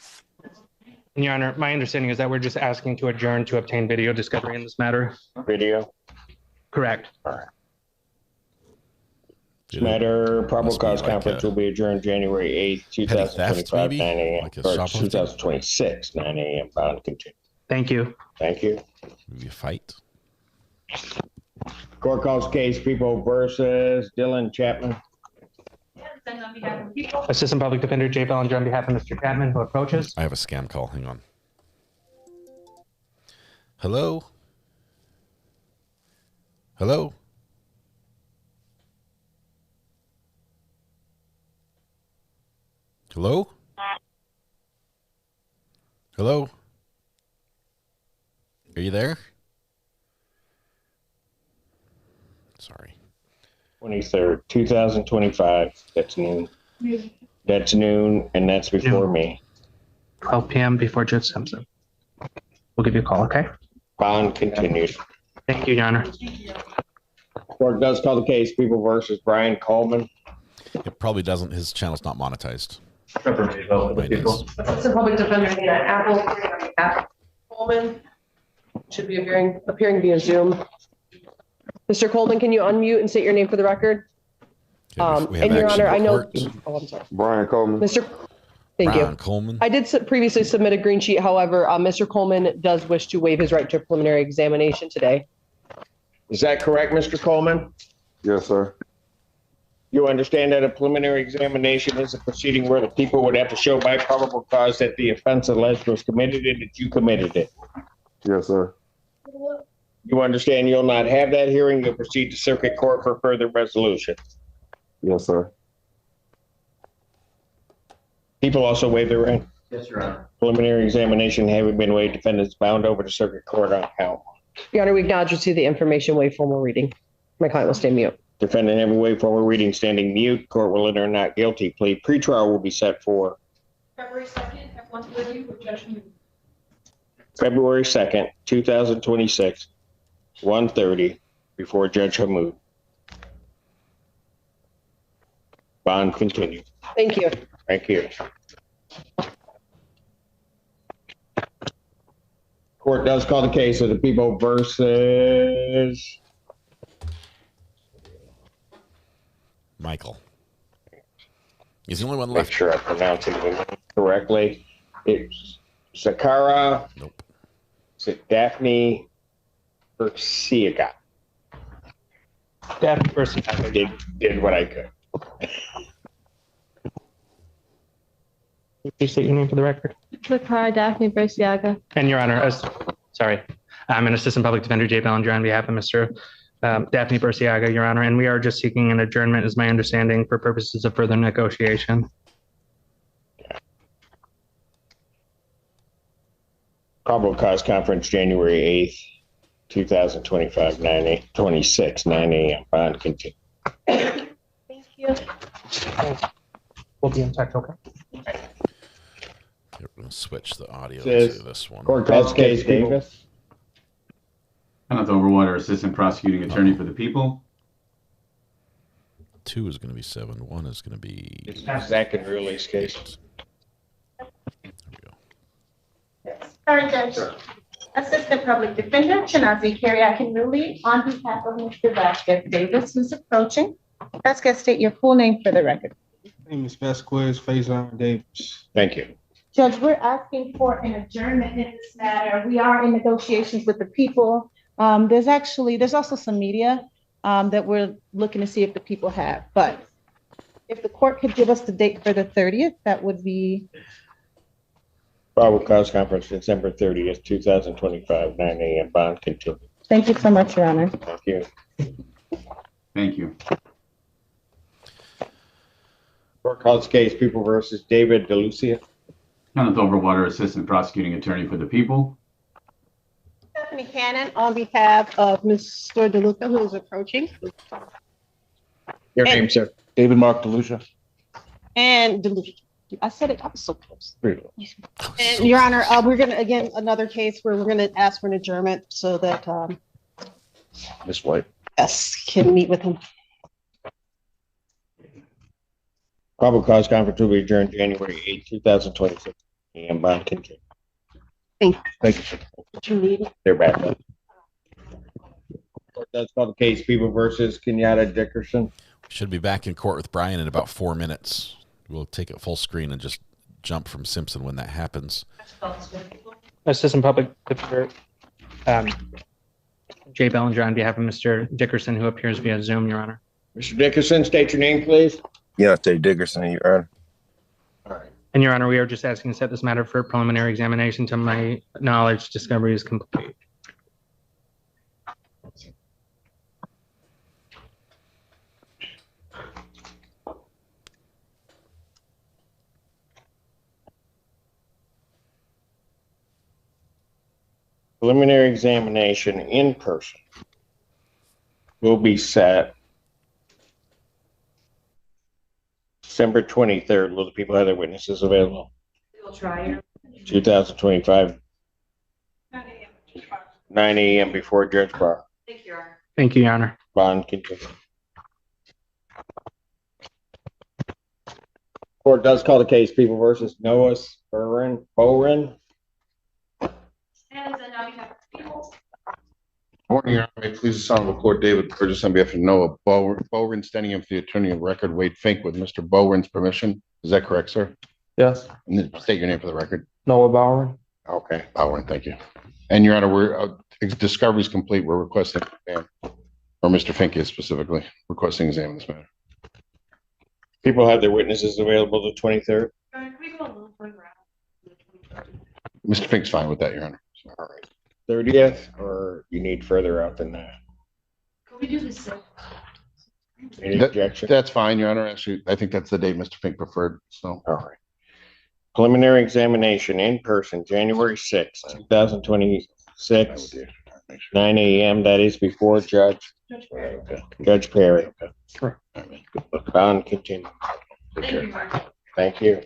And Your Honor, my understanding is that we're just asking to adjourn to obtain video discovery in this matter. Video? Correct. This matter, probable Must be cause like conference a will be adjourned January 8th, petty theft, 2025, maybe? 9 a.m. Like a or shoplifting? 2026, 9 a.m. Bond continue. Thank you. Thank you. Maybe a fight. Court calls case People versus Dylan Chapman. Assistant Public Defender Jay Bellinger on behalf of Mr. Chapman, who approaches. I have a scam call. Hang on. Hello? Hello? Hello? Hello? Are you there? Sorry. 23rd, 2025. That's noon. That's noon, and that's before me. 12 p.m. before Judge Simpson. We'll give you a call, okay? Bond continues. Thank you, Your Honor. Court does call the case People versus Brian Coleman. It probably doesn't. His channel's not monetized. Assistant Public Defender Nina Apple, Coleman should be appearing via Zoom. Mr. Coleman, can you unmute and state your name for the record? And Your Honor, I know. Oh, I'm sorry. Brian Coleman. Thank Brian you. Coleman. I did previously submit a green sheet. However, Mr. Coleman does wish to waive his right to a preliminary examination today. Is that correct, Mr. Coleman? Yes, sir. You understand that a preliminary examination is a proceeding where the people would have to show by probable cause that the offense alleged was committed and that you committed it. Yes, sir. You understand you'll not have that hearing. You'll proceed to circuit court for further resolution. Yes, sir. People also waive their right. Yes, Your Honor. Preliminary examination having been waived, defendants bound over to circuit court on count. Your Honor, we acknowledge receipt of the information waived formal reading. My client will stay mute. Defendant having waived formal reading, standing mute. Court will enter not guilty plea. Pretrial will be set for February 2nd, everyone's with you for judgment. February 2nd, 2026, 1:30 before Judge Hamoud. Bond continued. Thank you. Thank you. Court does call the case of the People versus Michael. He's the only one left. Make sure I pronounce it correctly. It's Zakara. Nope. Is it Daphne Bersiaga? Daphne Bersiaga. Did what I could. Please state your name for the record. Hi, Daphne Bersiaga. And Your Honor, I'm an Assistant Public Defender Jay Bellinger on behalf of Mr. Daphne Bersiaga, Your Honor, and we are just seeking an adjournment, is my understanding, for purposes of further negotiation. Probable cause conference January 8th, 2025, 9 a.m. Bond continue. Thank you. We'll be in touch, okay? We're going to switch the audio Says to this one. Court calls case Davis. Kenneth Overwater, Assistant Prosecuting Attorney for the People. 2 is going to be 7. 1 is going to be Zach and Ruleigh's case. Sorry, Judge. Assistant Public Defender Chinazi Kyriakin-Ruli on behalf of Mr. Vasquez Davis, who's approaching. Vasquez, state your full name for the record. My name is Vasquez Faison Davis. Thank you. Judge, we're asking for an adjournment in this matter. We are in negotiations with the people. There's also some media that we're looking to see if the people have. But if the court could give us the date for the 30th, that would be. Probable cause conference December 30th, 2025, 9 a.m. Bond continue. Thank you so much, Your Honor. Thank you. Thank you. Court calls case People versus David DeLucia. Kenneth Overwater, Assistant Prosecuting Attorney for the People. Stephanie Cannon on behalf of Mr. DeLuca, who is approaching. Your name, sir? David Mark DeLucia. And DeLucia. I said it, I was so close. Pretty And Your Honor, we're gonna, again, another case where we're gonna ask for an adjournment so that, Ms. White. yes, can meet with him. Probable cause conference will be adjourned January 8th, 2026, and Bond continue. Thank Thank you. They're back. Court does call the case People versus Kenyatta Dickerson. Should be back in court with Brian in about 4 minutes. We'll take it full screen and just jump from Simpson when that happens. Assistant Public Defender Jay Bellinger on behalf of Mr. Dickerson, who appears via Zoom, Your Honor. Mr. Dickerson, state your name, please. Jay Dickerson, Your Honor. All right. And Your Honor, we are just asking to set this matter for preliminary examination. To my knowledge, discovery is complete. Preliminary examination in person will be set December 23rd. Will the people have their witnesses available? We'll try. 2025, 9 a.m. before Judge Barr. Thank you, Your Honor. Thank you, Your Honor. Bond continue. Court does call the case People versus Noah Bowen. Morning, Your Honor. May it please the Honorable Court, David Burgess on behalf of Noah Bowen, standing in for the attorney of record, Wade Fink, with Mr. Bowen's permission. Is that correct, sir? Yes. And then state your name for the record. Noah Bauer. Okay, Bowen, thank you. And Your Honor, we're discovery is complete. We're requesting exam, or Mr. Fink is specifically requesting exam in this matter. People have their witnesses available the 23rd. Mr. Fink's fine with that, Your Honor. All right. 30th, or you need further out than that? Could we do this? Any objection? That's fine, Your Honor. Actually, I think that's the date Mr. Fink preferred. So, all right. Preliminary examination in person, January 6th, 2026, 9 a.m. That is before Judge Perry. Bond continue. Thank you.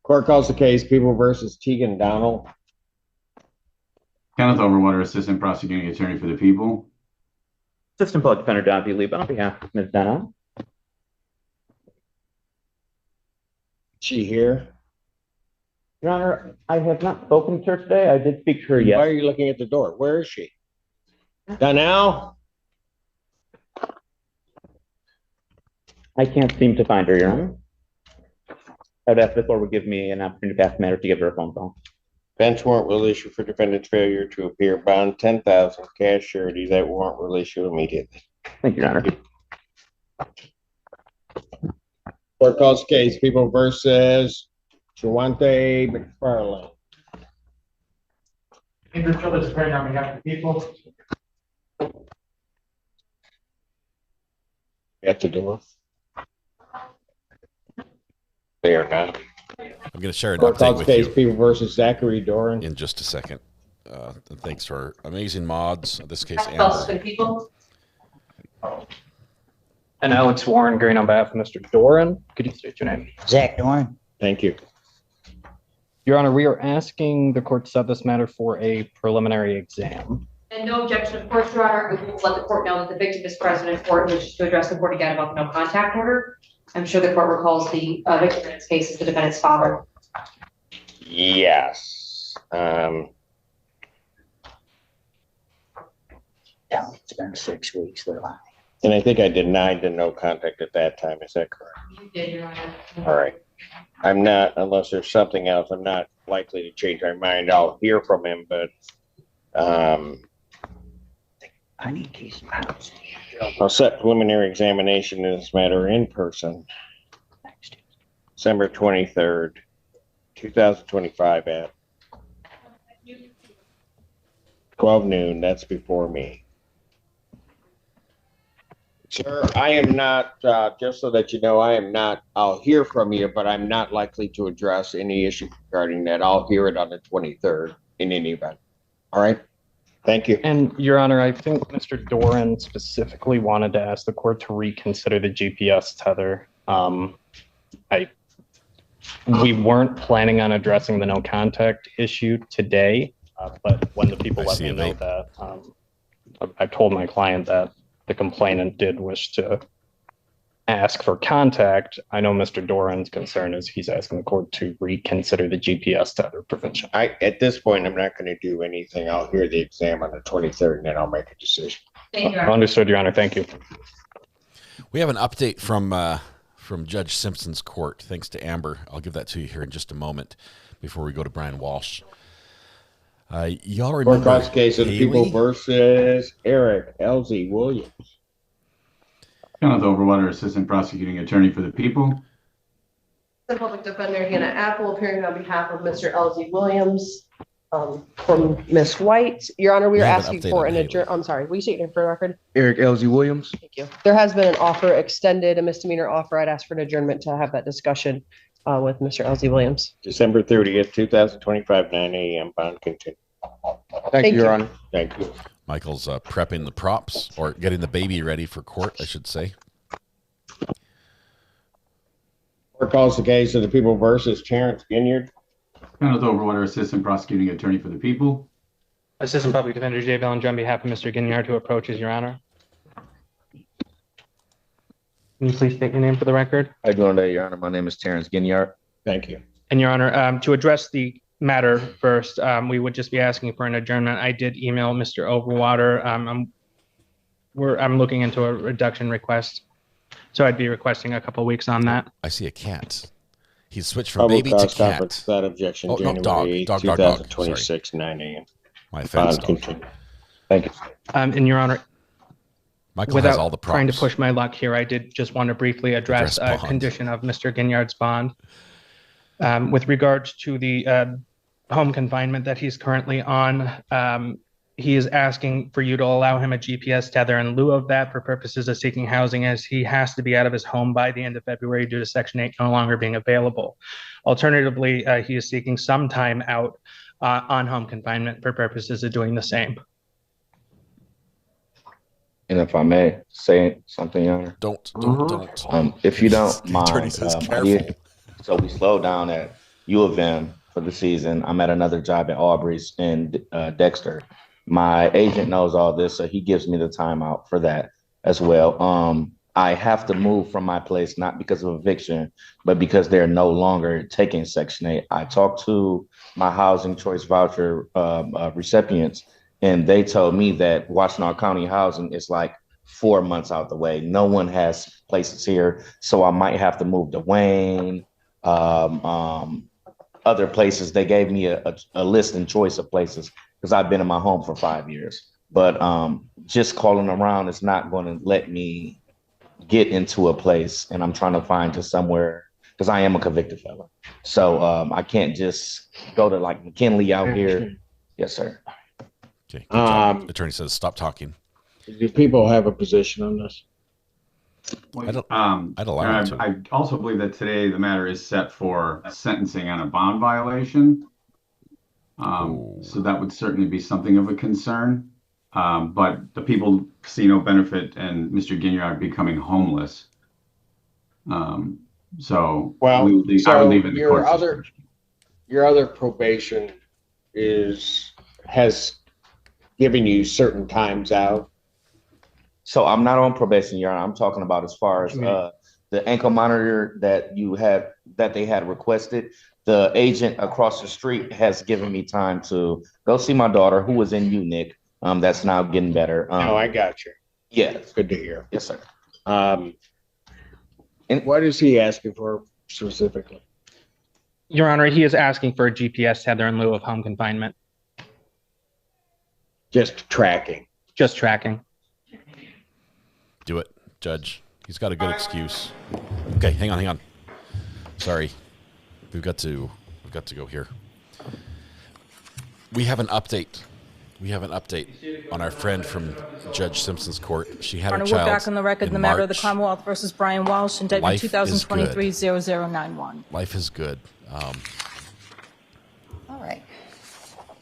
Court calls the case People versus Tegan Donald. Kenneth Overwater, Assistant Prosecuting Attorney for the People. Assistant Public Defender Davey Lee on behalf of Ms. Donald. She here? Your Honor, I have not spoken to her today. I did speak to her yesterday. Why are you looking at the door? Where is she? Donnell? I can't seem to find her, Your Honor. I'd ask the court would give me an opportunity to pass the matter to give her a phone call. Bench warrant will issue for defendant's failure to appear. Bond 10,000. Cash surety. That warrant will issue immediately. Thank you, Your Honor. Court calls case People versus Shawante McFarland. Andrew Childers, attorney on behalf of the people. At the door. They are not. I'm going to share an Court update calls with case you People versus Zachary Doran in just a second. And thanks to our amazing mods, in this case, Amber. People. And Alex Warren, Green on behalf of Mr. Doran. Could you state your name? Zach Doran. Thank you. Your Honor, we are asking the court to set this matter for a preliminary exam. And no objection, of course, Your Honor. We will let the court know that the victim is present in court and wishes to address the court again about the no contact order. I'm sure the court recalls the victim in this case is the defendant's father. Yes. Yeah, it's been 6 weeks. They're lying. And I think I denied the no contact at that time. Is that correct? You did, Your Honor. All right. I'm not, unless there's something else, I'm not likely to change my mind. I'll hear from him, but I need these mouse. I'll set preliminary examination in this matter in person. December 23rd, 2025 at 12 noon. That's before me. Sir, I am not, just so that you know, I am not, I'll hear from you, but I'm not likely to address any issue regarding that. I'll hear it on the 23rd in any event. All right. Thank you. And Your Honor, I think Mr. Doran specifically wanted to ask the court to reconsider the GPS tether. We weren't planning on addressing the no contact issue today, but when the people let me know that, I told my client that the complainant did wish to ask for contact, I know Mr. Doran's concern is he's asking the court to reconsider the GPS tether provision. At this point, I'm not going to do anything. I'll hear the exam on the 23rd and then I'll make a decision. Thank you. Understood, Your Honor. Thank you. We have an update from Judge Simpson's court. Thanks to Amber. I'll give that to you here in just a moment before we go to Brian Walsh. Y'all remember Courthouse case of the people versus Eric LZ Williams. Kenneth Overwater, Assistant Prosecuting Attorney for the People. The public defender Hannah Apple appearing on behalf of Mr. LZ Williams from Miss White. Your Honor, we are asking for an adjournment. I'm sorry, will you state your name for the record? Eric LZ Williams. Thank you. There has been an offer extended, a misdemeanor offer. I'd ask for an adjournment to have that discussion with Mr. LZ Williams. December 30th, 2025, 9 a.m. Bond continue. Thank you, Your Honor. Thank you. Michael's prepping the props, or getting the baby ready for court, I should say. Court calls the case of the people versus Terrence Ginyard. Kenneth Overwater, Assistant Prosecuting Attorney for the People. Assistant Public Defender Jay Bellinger on behalf of Mr. Ginyard, who approaches, Your Honor. Can you please state your name for the record? How you doing today, Your Honor? My name is Terrence Ginyard. Thank you. And Your Honor, to address the matter first, we would just be asking for an adjournment. I did email Mr. Overwater. I'm looking into a reduction request, so I'd be requesting a couple weeks on that. I see a cat. He's switched from baby to cat. Without objection, Oh, no, January dog, 2026, 9 a.m. My offense, dog. Continue. Thank you. And Your Honor, Michael without has all the props. trying to push my luck here, I did just want to briefly address a condition of Mr. Ginyard's bond. With regards to the home confinement that he's currently on, he is asking for you to allow him a GPS tether in lieu of that for purposes of seeking housing, as he has to be out of his home by the end of February due to Section 8 no longer being available. Alternatively, he is seeking some time out on home confinement for purposes of doing the same. And if I may say something, Your Honor. Don't. If you don't mind, attorney says careful. so we slowed down at U of M for the season. I'm at another job at Aubrey's in Dexter. My agent knows all this, so he gives me the time out for that as well. I have to move from my place, not because of eviction, but because they're no longer taking Section 8. I talked to my housing choice voucher recipients, and they told me that Washtenaw County housing is like 4 months out the way. No one has places here, so I might have to move to Wayne, other places. They gave me a list and choice of places because I've been in my home for 5 years. But just calling around is not going to let me get into a place, and I'm trying to find just somewhere because I am a convicted felon. So I can't just go to like McKinley out here. Yes, sir. Okay. Attorney says stop talking. Do people have a position on this? Well, I'd allow him to. I also believe that today the matter is set for sentencing on a bond violation. So that would certainly be something of a concern. But the people see no benefit in Mr. Ginyard becoming homeless. So I would leave it in the court's discretion. Your other probation has given you certain times out. So I'm not on probation, Your Honor. I'm talking about as far as the ankle monitor that they had requested. The agent across the street has given me time to go see my daughter, who was in UNIC. That's now getting better. I got you. Yeah, that's good to hear. Yes, sir. And what is he asking for specifically? Your Honor, he is asking for a GPS tether in lieu of home confinement. Just tracking. Just tracking. Do it, Judge. He's got a good excuse. Okay, hang on. Sorry. We've got to go here. We have an update. On our friend from Judge Simpson's court. She had her child. We're back on the record in the matter of the Commonwealth versus Brian Walsh, indictment 2023-0091. Life is good. All right.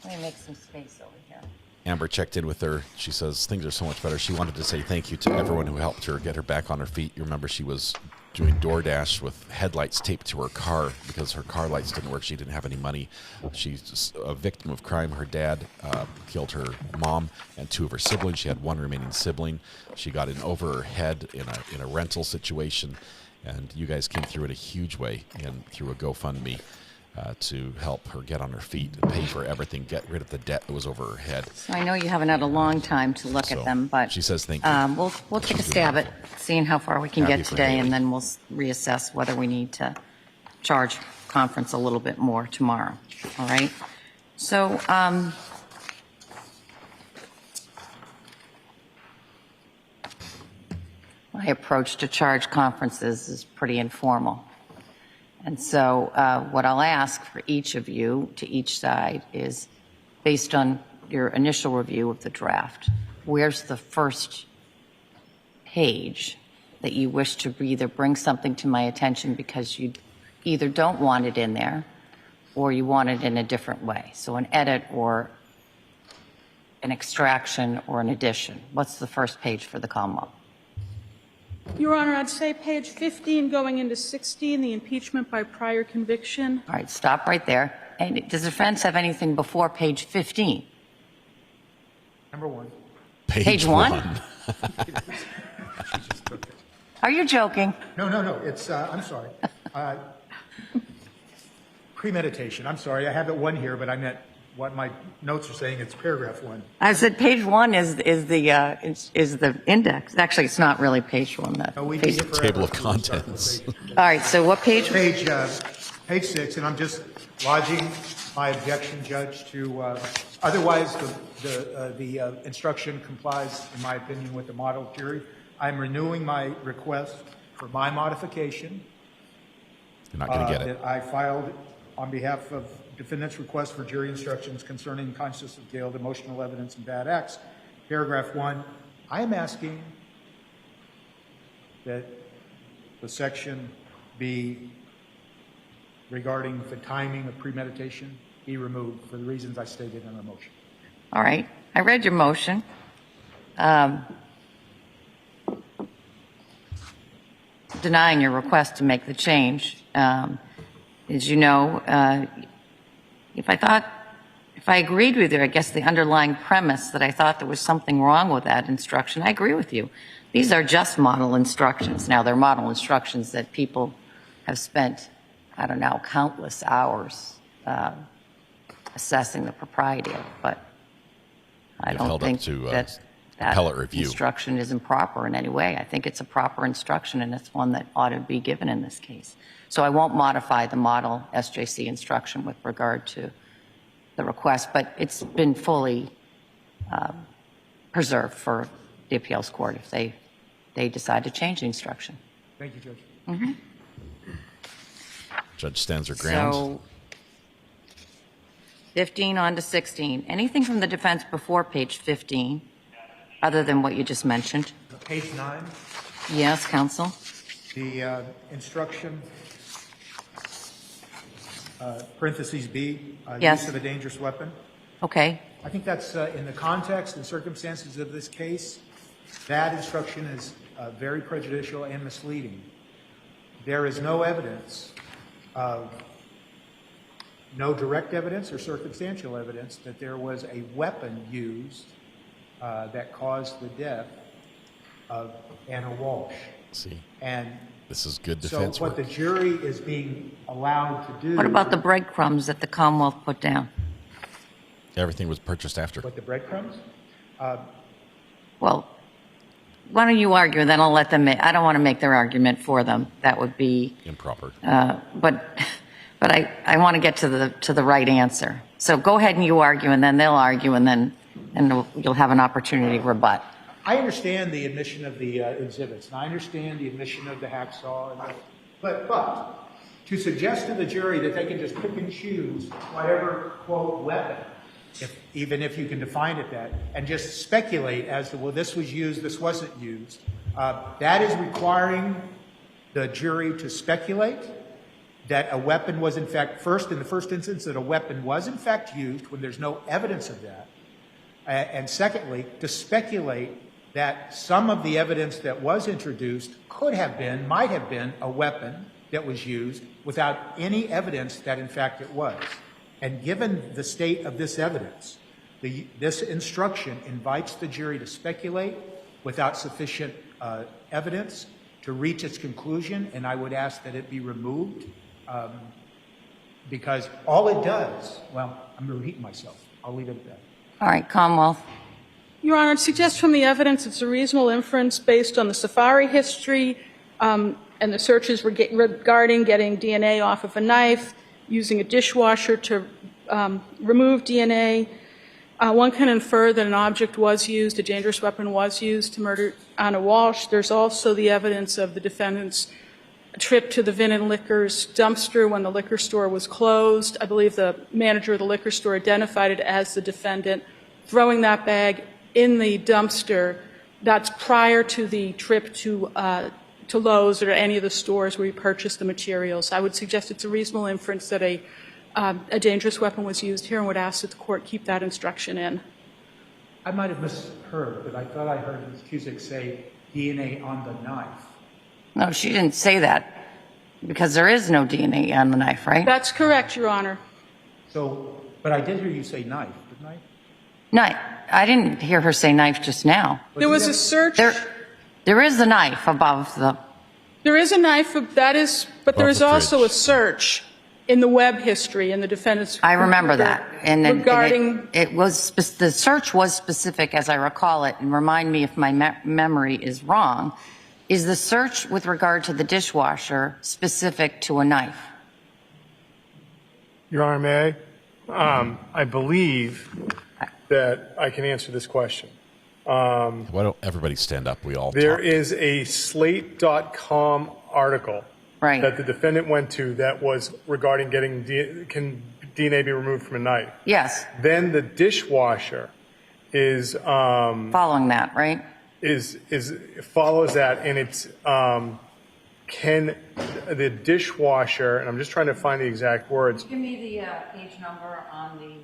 Let me make some space over here. Amber checked in with her. She says things are so much better. She wanted to say thank you to everyone who helped her get her back on her feet. You remember she was doing DoorDash with headlights taped to her car because her car lights didn't work. She didn't have any money. She's a victim of crime. Her dad killed her mom and 2 of her siblings. She had 1 remaining sibling. She got in over her head in a rental situation, and you guys came through in a huge way and through a GoFundMe to help her get on her feet and pay for everything, get rid of the debt that was over her head. So I know you haven't had a long time to look at them, but she says thank you. We'll take a stab at seeing how far we can get today, and then we'll reassess whether we need to charge conference a little bit more tomorrow. All right. So my approach to charge conferences is pretty informal. And so what I'll ask for each of you to each side is, based on your initial review of the draft, where's the first page that you wish to either bring something to my attention because you either don't want it in there or you want it in a different way? So an edit or an extraction or an addition. What's the first page for the Commonwealth? Your Honor, I'd say page 15 going into 16, the impeachment by prior conviction. All right, stop right there. And does the defense have anything before page 15? Number 1. Page 1? Are you joking? No. It's, I'm sorry. Premeditation. I'm sorry. I have it 1 here, but I meant what my notes are saying. It's paragraph 1. I said page 1 is the index. Actually, it's not really page 1. Table of contents. All right. So what page? Page 6, and I'm just lodging my objection, Judge, to otherwise the instruction complies, in my opinion, with the model jury. I'm renewing my request for my modification. You're not going to get it. That I filed on behalf of defendant's request for jury instructions concerning consciousness of guilt, emotional evidence, and bad acts. Paragraph 1, I am asking that the section be regarding the timing of premeditation be removed for the reasons I stated in the motion. All right. I read your motion. Denying your request to make the change. As you know, if I agreed with you, I guess the underlying premise that I thought there was something wrong with that instruction, I agree with you. These are just model instructions. Now, they're model instructions that people have spent, I don't know, countless hours assessing the propriety of, but I don't think that instruction is improper in any way. I think it's a proper instruction, and it's one that ought to be given in this case. So I won't modify the model SJC instruction with regard to the request, but it's been fully preserved for the appeals court if they decide to change the instruction. Thank you, Judge. Mm-hmm. Judge stands her ground. So 15 on to 16. Anything from the defense before page 15, other than what you just mentioned? Page 9. Yes, counsel. The instruction, parentheses B, yes. Use of a dangerous weapon. Okay. I think that's in the context and circumstances of this case, that instruction is very prejudicial and misleading. There is no evidence of, no direct evidence or circumstantial evidence that there was a weapon used that caused the death of Anna Walsh. See, and this is good defense So what work. the jury is being allowed to do. What about the breadcrumbs that the Commonwealth put down? Everything was purchased after. What, the breadcrumbs? Well, why don't you argue, and then I'll let them. I don't want to make their argument for them. That would be improper. But I want to get to the right answer. So go ahead and you argue, and then they'll argue, and you'll have an opportunity to rebut. I understand the admission of the exhibits, and I understand the admission of the hacksaw, but to suggest to the jury that they can just pick and choose whatever, quote, weapon, even if you can define it that, and just speculate as to, well, this was used, this wasn't used, that is requiring the jury to speculate that a weapon was in fact, in the first instance, that a weapon was in fact used when there's no evidence of that, and secondly, to speculate that some of the evidence that was introduced could have been, might have been a weapon that was used without any evidence that in fact it was. And given the state of this evidence, this instruction invites the jury to speculate without sufficient evidence to reach its conclusion, and I would ask that it be removed because all it does, well, I'm repeating myself. I'll leave it at that. All right, Commonwealth. Your Honor, it suggests from the evidence it's a reasonable inference based on the safari history and the searches regarding getting DNA off of a knife, using a dishwasher to remove DNA. One can infer that an object was used, a dangerous weapon was used to murder Anna Walshe. There's also the evidence of the defendant's trip to the Vin and Liquors dumpster when the liquor store was closed. I believe the manager of the liquor store identified it as the defendant throwing that bag in the dumpster. That's prior to the trip to Lowe's or any of the stores where he purchased the materials. I would suggest it's a reasonable inference that a dangerous weapon was used here and would ask that the court keep that instruction in. I might have misheard, but I thought I heard Ms. Cusick say DNA on the knife. No, she didn't say that because there is no DNA on the knife, right? That's correct, Your Honor. So, but I did hear you say knife, didn't I? Knife. I didn't hear her say knife just now. There was a search. There is a knife above the. There is a knife, but there is also a search in the web history in the defendant's. I remember that. And then regarding. It was, the search was specific, as I recall it, and remind me if my memory is wrong. Is the search with regard to the dishwasher specific to a knife? Your Honor, may I? I believe that I can answer this question. Why don't everybody stand up? We all There talk. is a slate.com article that the defendant went to that was regarding getting can DNA be removed from a knife. Yes. Then the dishwasher is following that, right? Is follows that, and it's can the dishwasher, and I'm just trying to find the exact words. Give me the page number on the,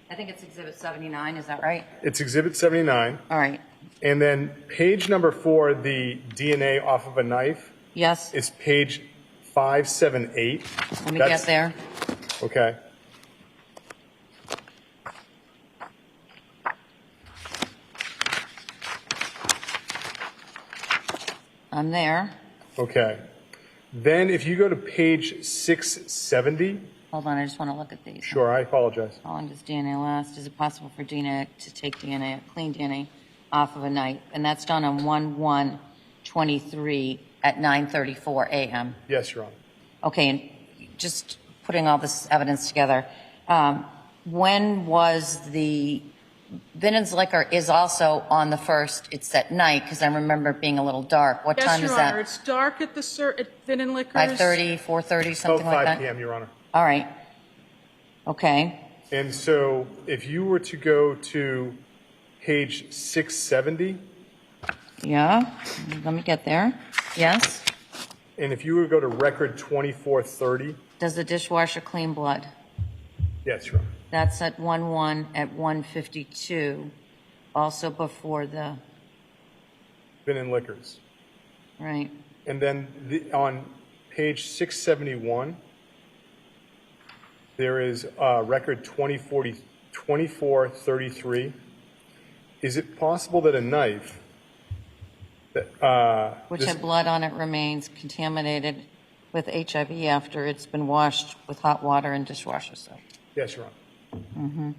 I think it's Exhibit 79, is that right? It's Exhibit 79. All right. And then page number 4, the DNA off of a knife. Yes. Is page 578. Let me get there. Okay. I'm there. Okay. Then if you go to page 670. Hold on, I just want to look at these. Sure, I apologize. How long does DNA last? Is it possible for DNA to take DNA, clean DNA, off of a knife? And that's done on 1/1/23 at 9:34 a.m. Yes, Your Honor. Okay, and just putting all this evidence together, when was the Vinton's Liquor is also on the 1st. It's at night because I remember it being a little dark. What Yes, time Your is Honor. that? It's dark at at Vin and Liquors. 5:30, 4:30, something like that? 5 p.m., Your Honor. All right. Okay. And so if you were to go to page 670. Yeah, let me get there. Yes. And if you were to go to record 2430. Does the dishwasher clean blood? Yes, Your Honor. That's at 1/1 at 1:52, also before the. Vin and Liquors. Right. And then on page 671, there is record 2433. Is it possible that a knife that which had blood on it remains contaminated with HIV after it's been washed with hot water and dishwasher soap? Yes, Your Honor. Mm-hmm.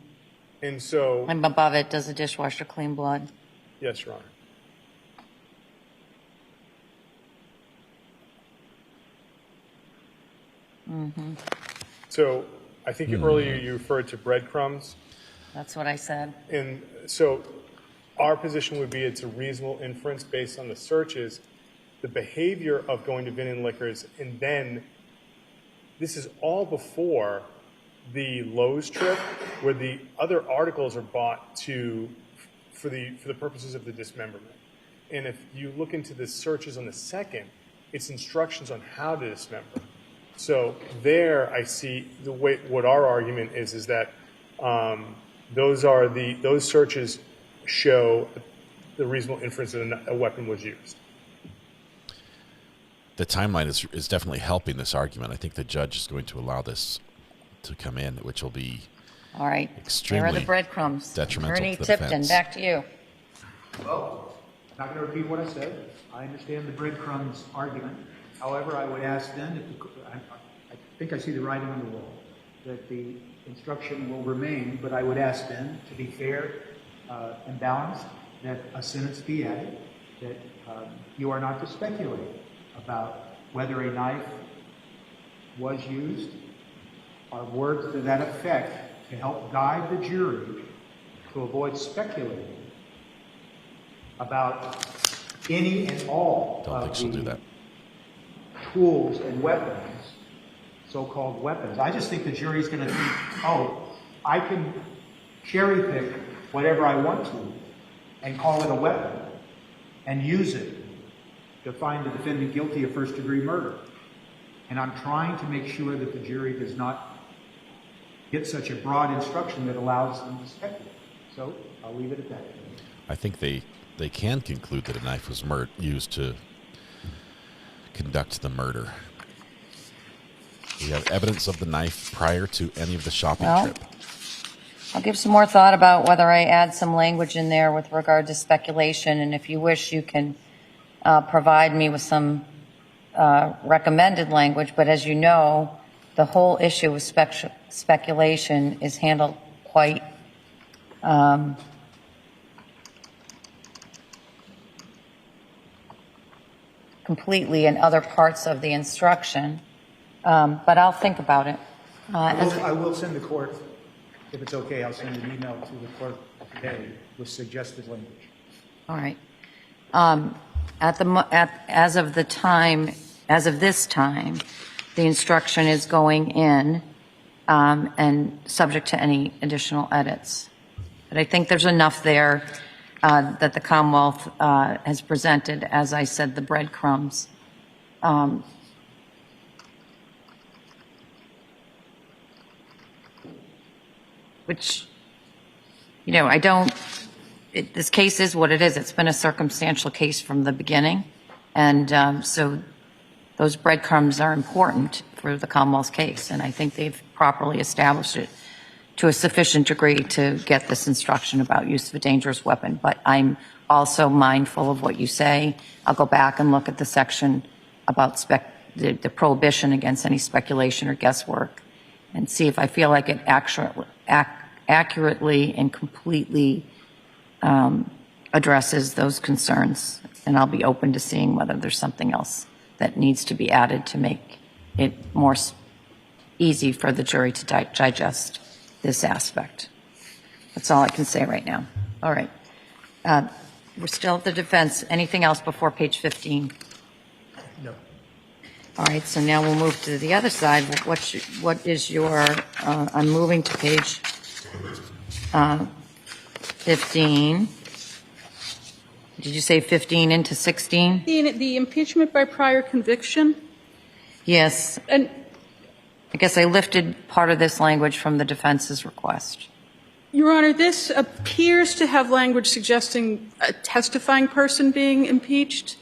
And so. And above it, does the dishwasher clean blood? Yes, Your Honor. Mm-hmm. So I think earlier you referred to breadcrumbs. That's what I said. And so our position would be it's a reasonable inference based on the searches, the behavior of going to Vin and Liquors, and then this is all before the Lowe's trip where the other articles are bought for the purposes of the dismemberment. And if you look into the searches on the second, it's instructions on how to dismember. So there I see what our argument is that those searches show the reasonable inference that a weapon was used. The timeline is definitely helping this argument. I think the judge is going to allow this to come in, which will be All right. extremely There are the breadcrumbs. detrimental Attorney to the Tipton, defense. back to you. Well, not going to repeat what I said. I understand the breadcrumbs argument. However, I would ask then, I think I see the writing on the wall, that the instruction will remain, but I would ask then, to be fair and balanced, that a sentence be added, that you are not to speculate about whether a knife was used, or words to that effect to help guide the jury to avoid speculating about any and all of the tools and weapons, so-called weapons. I just think the jury's going to think, oh, I can cherry pick whatever I want to and call it a weapon and use it to find the defendant guilty of first-degree murder. And I'm trying to make sure that the jury does not get such a broad instruction that allows them to speculate. So I'll leave it at that. I think they can conclude that a knife was used to conduct the murder. We have evidence of the knife prior to any of the shopping trip. I'll give some more thought about whether I add some language in there with regard to speculation, and if you wish, you can provide me with some recommended language. But as you know, the whole issue of speculation is handled quite completely in other parts of the instruction. But I'll think about it. I will send the court, if it's okay, I'll send an email to the court today with suggested language. All right. As of this time, the instruction is going in and subject to any additional edits. But I think there's enough there that the Commonwealth has presented, as I said, the breadcrumbs. Which, you know, this case is what it is. It's been a circumstantial case from the beginning. And so those breadcrumbs are important for the Commonwealth's case. And I think they've properly established it to a sufficient degree to get this instruction about use of a dangerous weapon. But I'm also mindful of what you say. I'll go back and look at the section about the prohibition against any speculation or guesswork and see if I feel like it accurately and completely addresses those concerns. And I'll be open to seeing whether there's something else that needs to be added to make it more easy for the jury to digest this aspect. That's all I can say right now. All right. We're still at the defense. Anything else before page 15? No. All right, so now we'll move to the other side. What is your, I'm moving to page 15. Did you say 15 into 16? The impeachment by prior conviction? Yes. And I guess I lifted part of this language from the defense's request. Your Honor, this appears to have language suggesting a testifying person being impeached.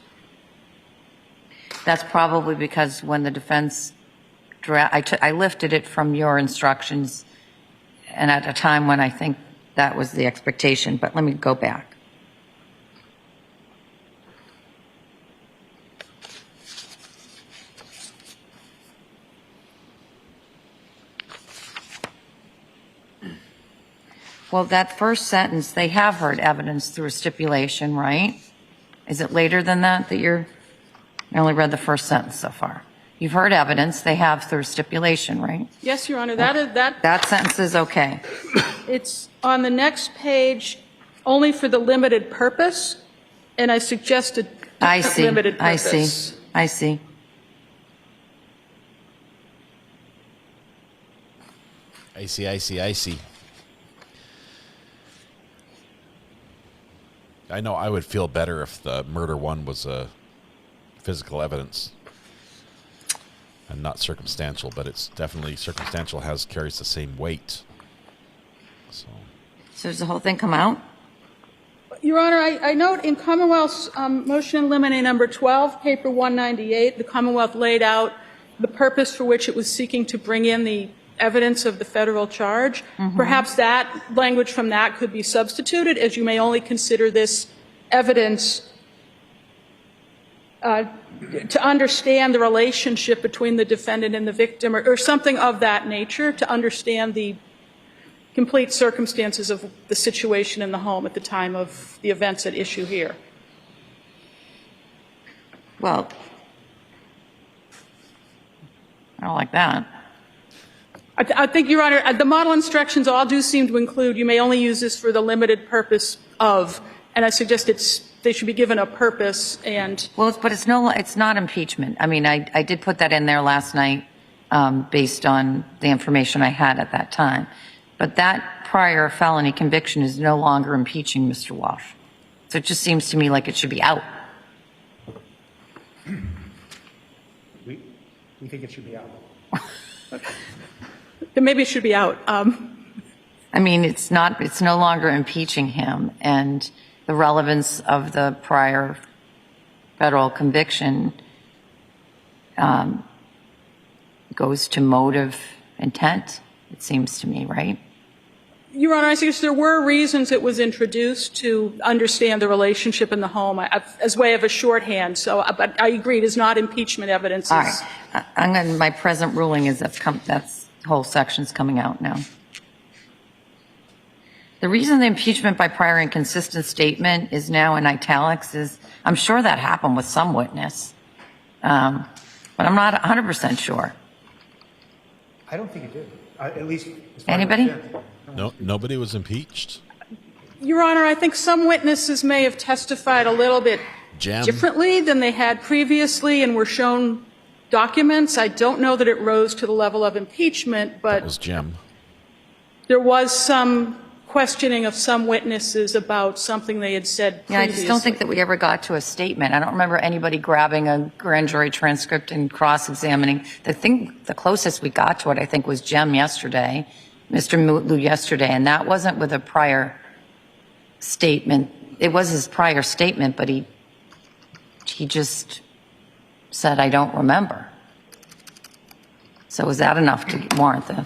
That's probably because when the defense I lifted it from your instructions, and at a time when I think that was the expectation, but let me go back. Well, that first sentence, they have heard evidence through a stipulation, right? Is it later than that I only read the first sentence so far. You've heard evidence, they have through stipulation, right? Yes, Your Honor, that sentence is okay. It's on the next page only for the limited purpose, and I suggested limited purpose. I see. I know I would feel better if the murder one was a physical evidence and not circumstantial, but it's definitely circumstantial carries the same weight. So does the whole thing come out? Your Honor, I note in Commonwealth's motion in limine number 12, paper 198, the Commonwealth laid out the purpose for which it was seeking to bring in the evidence of the federal charge. Perhaps that language from that could be substituted, as you may only consider this evidence to understand the relationship between the defendant and the victim, or something of that nature, to understand the complete circumstances of the situation in the home at the time of the events at issue here. Well, I don't like that. I think, Your Honor, the model instructions all do seem to include you may only use this for the limited purpose of, and I suggest they should be given a purpose and. Well, but it's not impeachment. I mean, I did put that in there last night based on the information I had at that time. But that prior felony conviction is no longer impeaching Mr. Walsh. So it just seems to me like it should be out. We think it should be out. Then maybe it should be out. I mean, it's no longer impeaching him, and the relevance of the prior federal conviction goes to motive intent, it seems to me, right? Your Honor, I suggest there were reasons it was introduced to understand the relationship in the home as way of a shorthand. So, but I agree, it is not impeachment evidence. All right. My present ruling is that whole section's coming out now. The reason the impeachment by prior inconsistent statement is now in italics is, I'm sure that happened with some witness, but I'm not 100% sure. I don't think it did. At least. Anybody? No, nobody was impeached. Your Honor, I think some witnesses may have testified a little bit differently than they had previously and were shown documents. I don't know that it rose to the level of impeachment, but that was Jim. There was some questioning of some witnesses about something they had said previously. Yeah, I just don't think that we ever got to a statement. I don't remember anybody grabbing a grand jury transcript and cross-examining. The closest we got to it, I think, was Jim yesterday, Mr. Mutlu yesterday, and that wasn't with a prior statement. It was his prior statement, but he just said, I don't remember. So was that enough to warrant the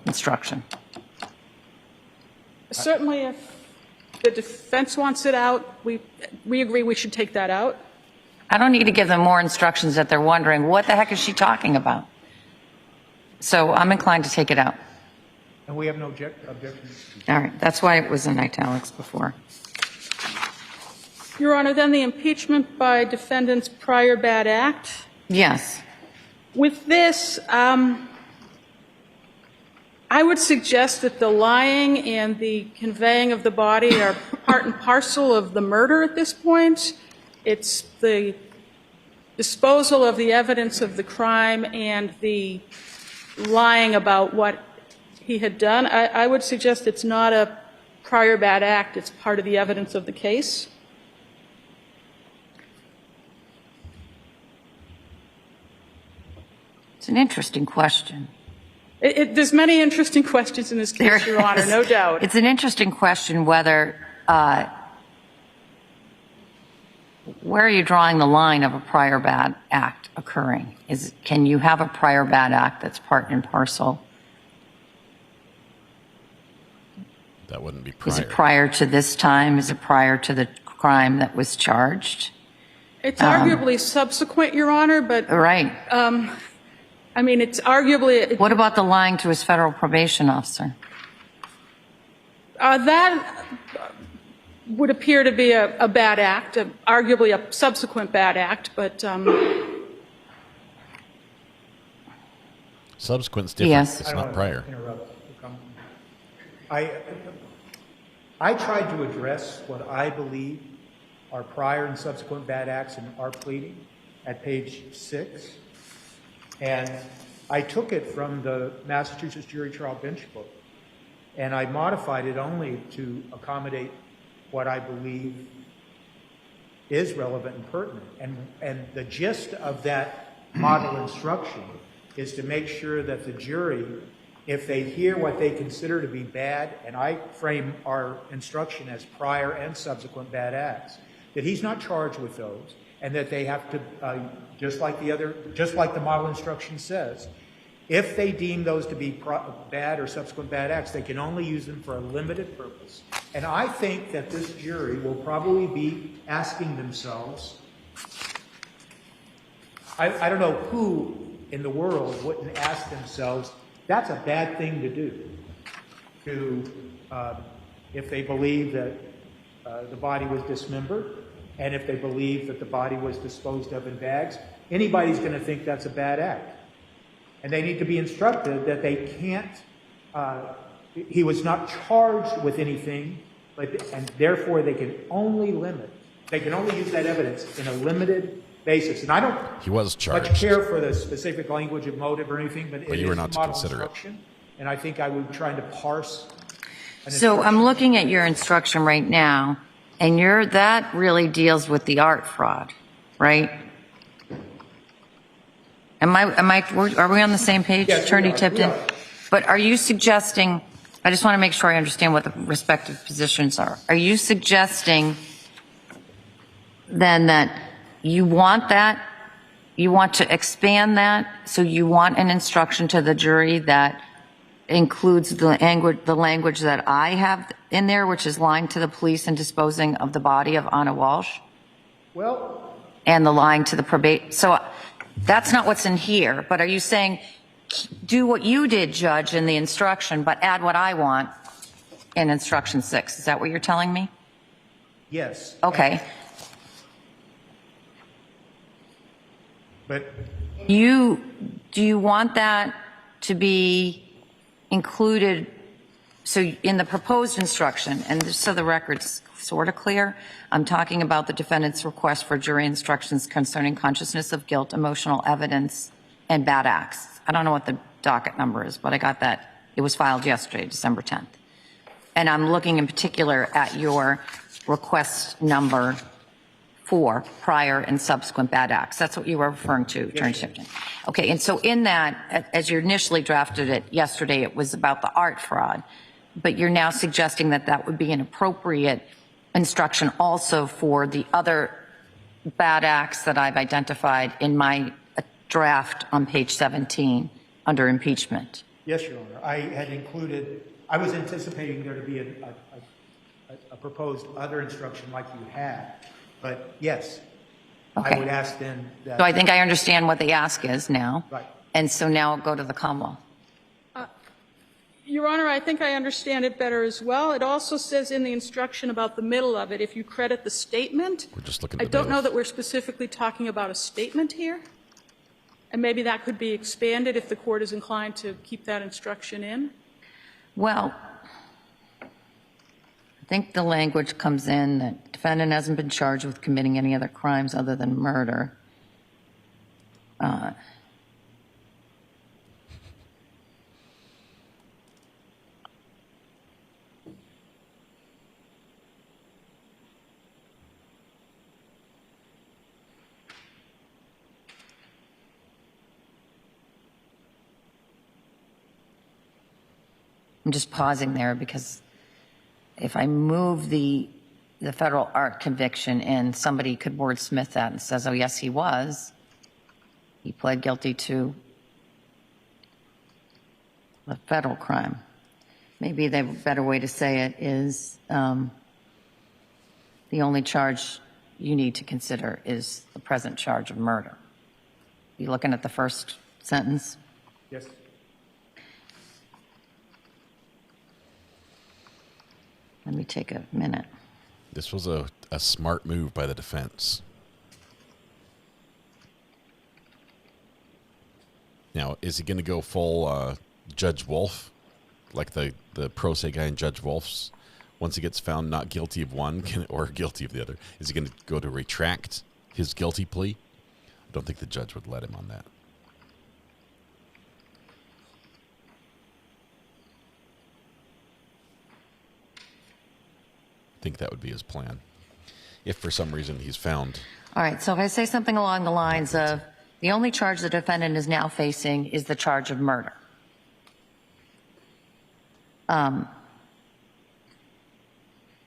instruction? Certainly, if the defense wants it out, we agree we should take that out. I don't need to give them more instructions that they're wondering, what the heck is she talking about? So I'm inclined to take it out. And we have no objections. All right, that's why it was in italics before. Your Honor, then the impeachment by defendant's prior bad act. Yes. With this, I would suggest that the lying and the conveying of the body are part and parcel of the murder at this point. It's the disposal of the evidence of the crime and the lying about what he had done. I would suggest it's not a prior bad act. It's part of the evidence of the case. It's an interesting question. There's many interesting questions in this case, Your Honor, no doubt. It's an interesting question whether, where are you drawing the line of a prior bad act occurring? Can you have a prior bad act that's part and parcel? That wouldn't be prior. Is it prior to this time? Is it prior to the crime that was charged? It's arguably subsequent, Your Honor, but. Right. I mean, it's arguably. What about the lying to his federal probation officer? That would appear to be a bad act, arguably a subsequent bad act, but. Subsequent's different. Yes. It's not prior. I tried to address what I believe are prior and subsequent bad acts in our pleading at page 6. And I took it from the Massachusetts Jury Trial Bench Book, and I modified it only to accommodate what I believe is relevant and pertinent. And the gist of that model instruction is to make sure that the jury if they hear what they consider to be bad, and I frame our instruction as prior and subsequent bad acts, that he's not charged with those, and that they have to, just like the model instruction says, if they deem those to be bad or subsequent bad acts, they can only use them for a limited purpose. And I think that this jury will probably be asking themselves, I don't know who in the world wouldn't ask themselves, that's a bad thing to do, if they believe that the body was dismembered, and if they believe that the body was disposed of in bags, anybody's going to think that's a bad act. And they need to be instructed that they can't, he was not charged with anything, and therefore they can only use that evidence in a limited basis. And I don't He was charged. much care for the specific language of motive or anything, but it you were is not to model consider it. instruction, and I think I would try to parse. So I'm looking at your instruction right now, and that really deals with the art fraud, right? Are we on the same page, Yes, Attorney we are. Tipton? We are. But are you suggesting, I just want to make sure I understand what the respective positions are. Are you suggesting then that you want to expand that, so you want an instruction to the jury that includes the language that I have in there, which is lying to the police and disposing of the body of Anna Walshe? Well, and the lying to the probate. So that's not what's in here, but are you saying do what you did, Judge, in the instruction, but add what I want in instruction 6? Is that what you're telling me? yes. Okay. But Do you want that to be included, so in the proposed instruction, and just so the record's sort of clear, I'm talking about the defendant's request for jury instructions concerning consciousness of guilt, emotional evidence, and bad acts. I don't know what the docket number is, but I got that. It was filed yesterday, December 10th. And I'm looking in particular at your request number 4, prior and subsequent bad acts. That's what you were referring to, Attorney Tipton. Okay, and so in that, as you initially drafted it yesterday, it was about the art fraud, but you're now suggesting that that would be an appropriate instruction also for the other bad acts that I've identified in my draft on page 17 under impeachment. yes, Your Honor, I was anticipating there to be a proposed other instruction like you had, but yes, Okay. I would ask then that. So I think I understand what the ask is now. Right. And so now I'll go to the Commonwealth. Your Honor, I think I understand it better as well. It also says in the instruction about the middle of it, if you credit the statement. We're just looking I at the don't know middle. that we're specifically talking about a statement here. And maybe that could be expanded if the court is inclined to keep that instruction in. Well, I think the language comes in that defendant hasn't been charged with committing any other crimes other than murder. I'm just pausing there because if I move the federal art conviction in, somebody could wordsmith that and says, oh, yes, he was. He pled guilty to a federal crime. Maybe the better way to say it is the only charge you need to consider is the present charge of murder. You looking at the first sentence? Yes. Let me take a minute. This was a smart move by the defense. Now, is he going to go full Judge Wolf, like the pro se guy in Judge Wolf's? Once he gets found not guilty of one or guilty of the other, is he going to go to retract his guilty plea? I don't think the judge would let him on that. I think that would be his plan. If for some reason he's found. All right, so if I say something along the lines of, the only charge the defendant is now facing is the charge of murder.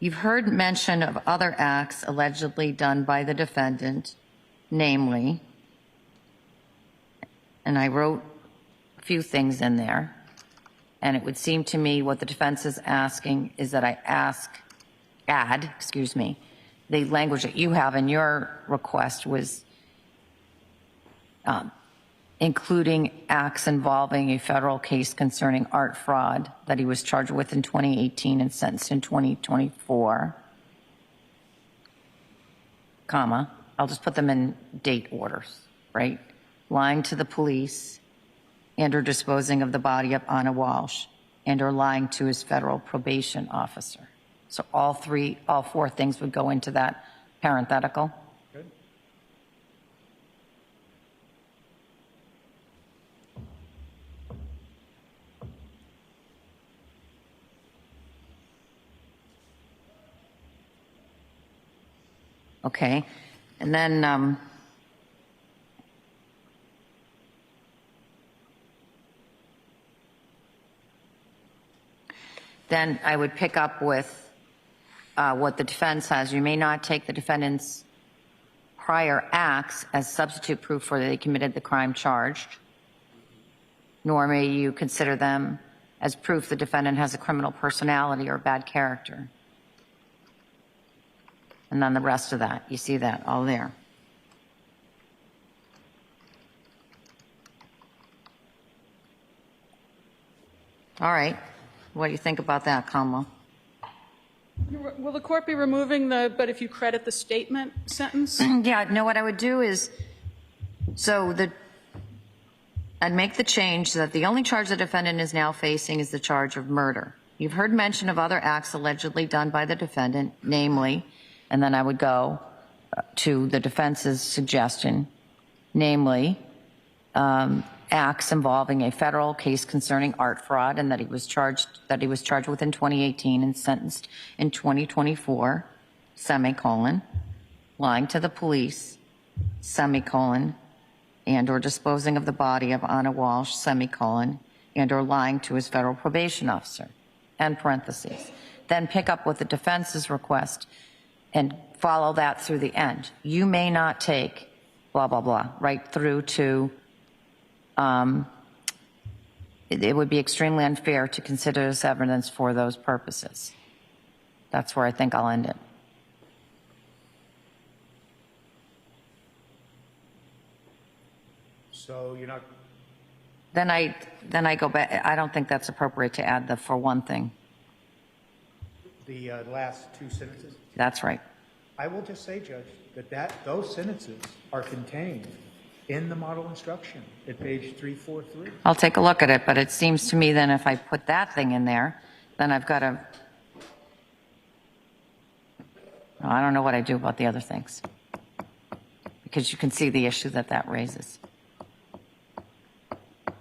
You've heard mention of other acts allegedly done by the defendant, namely, and I wrote a few things in there, and it would seem to me what the defense is asking is that I add, the language that you have in your request was including acts involving a federal case concerning art fraud that he was charged with in 2018 and sentenced in 2024, comma, I'll just put them in date orders, right? Lying to the police and or disposing of the body of Anna Walshe and or lying to his federal probation officer. So all four things would go into that parenthetical. Good. Okay, and then I would pick up with what the defense has. You may not take the defendant's prior acts as substitute proof for that they committed the crime charged, nor may you consider them as proof the defendant has a criminal personality or bad character. And then the rest of that, you see that all there. All right, what do you think about that, Kamala? Will the court be removing the, but if you credit the statement sentence? Yeah, no, what I would do is, I'd make the change that the only charge the defendant is now facing is the charge of murder. You've heard mention of other acts allegedly done by the defendant, namely, and then I would go to the defense's suggestion, namely, acts involving a federal case concerning art fraud and that he was charged with in 2018 and sentenced in 2024, semicolon, lying to the police, semicolon, and or disposing of the body of Anna Walshe, semicolon, and or lying to his federal probation officer, end parentheses. Then pick up with the defense's request and follow that through the end. You may not take blah, blah, blah, right through to it would be extremely unfair to consider this evidence for those purposes. That's where I think I'll end it. So you're not, Then I go back. I don't think that's appropriate to add the for one thing. the last two sentences? That's right. I will just say, Judge, that those sentences are contained in the model instruction at page 343. I'll take a look at it, but it seems to me then if I put that thing in there, then I've got to, I don't know what I do about the other things, because you can see the issue that raises.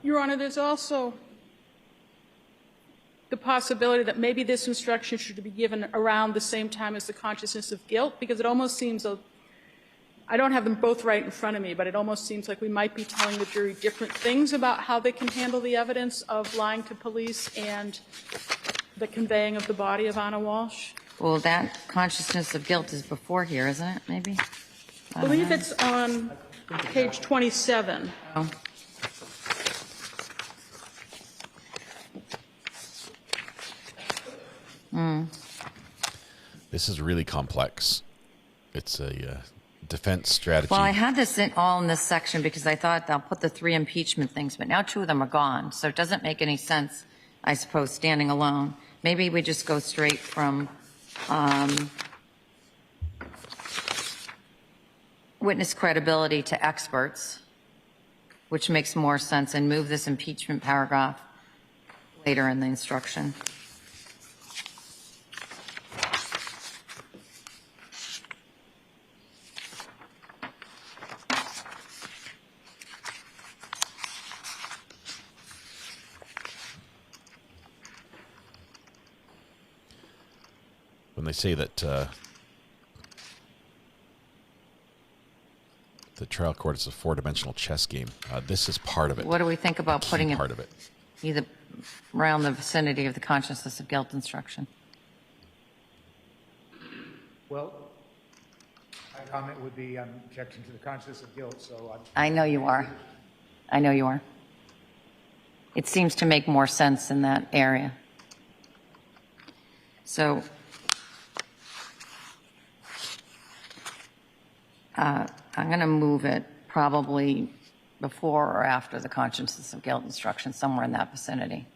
Your Honor, there's also the possibility that maybe this instruction should be given around the same time as the consciousness of guilt, because it almost seems, I don't have them both right in front of me, but it almost seems like we might be telling the jury different things about how they can handle the evidence of lying to police and the conveying of the body of Anna Walshe. Well, that consciousness of guilt is before here, isn't it, maybe? I believe it's on page 27. Oh. This is really complex. It's a defense strategy. Well, I had this all in this section because I thought I'll put the 3 impeachment things, but now 2 of them are gone, so it doesn't make any sense, I suppose, standing alone. Maybe we just go straight from witness credibility to experts, which makes more sense, and move this impeachment paragraph later in the instruction. When they say that the trial court is a 4-dimensional chess game, this is part of it. What do we think about putting it? Part of it. Either around the vicinity of the consciousness of guilt instruction. Well, my comment would be I'm objecting to the consciousness of guilt, so I know you are. I know you are. It seems to make more sense in that area. So I'm going to move it probably before or after the consciousness of guilt instruction, somewhere in that vicinity.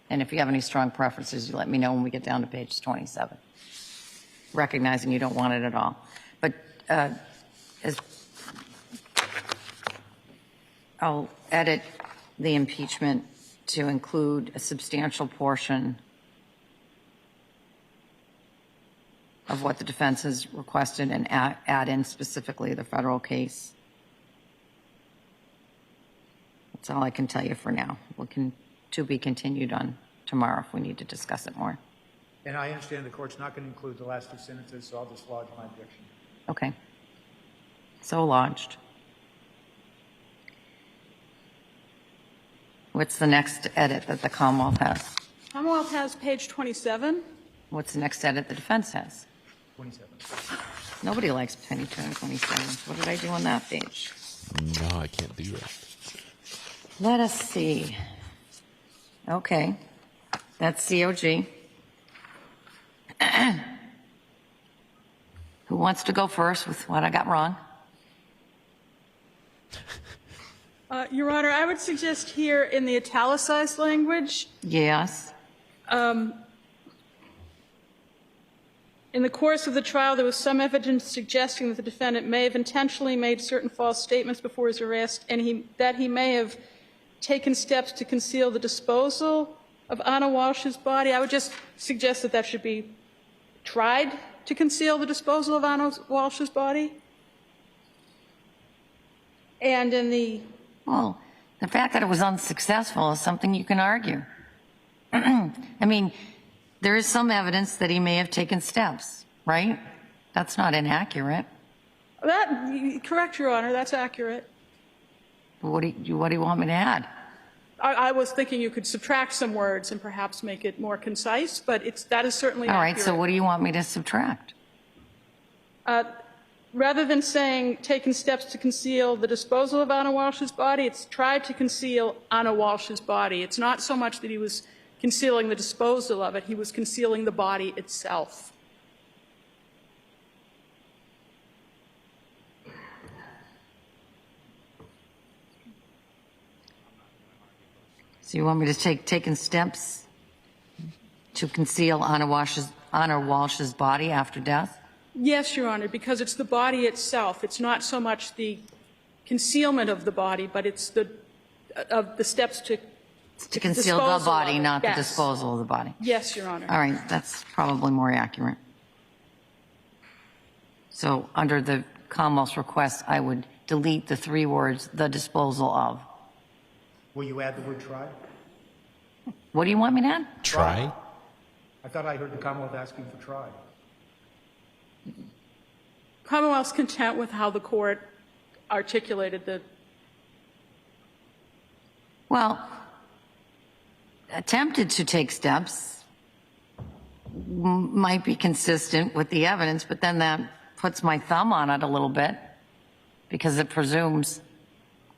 And if you have any strong preferences, you let me know when we get down to page 27, recognizing you don't want it at all. But I'll edit the impeachment to include a substantial portion of what the defense has requested and add in specifically the federal case. That's all I can tell you for now. To be continued on tomorrow if we need to discuss it more. and I understand the court's not going to include the last two sentences, so I'll just lodge my objection. Okay. So lodged. What's the next edit that the Commonwealth has? Commonwealth has page 27. What's the next edit the defense has? 27. Nobody likes penny turn 27. What did I do on that page? No, I can't do that. Let us see. Okay. That's COG. Who wants to go first with what I got wrong? Your Honor, I would suggest here in the italicized language. Yes. In the course of the trial, there was some evidence suggesting that the defendant may have intentionally made certain false statements before his arrest, and that he may have taken steps to conceal the disposal of Anna Walsh's body. I would just suggest that that should be tried to conceal the disposal of Anna Walsh's body. And in the... Well, the fact that it was unsuccessful is something you can argue. I mean, there is some evidence that he may have taken steps, right? That's not inaccurate. Correct, Your Honor, that's accurate. What do you want me to add? I was thinking you could subtract some words and perhaps make it more concise, but that is certainly All accurate. right, so what do you want me to subtract? Rather than saying taken steps to conceal the disposal of Anna Walsh's body, it's tried to conceal Anna Walsh's body. It's not so much that he was concealing the disposal of it, he was concealing the body itself. So you want me to taken steps to conceal Anna Walsh's body after death? Yes, Your Honor, because it's the body itself. It's not so much the concealment of the body, but it's the steps to conceal the body, not yes. the disposal of the body. Yes, Your Honor. All right, that's probably more accurate. So under the Commonwealth's request, I would delete the 3 words, the disposal of. Will you add the word try? What do you want me to add? Try? I thought I heard the Commonwealth asking for try. Commonwealth's content with how the court articulated the... Well, attempted to take steps might be consistent with the evidence, but then that puts my thumb on it a little bit because it presumes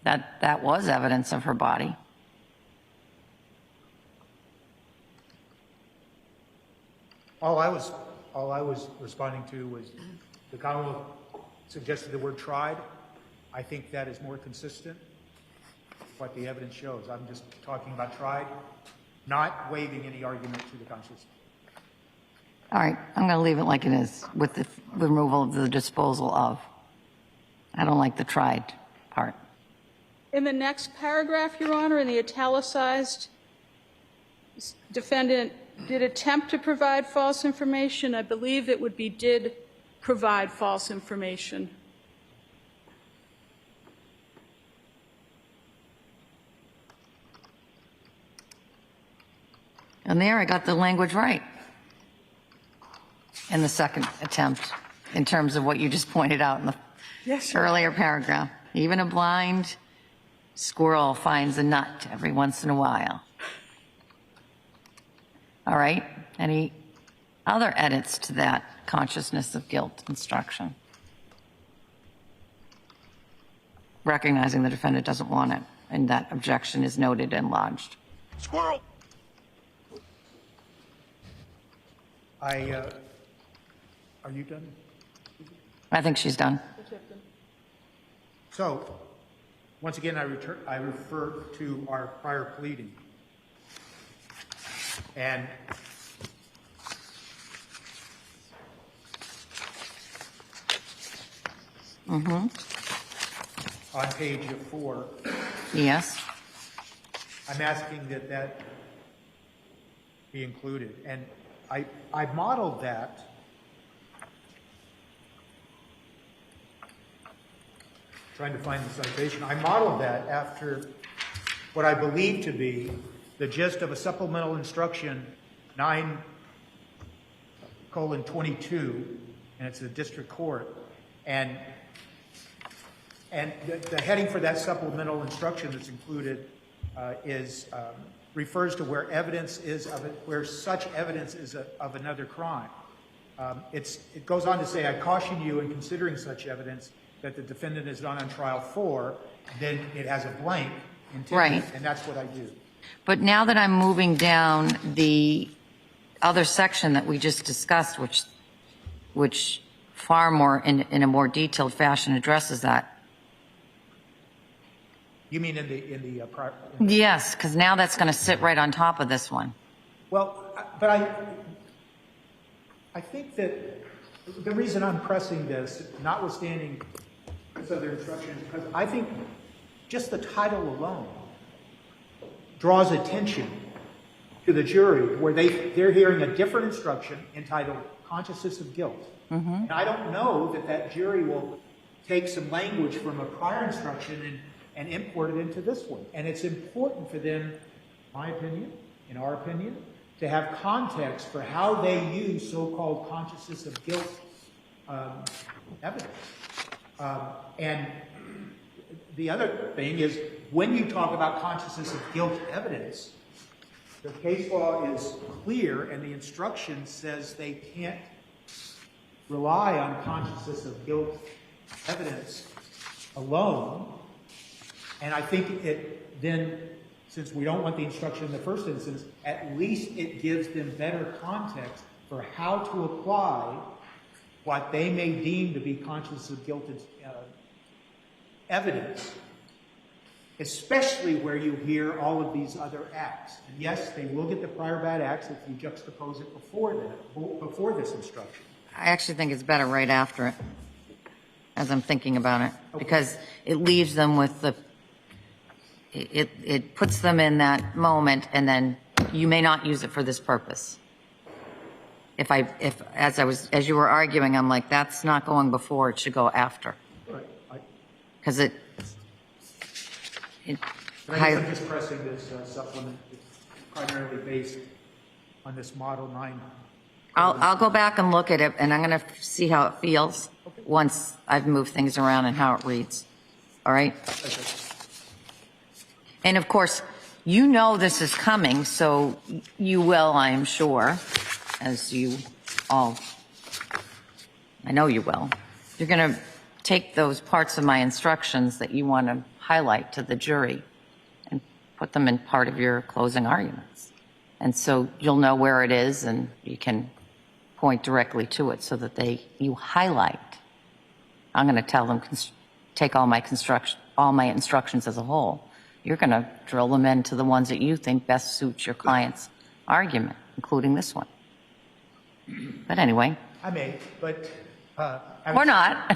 that that was evidence of her body. All I was responding to was the Commonwealth suggested the word tried. I think that is more consistent with what the evidence shows. I'm just talking about tried, not waiving any argument to the conscience. All right, I'm going to leave it like it is with the removal of the disposal of. I don't like the tried part. In the next paragraph, Your Honor, in the italicized, defendant did attempt to provide false information. I believe it would be did provide false information. And there I got the language right in the second attempt in terms of what you just pointed out in the earlier paragraph. Even a blind squirrel finds a nut every once in a while. All right. Any other edits to that consciousness of guilt instruction? Recognizing the defendant doesn't want it, and that objection is noted and lodged. Squirrel. Are you done? I think she's done. So, once again, I refer to our prior pleading. And on page 4. Yes. I'm asking that be included. And I modeled that trying to find the citation. I modeled that after what I believe to be the gist of a supplemental instruction 9:22, and it's a district court. And the heading for that supplemental instruction that's included refers to where evidence is of it, where such evidence is of another crime. It goes on to say, I caution you in considering such evidence that the defendant is not on trial for, then it has a blank intended, Right. and that's what I do. But now that I'm moving down the other section that we just discussed, which far more in a more detailed fashion addresses that. You mean in the prior? Yes, because now that's going to sit right on top of this one. Well, but I think that the reason I'm pressing this, notwithstanding this other instruction, is because I think just the title alone draws attention to the jury, where they're hearing a different instruction entitled consciousness of guilt. And I don't know that jury will take some language from a prior instruction and import it into this one. And it's important for them, in my opinion, in our opinion, to have context for how they use so-called consciousness of guilt evidence. And the other thing is, when you talk about consciousness of guilt evidence, the case law is clear, and the instruction says they can't rely on consciousness of guilt evidence alone. And I think it then, since we don't want the instruction in the first instance, at least it gives them better context for how to apply what they may deem to be consciousness of guilt evidence, especially where you hear all of these other acts. And yes, they will get the prior bad acts if you juxtapose it before this instruction. I actually think it's better right after it, as I'm thinking about it, because it leaves them with it puts them in that moment, and then you may not use it for this purpose. As you were arguing, I'm like, that's not going before, it should go after. Right. Because But I guess I'm just pressing this supplement. It's primarily based on this Model 9. I'll go back and look at it, and I'm going to see how it feels once I've moved things around and how it reads. All right? Okay. And of course, you know this is coming, so you will, I am sure, as you all, I know you will. You're going to take those parts of my instructions that you want to highlight to the jury and put them in part of your closing arguments. And so you'll know where it is, and you can point directly to it so that you highlight. I'm going to tell them, take all my instructions as a whole. You're going to drill them into the ones that you think best suits your client's argument, including this one. But anyway. I may, but... or not.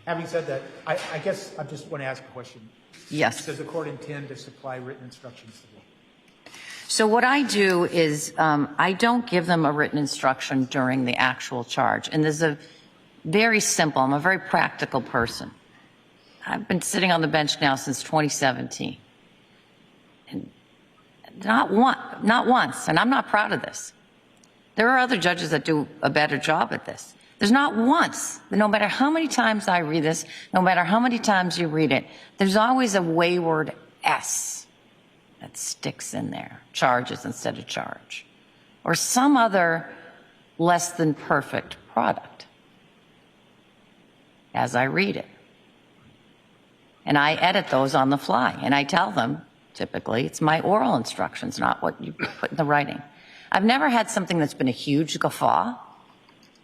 Having said that, I guess I just want to ask a question. Yes. Does the court intend to supply written instructions to them? So what I do is I don't give them a written instruction during the actual charge. And there's a very simple, I'm a very practical person. I've been sitting on the bench now since 2017. And not once, and I'm not proud of this. There are other judges that do a better job at this. There's not once, no matter how many times I read this, no matter how many times you read it, there's always a wayward S that sticks in there, charges instead of charge. or some other less than perfect product as I read it. And I edit those on the fly, and I tell them, typically, it's my oral instructions, not what you put in the writing. I've never had something that's been a huge guffaw,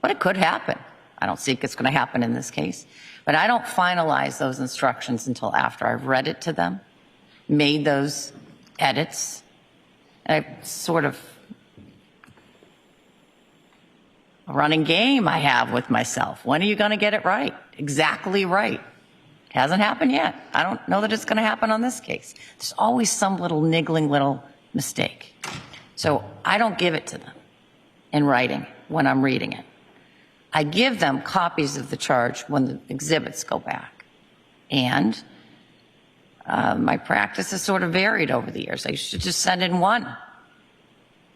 but it could happen. I don't think it's going to happen in this case. But I don't finalize those instructions until after I've read it to them, made those edits, and I sort of a running game I have with myself. When are you going to get it right? Exactly right. Hasn't happened yet. I don't know that it's going to happen on this case. There's always some little niggling little mistake. So I don't give it to them in writing when I'm reading it. I give them copies of the charge when the exhibits go back. And my practice has sort of varied over the years. I should just send in one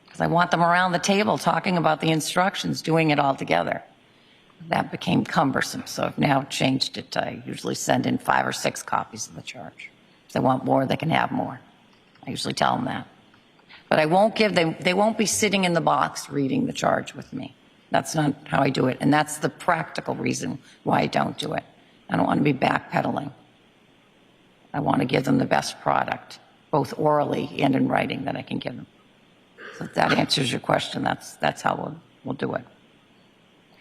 because I want them around the table talking about the instructions, doing it all together. That became cumbersome, so I've now changed it. I usually send in 5 or 6 copies of the charge. If they want more, they can have more. I usually tell them that. But I won't give them, they won't be sitting in the box reading the charge with me. That's not how I do it, and that's the practical reason why I don't do it. I don't want to be backpedaling. I want to give them the best product, both orally and in writing, that I can give them. So if that answers your question, that's how we'll do it.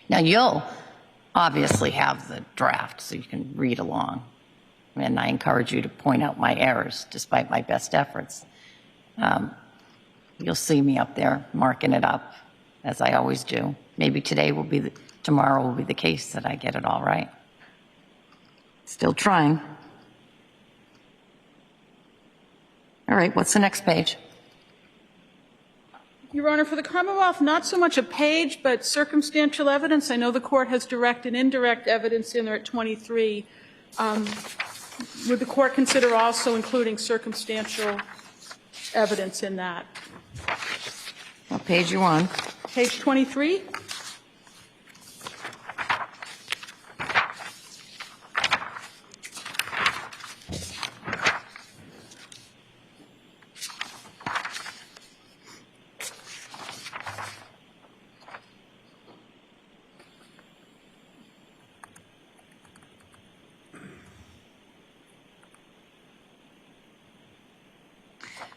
Now, you'll obviously have the draft so you can read along. And I encourage you to point out my errors despite my best efforts. You'll see me up there marking it up as I always do. Maybe tomorrow will be the case that I get it all right. Still trying. All right, what's the next page? Your Honor, for the Commonwealth, not so much a page, but circumstantial evidence. I know the court has direct and indirect evidence in there at 23. Would the court consider also including circumstantial evidence in that? What page you on? Page 23.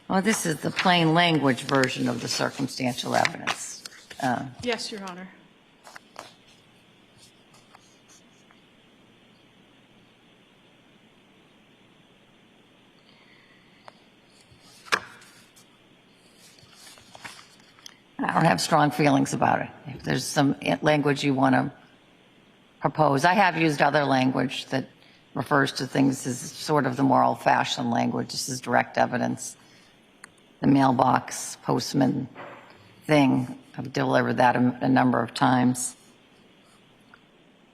Well, this is the plain language version of the circumstantial evidence. Yes, Your Honor. I don't have strong feelings about it. If there's some language you want to propose, I have used other language that refers to things as sort of the more old-fashioned language. This is direct evidence. The mailbox postman thing, I've delivered that a number of times.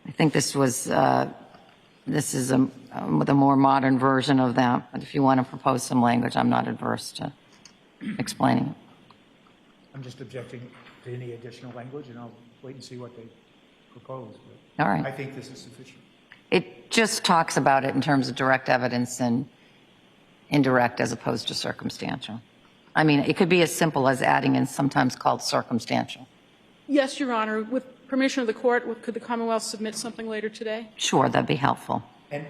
I think this is the more modern version of that, but if you want to propose some language, I'm not adverse to explaining it. I'm just objecting to any additional language, and I'll wait and see what they propose. But all right. I think this is sufficient. It just talks about it in terms of direct evidence and indirect as opposed to circumstantial. I mean, it could be as simple as adding in sometimes called circumstantial. Yes, Your Honor. With permission of the court, could the Commonwealth submit something later today? Sure, that'd be helpful. And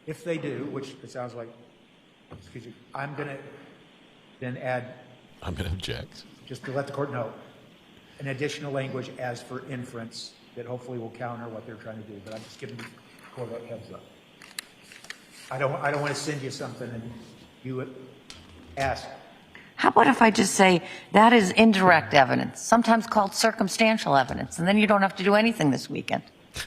if they do, which it sounds like, excuse me, I'm going to then add. I'm going to object. Just to let the court know, an additional language as for inference that hopefully will counter what they're trying to do. But I'm just giving the court a heads up. I don't want to send you something and you ask. How about if I just say that is indirect evidence, sometimes called circumstantial evidence, and then you don't have to do anything this weekend.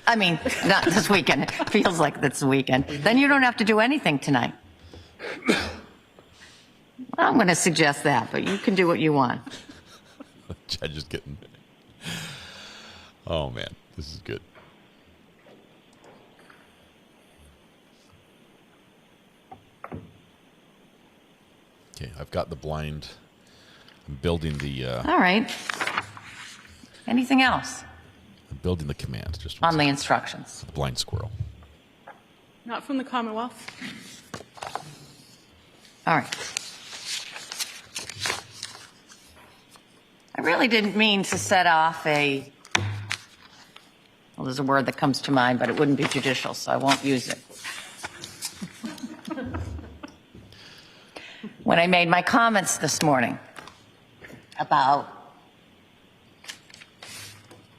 I mean, not this weekend. It feels like this weekend. Then you don't have to do anything tonight. I'm going to suggest that, but you can do what you want. The judge is getting. Oh, man, this is good. Okay, I've got the blind. I'm building the. All right. Anything else? I'm building the command. Just on the instructions. The blind squirrel. Not from the Commonwealth. All right. I really didn't mean to set off well, there's a word that comes to mind, but it wouldn't be judicial, so I won't use it. When I made my comments this morning about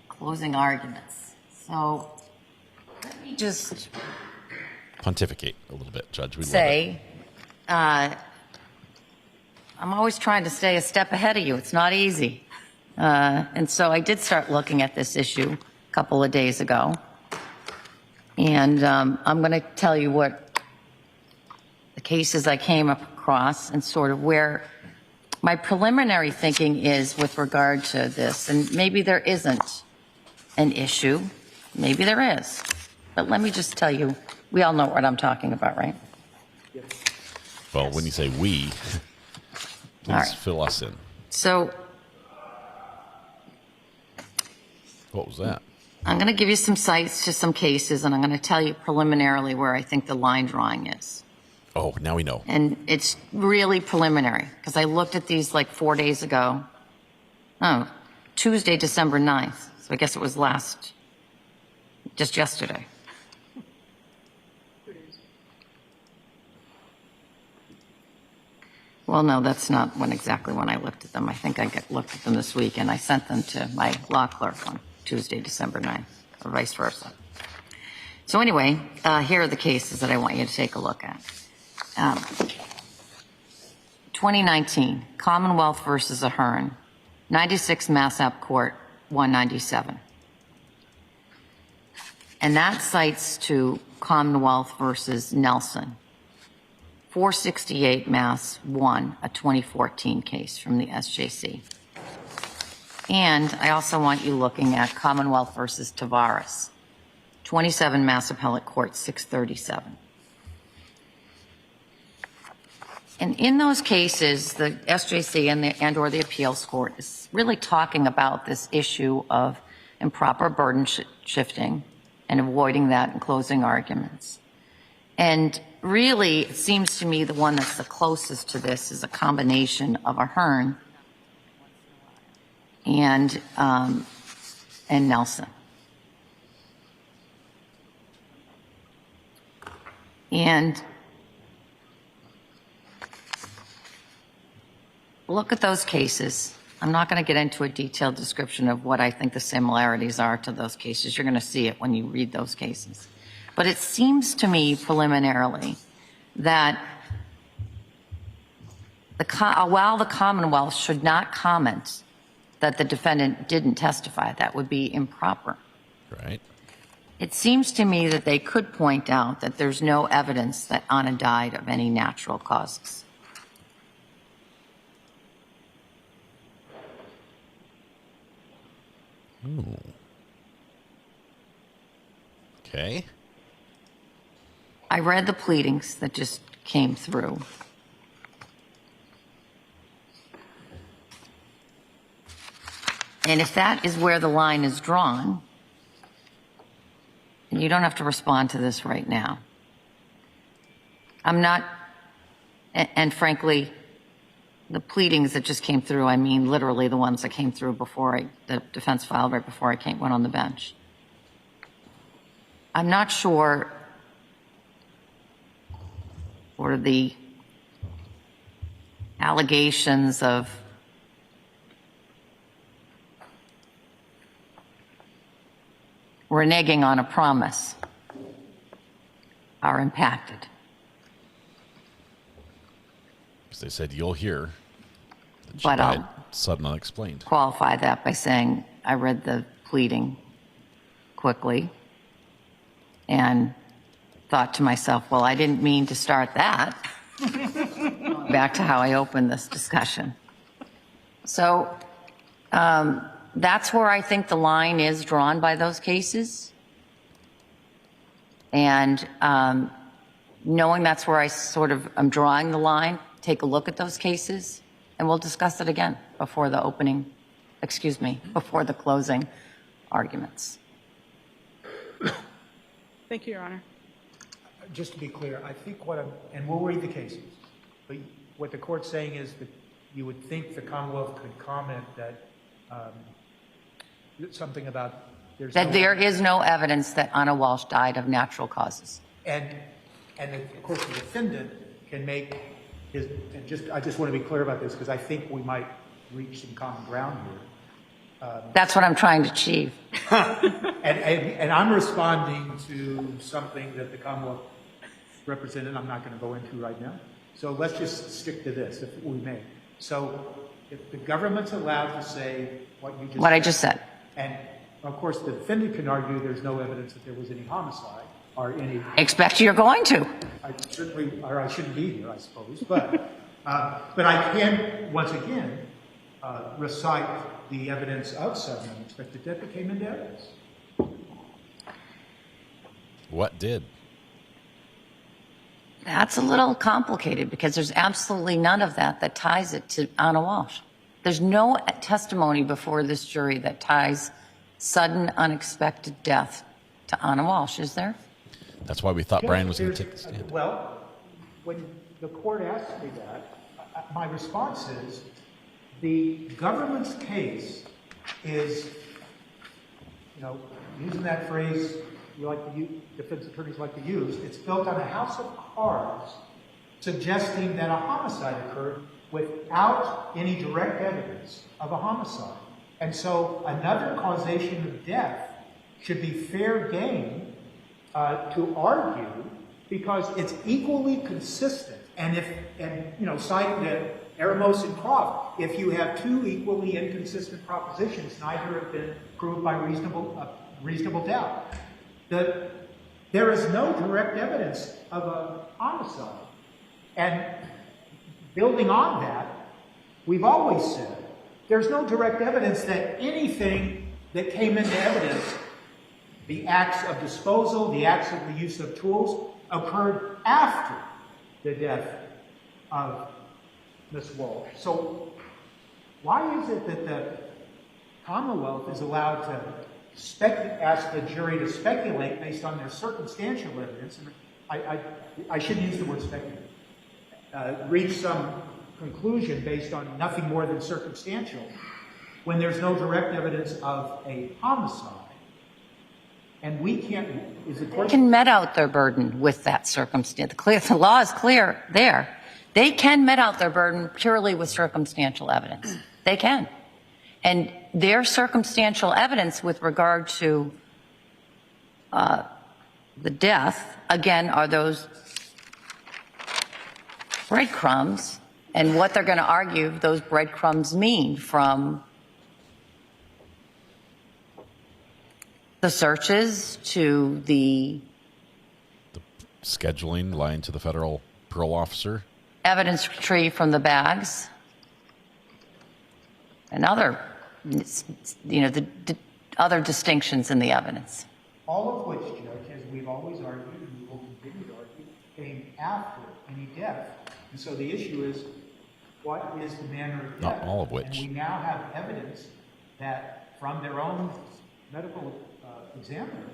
closing arguments. So let me just pontificate a little bit, Judge. We say, I'm always trying to stay a step ahead of you. It's not easy. And so I did start looking at this issue a couple of days ago. And I'm going to tell you what the cases I came across and sort of where my preliminary thinking is with regard to this. And maybe there isn't an issue. Maybe there is. But let me just tell you, we all know what I'm talking about, right? Well, when you say we, please fill us in. So, what was that? I'm going to give you some cites to some cases, and I'm going to tell you preliminarily where I think the line drawing is. Oh, now we know. And it's really preliminary, because I looked at these like 4 days ago. Oh, Tuesday, December 9th. So I guess it was just yesterday. Well, no, that's not exactly when I looked at them. I think I looked at them this week, and I sent them to my law clerk on Tuesday, December 9th, or vice versa. So anyway, here are the cases that I want you to take a look at. 2019, Commonwealth versus Ahern, 96 Massap Court, 197. And that cites to Commonwealth versus Nelson, 468 Mass 1, a 2014 case from the SJC. And I also want you looking at Commonwealth versus Tavares, 27 Mass Appellate Court, 637. And in those cases, the SJC and or the appeals court is really talking about this issue of improper burden shifting and avoiding that in closing arguments. And really, it seems to me the one that's the closest to this is a combination of Ahern and Nelson. And look at those cases. I'm not going to get into a detailed description of what I think the similarities are to those cases. You're going to see it when you read those cases. But it seems to me preliminarily that while the Commonwealth should not comment that the defendant didn't testify, that would be improper. Right. It seems to me that they could point out that there's no evidence that Anna died of any natural causes. Ooh. Okay. I read the pleadings that just came through. And if that is where the line is drawn, and you don't have to respond to this right now. I'm not, and frankly, the pleadings that just came through, I mean literally the ones that came through before the defense filed right before I went on the bench. I'm not sure, or the allegations of reneging on a promise are impacted. Because they said you'll hear that she But died sudden unexplained. Qualify that by saying I read the pleading quickly and thought to myself, well, I didn't mean to start that. Back to how I opened this discussion. So that's where I think the line is drawn by those cases. And knowing that's where I sort of am drawing the line, take a look at those cases, and we'll discuss it again before the before the closing arguments. Thank you, Your Honor. Just to be clear, I think and we'll read the cases, but what the court's saying is that you would think the Commonwealth could comment that something about That there is no evidence that Anna Walsh died of natural causes. And of course, the defendant can make his, I just want to be clear about this because I think we might reach some common ground here. That's what I'm trying to achieve. And I'm responding to something that the Commonwealth represented I'm not going to go into right now. So let's just stick to this, if we may. So if the government's allowed to say what you just What I just said. And of course, the defendant can argue there's no evidence that there was any homicide or any. Expect you're going to. I certainly, or I shouldn't be here, I suppose. But I can once again recite the evidence of sudden unexpected death that came into evidence. What did? That's a little complicated because there's absolutely none of that ties it to Anna Walsh. There's no testimony before this jury that ties sudden unexpected death to Anna Walsh, is there? That's why we thought Brian was going to take the stand. Well, when the court asked me that, my response is the government's case is, using that phrase defense attorneys like to use, it's built on a house of cards suggesting that a homicide occurred without any direct evidence of a homicide. And so another causation of death should be fair game to argue because it's equally consistent. And citing the Eremos and Croft, if you have two equally inconsistent propositions, neither have been proved by reasonable doubt. There is no direct evidence of a homicide. And building on that, we've always said there's no direct evidence that anything that came into evidence, the acts of disposal, the acts of the use of tools, occurred after the death of Ms. Walsh. So why is it that the Commonwealth is allowed to ask the jury to speculate based on their circumstantial evidence? And I shouldn't use the word speculate. Reach some conclusion based on nothing more than circumstantial when there's no direct evidence of a homicide. And we can't, They can met out their burden with that circumstance. The law is clear there. They can met out their burden purely with circumstantial evidence. They can. And their circumstantial evidence with regard to the death, again, are those breadcrumbs and what they're going to argue those breadcrumbs mean from the searches to the scheduling, lying to the federal parole officer, evidence retrieved from the bags, and other, the other distinctions in the evidence. All of which, Judge, as we've always argued and we will continue to argue, came after any death. And so the issue is, what is the manner of death? Not all of which. And we now have evidence that from their own medical examiner,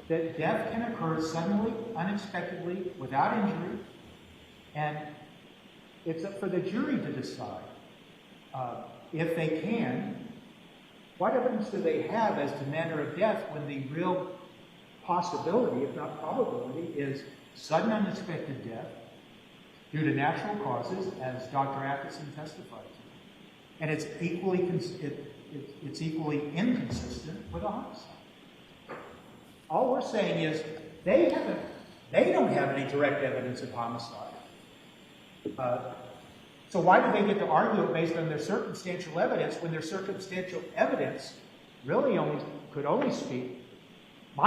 that death can occur suddenly, unexpectedly, without injury, and it's up for the jury to decide if they can. What evidence do they have as to manner of death when the real possibility, if not probability, is sudden unexpected death due to natural causes, as Dr. Atkinson testified to, and it's equally inconsistent with a homicide. All we're saying is they don't have any direct evidence of homicide. So why do they get to argue it based on their circumstantial evidence when their circumstantial evidence really might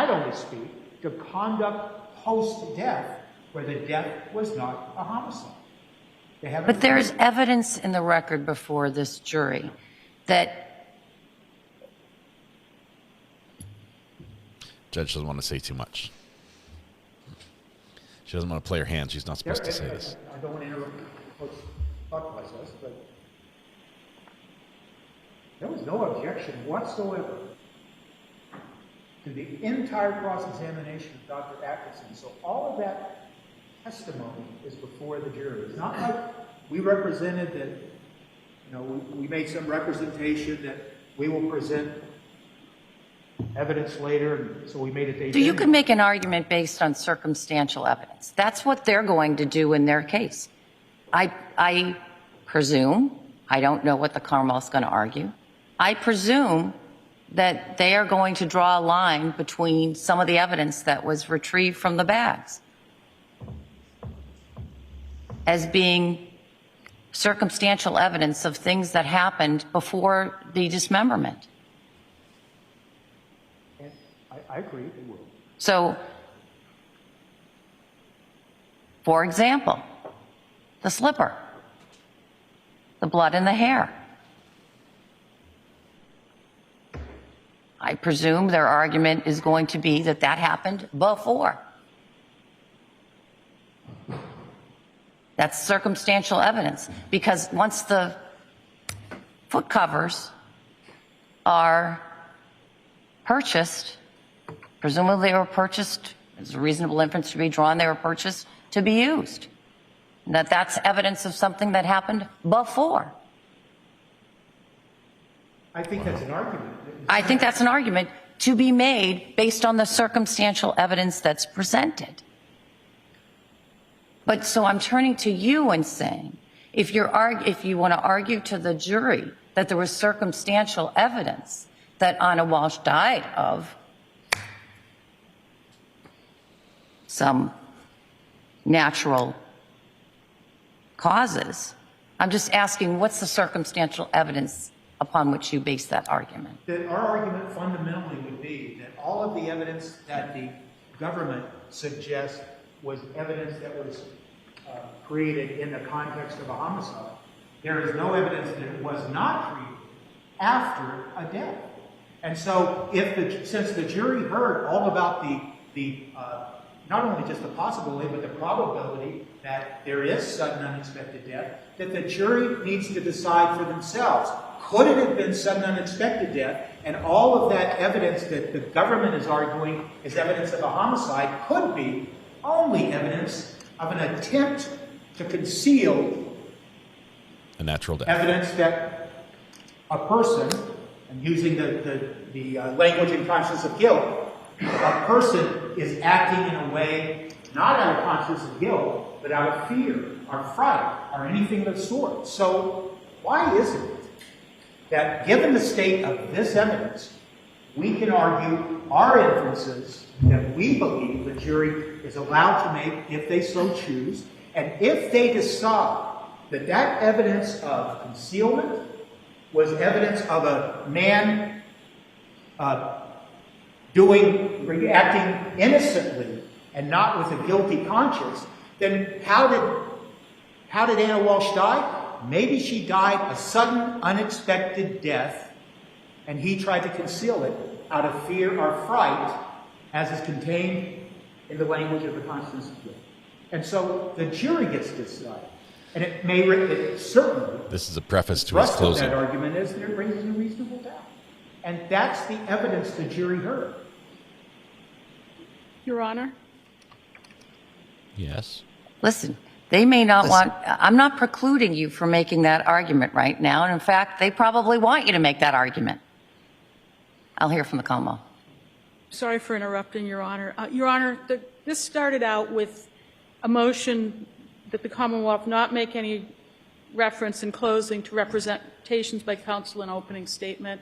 only speak to conduct post-death where the death was not a homicide? But there is evidence in the record before this jury that Judge doesn't want to say too much. She doesn't want to play her hand. She's not supposed to say this. I don't want to interrupt the thought process, but there was no objection whatsoever to the entire cross-examination of Dr. Atkinson. So all of that testimony is before the jury. It's not like we represented that, we made some representation that we will present evidence later, so we made it day. So you can make an argument based on circumstantial evidence. That's what they're going to do in their case. I presume, I don't know what the Commonwealth's going to argue. I presume that they are going to draw a line between some of the evidence that was retrieved from the bags as being circumstantial evidence of things that happened before the dismemberment. I agree, they will. So, for example, the slipper, the blood in the hair. I presume their argument is going to be that that happened before. That's circumstantial evidence, because once the foot covers are purchased, presumably they were purchased, there's a reasonable inference to be drawn, they were purchased to be used. And that's evidence of something that happened before. I think that's an argument. I think that's an argument to be made based on the circumstantial evidence that's presented. But so I'm turning to you and saying, if you want to argue to the jury that there was circumstantial evidence that Anna Walsh died of some natural causes, I'm just asking, what's the circumstantial evidence upon which you base that argument? That our argument fundamentally would be that all of the evidence that the government suggests was evidence that was created in the context of a homicide. There is no evidence that it was not created after a death. And so since the jury heard all about the not only just the possibility, but the probability that there is sudden unexpected death, that the jury needs to decide for themselves. Could it have been sudden unexpected death? And all of that evidence that the government is arguing is evidence of a homicide could be only evidence of an attempt to conceal a natural death. Evidence that a person, and using the language and conscience of guilt, a person is acting in a way not out of conscience of guilt, but out of fear or fright or anything of the sort. So why is it that, given the state of this evidence, we can argue our inferences that we believe the jury is allowed to make if they so choose, and if they decide that that evidence of concealment was evidence of a man acting innocently and not with a guilty conscience, then how did Anna Walsh die? Maybe she died a sudden, unexpected death, and he tried to conceal it out of fear or fright, as is contained in the language of the conscience of guilt. And so the jury gets to decide. And it certainly... This is a preface to his closing. That argument is there raises a reasonable doubt. And that's the evidence the jury heard. Your Honor? Yes. Listen, they may not want... I'm not precluding you from making that argument right now. And in fact, they probably want you to make that argument. I'll hear from the Commonwealth. Sorry for interrupting, Your Honor. Your Honor, this started out with a motion that the Commonwealth not make any reference in closing to representations by counsel in opening statement.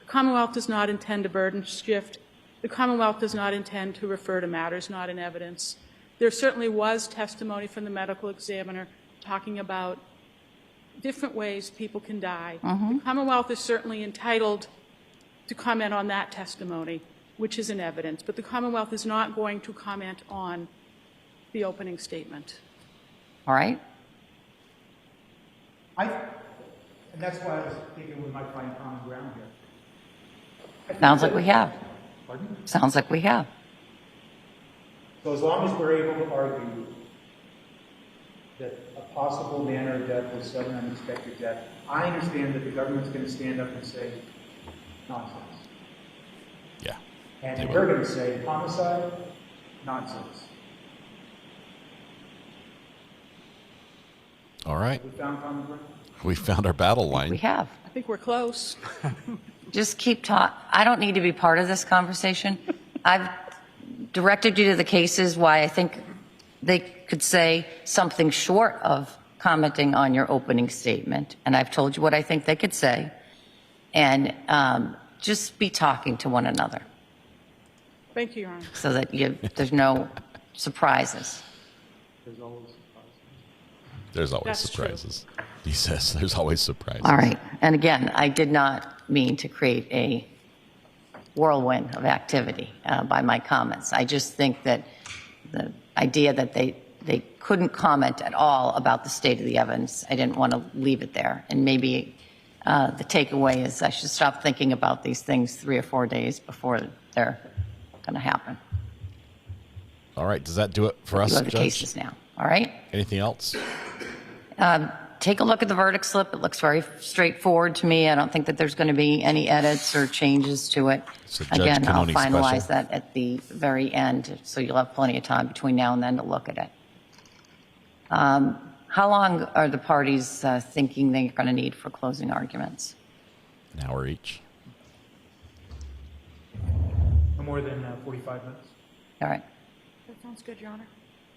The Commonwealth does not intend to burden shift. The Commonwealth does not intend to refer to matters not in evidence. There certainly was testimony from the medical examiner talking about different ways people can die. The Commonwealth is certainly entitled to comment on that testimony, which is in evidence, but the Commonwealth is not going to comment on the opening statement. All right. And that's why I was thinking we might find common ground here. Sounds like we have. Pardon? Sounds like we have. So as long as we're able to argue that a possible manner of death was sudden unexpected death, I understand that the government's going to stand up and say nonsense. Yeah. And we're going to say homicide, nonsense. All right. We found common ground? We found our battle line. We have. think we're close. Just keep talking. I don't need to be part of this conversation. I've directed you to the cases why I think they could say something short of commenting on your opening statement. And I've told you what I think they could say. And just be talking to one another Thank you, Your Honor. so that there's no surprises. There's always That's true. surprises. He says there's always surprises. All right. And again, I did not mean to create a whirlwind of activity by my comments. I just think that the idea that they couldn't comment at all about the state of the evidence, I didn't want to leave it there. And maybe the takeaway is I should stop thinking about these things 3 or 4 days before they're going to happen. All right. Does that do it for us, You have the Judge? cases now. All right. Anything else? Take a look at the verdict slip. It looks very straightforward to me. I don't think that there's going to be any edits or changes to it. So Judge Again, I'll Cannoni finalize special. that at the very end, so you'll have plenty of time between now and then to look at it. How long are the parties thinking they're going to need for closing arguments? An hour each. No more than 45 minutes. All right. That sounds good, Your Honor.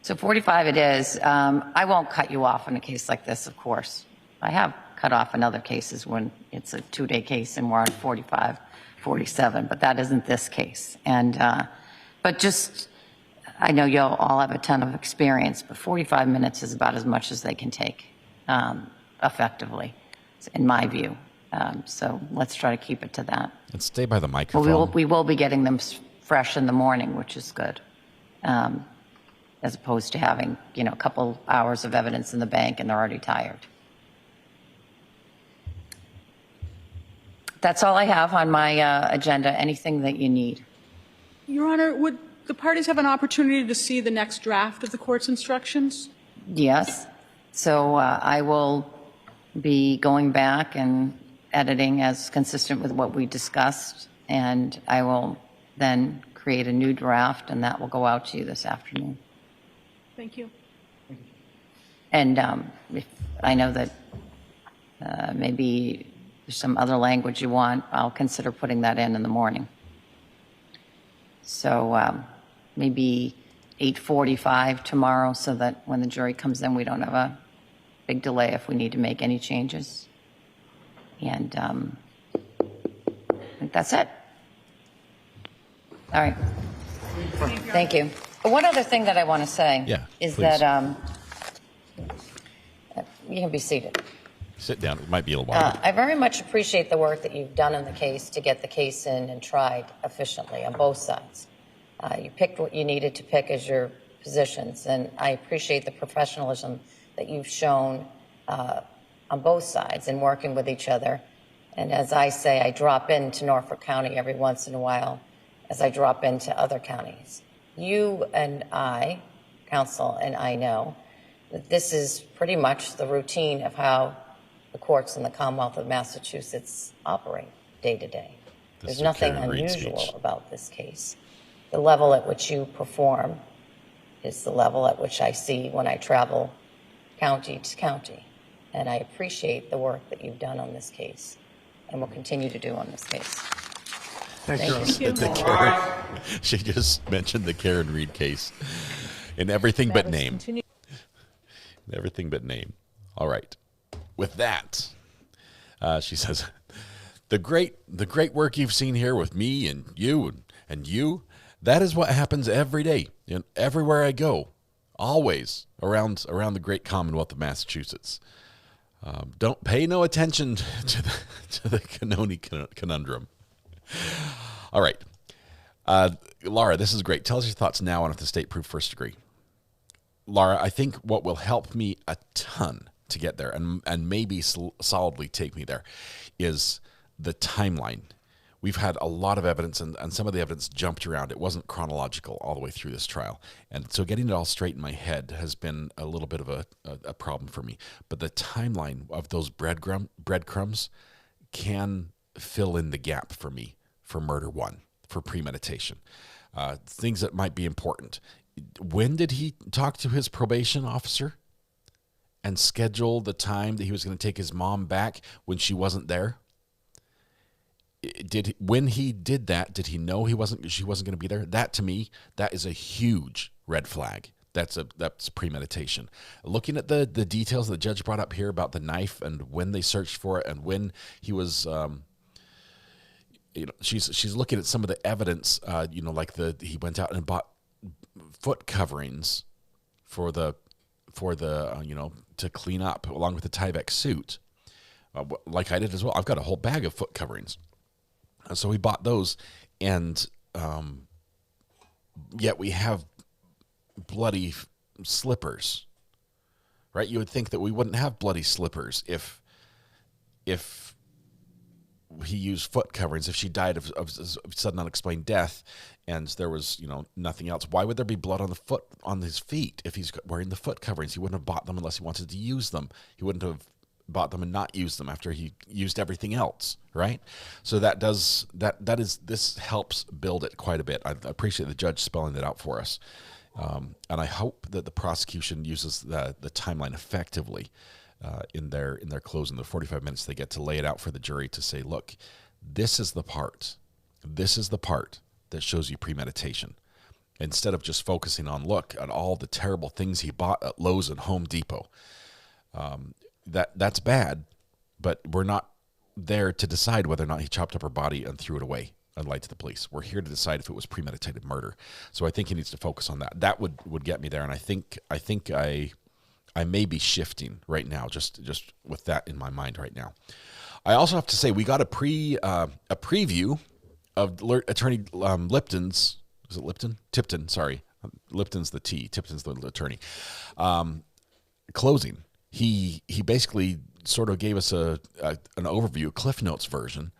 So 45 it is. I won't cut you off in a case like this, of course. I have cut off in other cases when it's a 2-day case and we're on 45, 47, but that isn't this case. And, but just, I know you'll all have a ton of experience, but 45 minutes is about as much as they can take effectively, in my view. So let's try to keep it to that. And stay by the microphone. Well, we will be getting them fresh in the morning, which is good. As opposed to having, a couple hours of evidence in the bank and they're already tired. That's all I have on my agenda. Anything that you need? Your Honor, would the parties have an opportunity to see the next draft of the court's instructions? Yes. So I will be going back and editing as consistent with what we discussed, and I will then create a new draft, and that will go out to you this afternoon. Thank you. And if I know that maybe there's some other language you want, I'll consider putting that in the morning. So maybe 8:45 tomorrow, so that when the jury comes in, we don't have a big delay if we need to make any changes. And I think that's it. All right. Thank you. One other thing that I want to say is please. that you can be seated. Sit down. It might be a little while. I very much appreciate the work that you've done in the case to get the case in and tried efficiently on both sides. You picked what you needed to pick as your positions, and I appreciate the professionalism that you've shown on both sides in working with each other. And as I say, I drop into Norfolk County every once in a while as I drop into other counties. You and I, counsel, and I know that this is pretty much the routine of how the courts in the Commonwealth of Massachusetts operate day to day. There's nothing unusual about this case. The level at which you perform is the level at which I see when I travel county to county. And I appreciate the work that you've done on this case and will continue to do on this case. Thank you. She just mentioned the Karen Reed case in everything but name. Everything but name. All right. With that, she says, the great work you've seen here with me and you, that is what happens every day, everywhere I go, always around the great Commonwealth of Massachusetts. Don't pay no attention to the Cannoni conundrum. All right. Laura, this is great. Tell us your thoughts now on if the state proved first degree. Laura, I think what will help me a ton to get there and maybe solidly take me there is the timeline. We've had a lot of evidence, and some of the evidence jumped around. It wasn't chronological all the way through this trial. And so getting it all straight in my head has been a little bit of a problem for me. But the timeline of those breadcrumbs can fill in the gap for me for murder one, for premeditation. Things that might be important. When did he talk to his probation officer and schedule the time that he was going to take his mom back when she wasn't there? when he did that, did he know she wasn't going to be there? That, to me, that is a huge red flag. That's premeditation. Looking at the details the judge brought up here about the knife and when they searched for it and when he was, she's looking at some of the evidence, like he went out and bought foot coverings for the to clean up along with the Tyvek suit, like I did as well. I've got a whole bag of foot coverings, so we bought those, and yet we have bloody slippers, right? You would think that we wouldn't have bloody slippers if he used foot coverings, if she died of sudden unexplained death and there was, nothing else. Why would there be blood on his feet if he's wearing the foot coverings? He wouldn't have bought them unless he wanted to use them. He wouldn't have bought them and not used them after he used everything else, right? So this helps build it quite a bit. I appreciate the judge spelling that out for us. And I hope that the prosecution uses the timeline effectively in their closing, the 45 minutes they get to lay it out for the jury to say, look, this is the part that shows you premeditation. Instead of just focusing on, look at all the terrible things he bought at Lowe's and Home Depot. That's bad, but we're not there to decide whether or not he chopped up her body and threw it away and lied to the police. We're here to decide if it was premeditated murder. So I think he needs to focus on that. That would get me there, and I think I may be shifting right now, just with that in my mind right now. I also have to say we got a preview of Attorney Lipton's. Is it Lipton? Tipton, sorry. Lipton's the T. Tipton's the attorney. Closing. He basically sort of gave us an overview, a Cliff Notes version.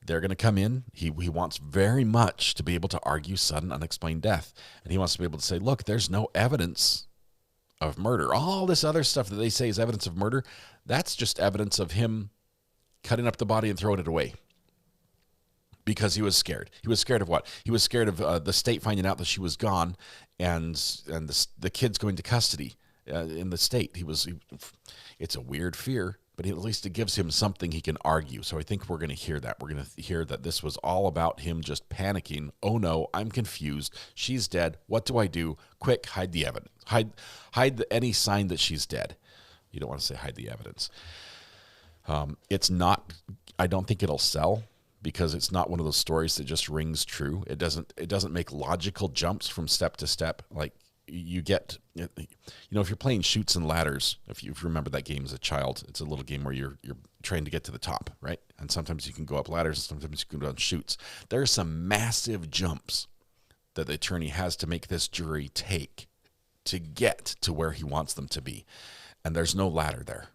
They're going to come in. He wants very much to be able to argue sudden unexplained death. And he wants to be able to say, look, there's no evidence of murder. All this other stuff that they say is evidence of murder, that's just evidence of him cutting up the body and throwing it away. Because he was scared. He was scared of what? He was scared of the state finding out that she was gone and the kids going to custody in the state. It's a weird fear, but at least it gives him something he can argue. So I think we're going to hear that. We're going to hear that this was all about him just panicking. Oh no, I'm confused. She's dead. What do I do? Quick, hide the evidence. Hide any sign that she's dead. You don't want to say hide the evidence. It's not, I don't think it'll sell, because it's not one of those stories that just rings true. It doesn't make logical jumps from step to step. Like you get, if you're playing Chutes and Ladders, if you remember that game as a child, it's a little game where you're trying to get to the top, right? And sometimes you can go up ladders, and sometimes you can go down chutes. There are some massive jumps that the attorney has to make this jury take to get to where he wants them to be. And there's no ladder there.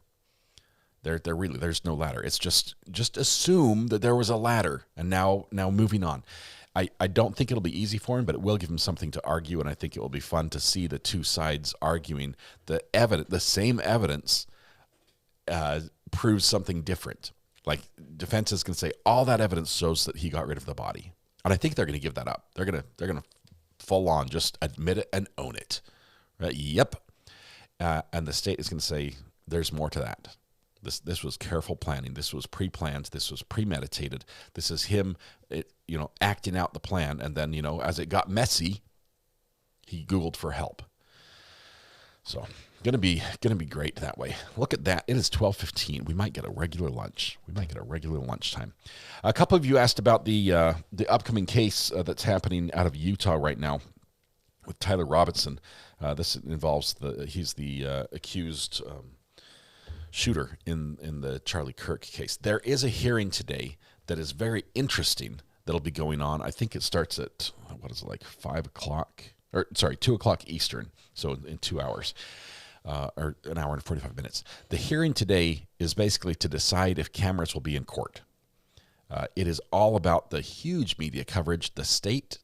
There's no ladder. It's just assume that there was a ladder, and now moving on. I don't think it'll be easy for him, but it will give him something to argue, and I think it will be fun to see the two sides arguing. The same evidence proves something different. Like defense is going to say all that evidence shows that he got rid of the body, and I think they're going to give that up. They're going to full on just admit it and own it. Right? Yep. And the state is going to say there's more to that. This was careful planning. This was pre-planned. This was premeditated. This is him, acting out the plan. And then, as it got messy, he Googled for help. So, gonna be great that way. Look at that. It is 12:15. We might get a regular lunch. We might get a regular lunchtime. A couple of you asked about the upcoming case that's happening out of Utah right now with Tyler Robinson. This involves he's the accused shooter in the Charlie Kirk case. There is a hearing today that is very interesting that'll be going on. I think it starts at, 5 o'clock? 2 o'clock Eastern, so in 2 hours, or an hour and 45 minutes. The hearing today is basically to decide if cameras will be in court. It is all about the huge media coverage. The state,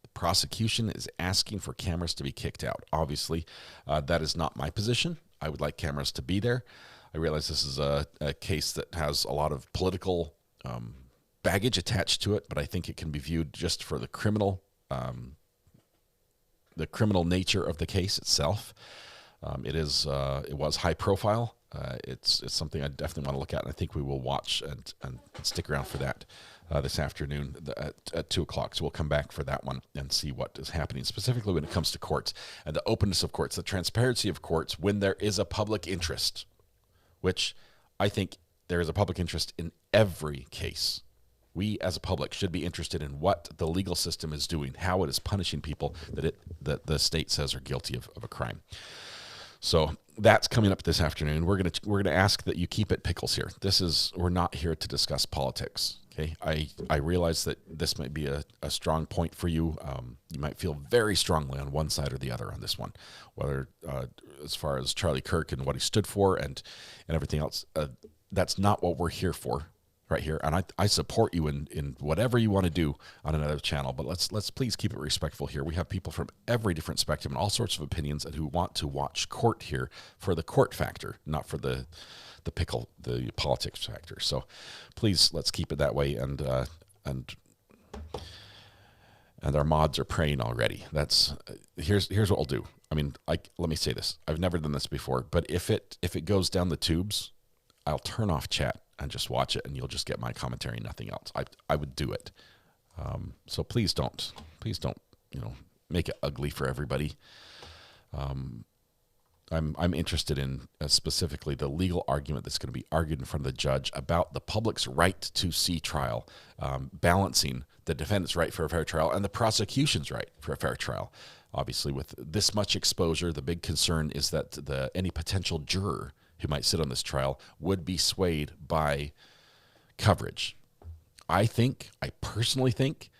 the prosecution is asking for cameras to be kicked out. Obviously, that is not my position. I would like cameras to be there. I realize this is a case that has a lot of political baggage attached to it, but I think it can be viewed just for the criminal nature of the case itself. It was high profile. It's something I definitely want to look at, and I think we will watch and stick around for that this afternoon at 2 o'clock. So we'll come back for that one and see what is happening, specifically when it comes to courts and the openness of courts, the transparency of courts when there is a public interest, which I think there is a public interest in every case. We as a public should be interested in what the legal system is doing, how it is punishing people that the state says are guilty of a crime. So that's coming up this afternoon. We're gonna ask that you keep it Pickles here. We're not here to discuss politics. Okay, I realize that this might be a strong point for you. You might feel very strongly on one side or the other on this one, whether as far as Charlie Kirk and what he stood for and everything else. That's not what we're here for right here. And I support you in whatever you want to do on another channel, but let's please keep it respectful here. We have people from every different spectrum and all sorts of opinions and who want to watch court here for the court factor, not for the politics factor. So please, let's keep it that way. And our mods are praying already. Here's what we'll do. I mean, let me say this. I've never done this before, but if it goes down the tubes, I'll turn off chat and just watch it, and you'll just get my commentary, nothing else. I would do it. So please don't, make it ugly for everybody. I'm interested in specifically the legal argument that's going to be argued in front of the judge about the public's right to see trial, balancing the defendant's right for a fair trial and the prosecution's right for a fair trial. Obviously, with this much exposure, the big concern is that any potential juror who might sit on this trial would be swayed by coverage. I personally think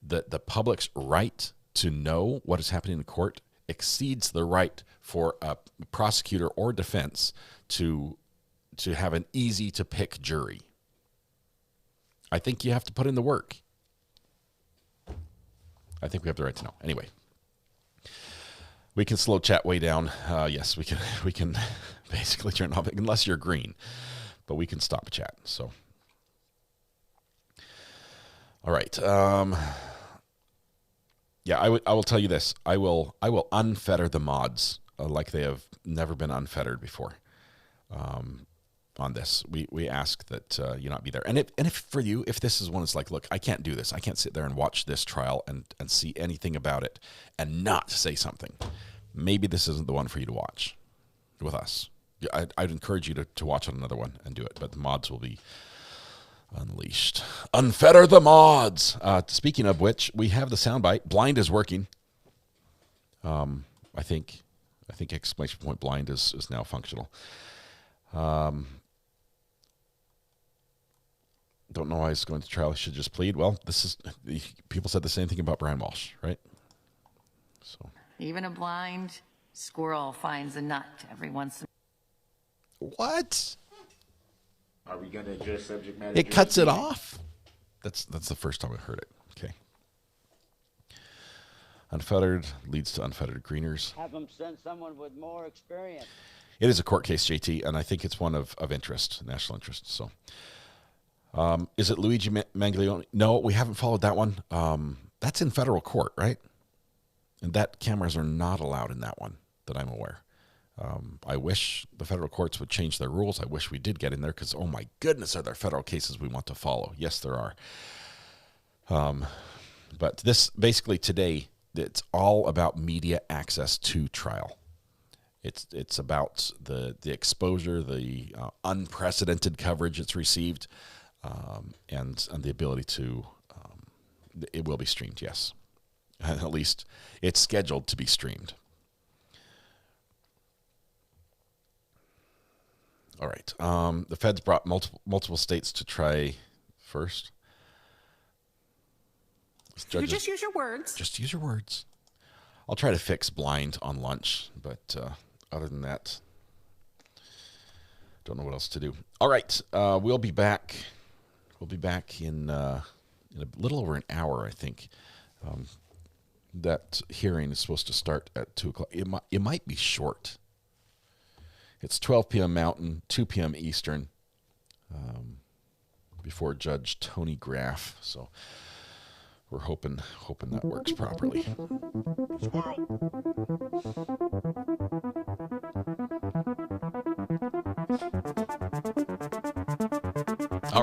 that the public's right to know what is happening in court exceeds the right for a prosecutor or defense to have an easy to pick jury. I think you have to put in the work. I think we have the right to know. Anyway, we can slow chat way down. Yes, we can basically turn off, unless you're green, but we can stop chat. So, all right. Yeah, I will tell you this. I will unfetter the mods like they have never been unfettered before. On this, we ask that you not be there. And if for you, if this is one that's like, look, I can't do this. I can't sit there and watch this trial and see anything about it and not say something. Maybe this isn't the one for you to watch with us. I'd encourage you to watch on another one and do it, but the mods will be unleashed. Unfetter the mods. Speaking of which, we have the soundbite. Blind is working. I think exclamation point blind is now functional. Don't know why he's going to trial. He should just plead. Well, people said the same thing about Brian Walshe, right? So Even a blind squirrel finds a nut every once in a while. What? Are we going to address subject matter? It cuts it off. That's the first time I heard it. Okay. Unfettered leads to unfettered greeners. Have them send someone with more experience. It is a court case, JT, and I think it's one of interest, national interest. So, is it Luigi Manglione? No, we haven't followed that one. That's in federal court, right? And that cameras are not allowed in that one that I'm aware. I wish the federal courts would change their rules. I wish we did get in there because, oh my goodness, are there federal cases we want to follow? Yes, there are. But this basically today, it's all about media access to trial. It's about the exposure, the unprecedented coverage it's received, and the ability to. It will be streamed, yes. At least it's scheduled to be streamed. All right. The feds brought multiple states to try first. You just use your words. Just use your words. I'll try to fix blind on lunch, but other than that, don't know what else to do. All right. We'll be back. We'll be back in a little over an hour, I think. That hearing is supposed to start at 2 o'clock. It might be short. It's 12 p.m. Mountain, 2 p.m. Eastern, before Judge Tony Graff. So we're hoping that works properly.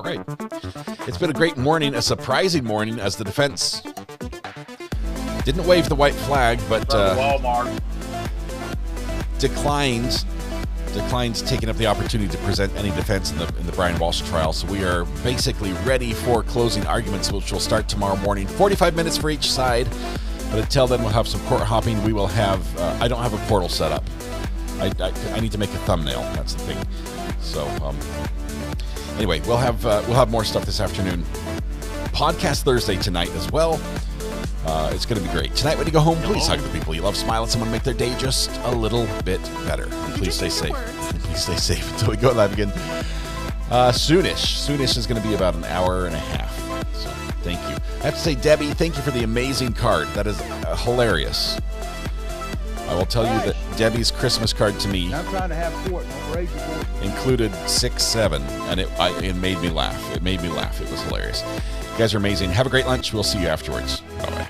Great. It's been a great morning, a surprising morning, as the defense didn't wave the white flag, but declines taking up the opportunity to present any defense in the Brian Walshe trial. So we are basically ready for closing arguments, which will start tomorrow morning. 45 minutes for each side. But until then, we'll have some court hopping. We will have, I don't have a portal set up. I need to make a thumbnail. That's the thing. So anyway, we'll have more stuff this afternoon. Podcast Thursday tonight as well. It's going to be great. Tonight when you go home, please hug the people you love. Smile at someone, make their day just a little bit better. And please stay safe. Please stay safe until we go live again. Soonish is going to be about an hour and a half. So thank you. I have to say, Debbie, thank you for the amazing card. That is hilarious. I will tell you that Debbie's Christmas card to me included 6-7, and it made me laugh. It made me laugh. It was hilarious. You guys are amazing. Have a great lunch. We'll see you afterwards. Bye-bye.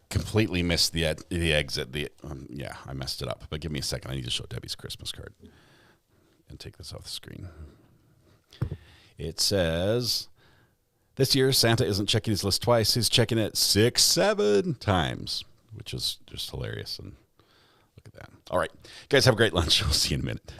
Completely missed the exit. Yeah, I messed it up. But give me a second. I need to show Debbie's Christmas card and take this off the screen. It says, this year Santa isn't checking his list twice. He's checking it 6-7 times, which is just hilarious. And look at that. All right, guys, have a great lunch. We'll see you in a minute.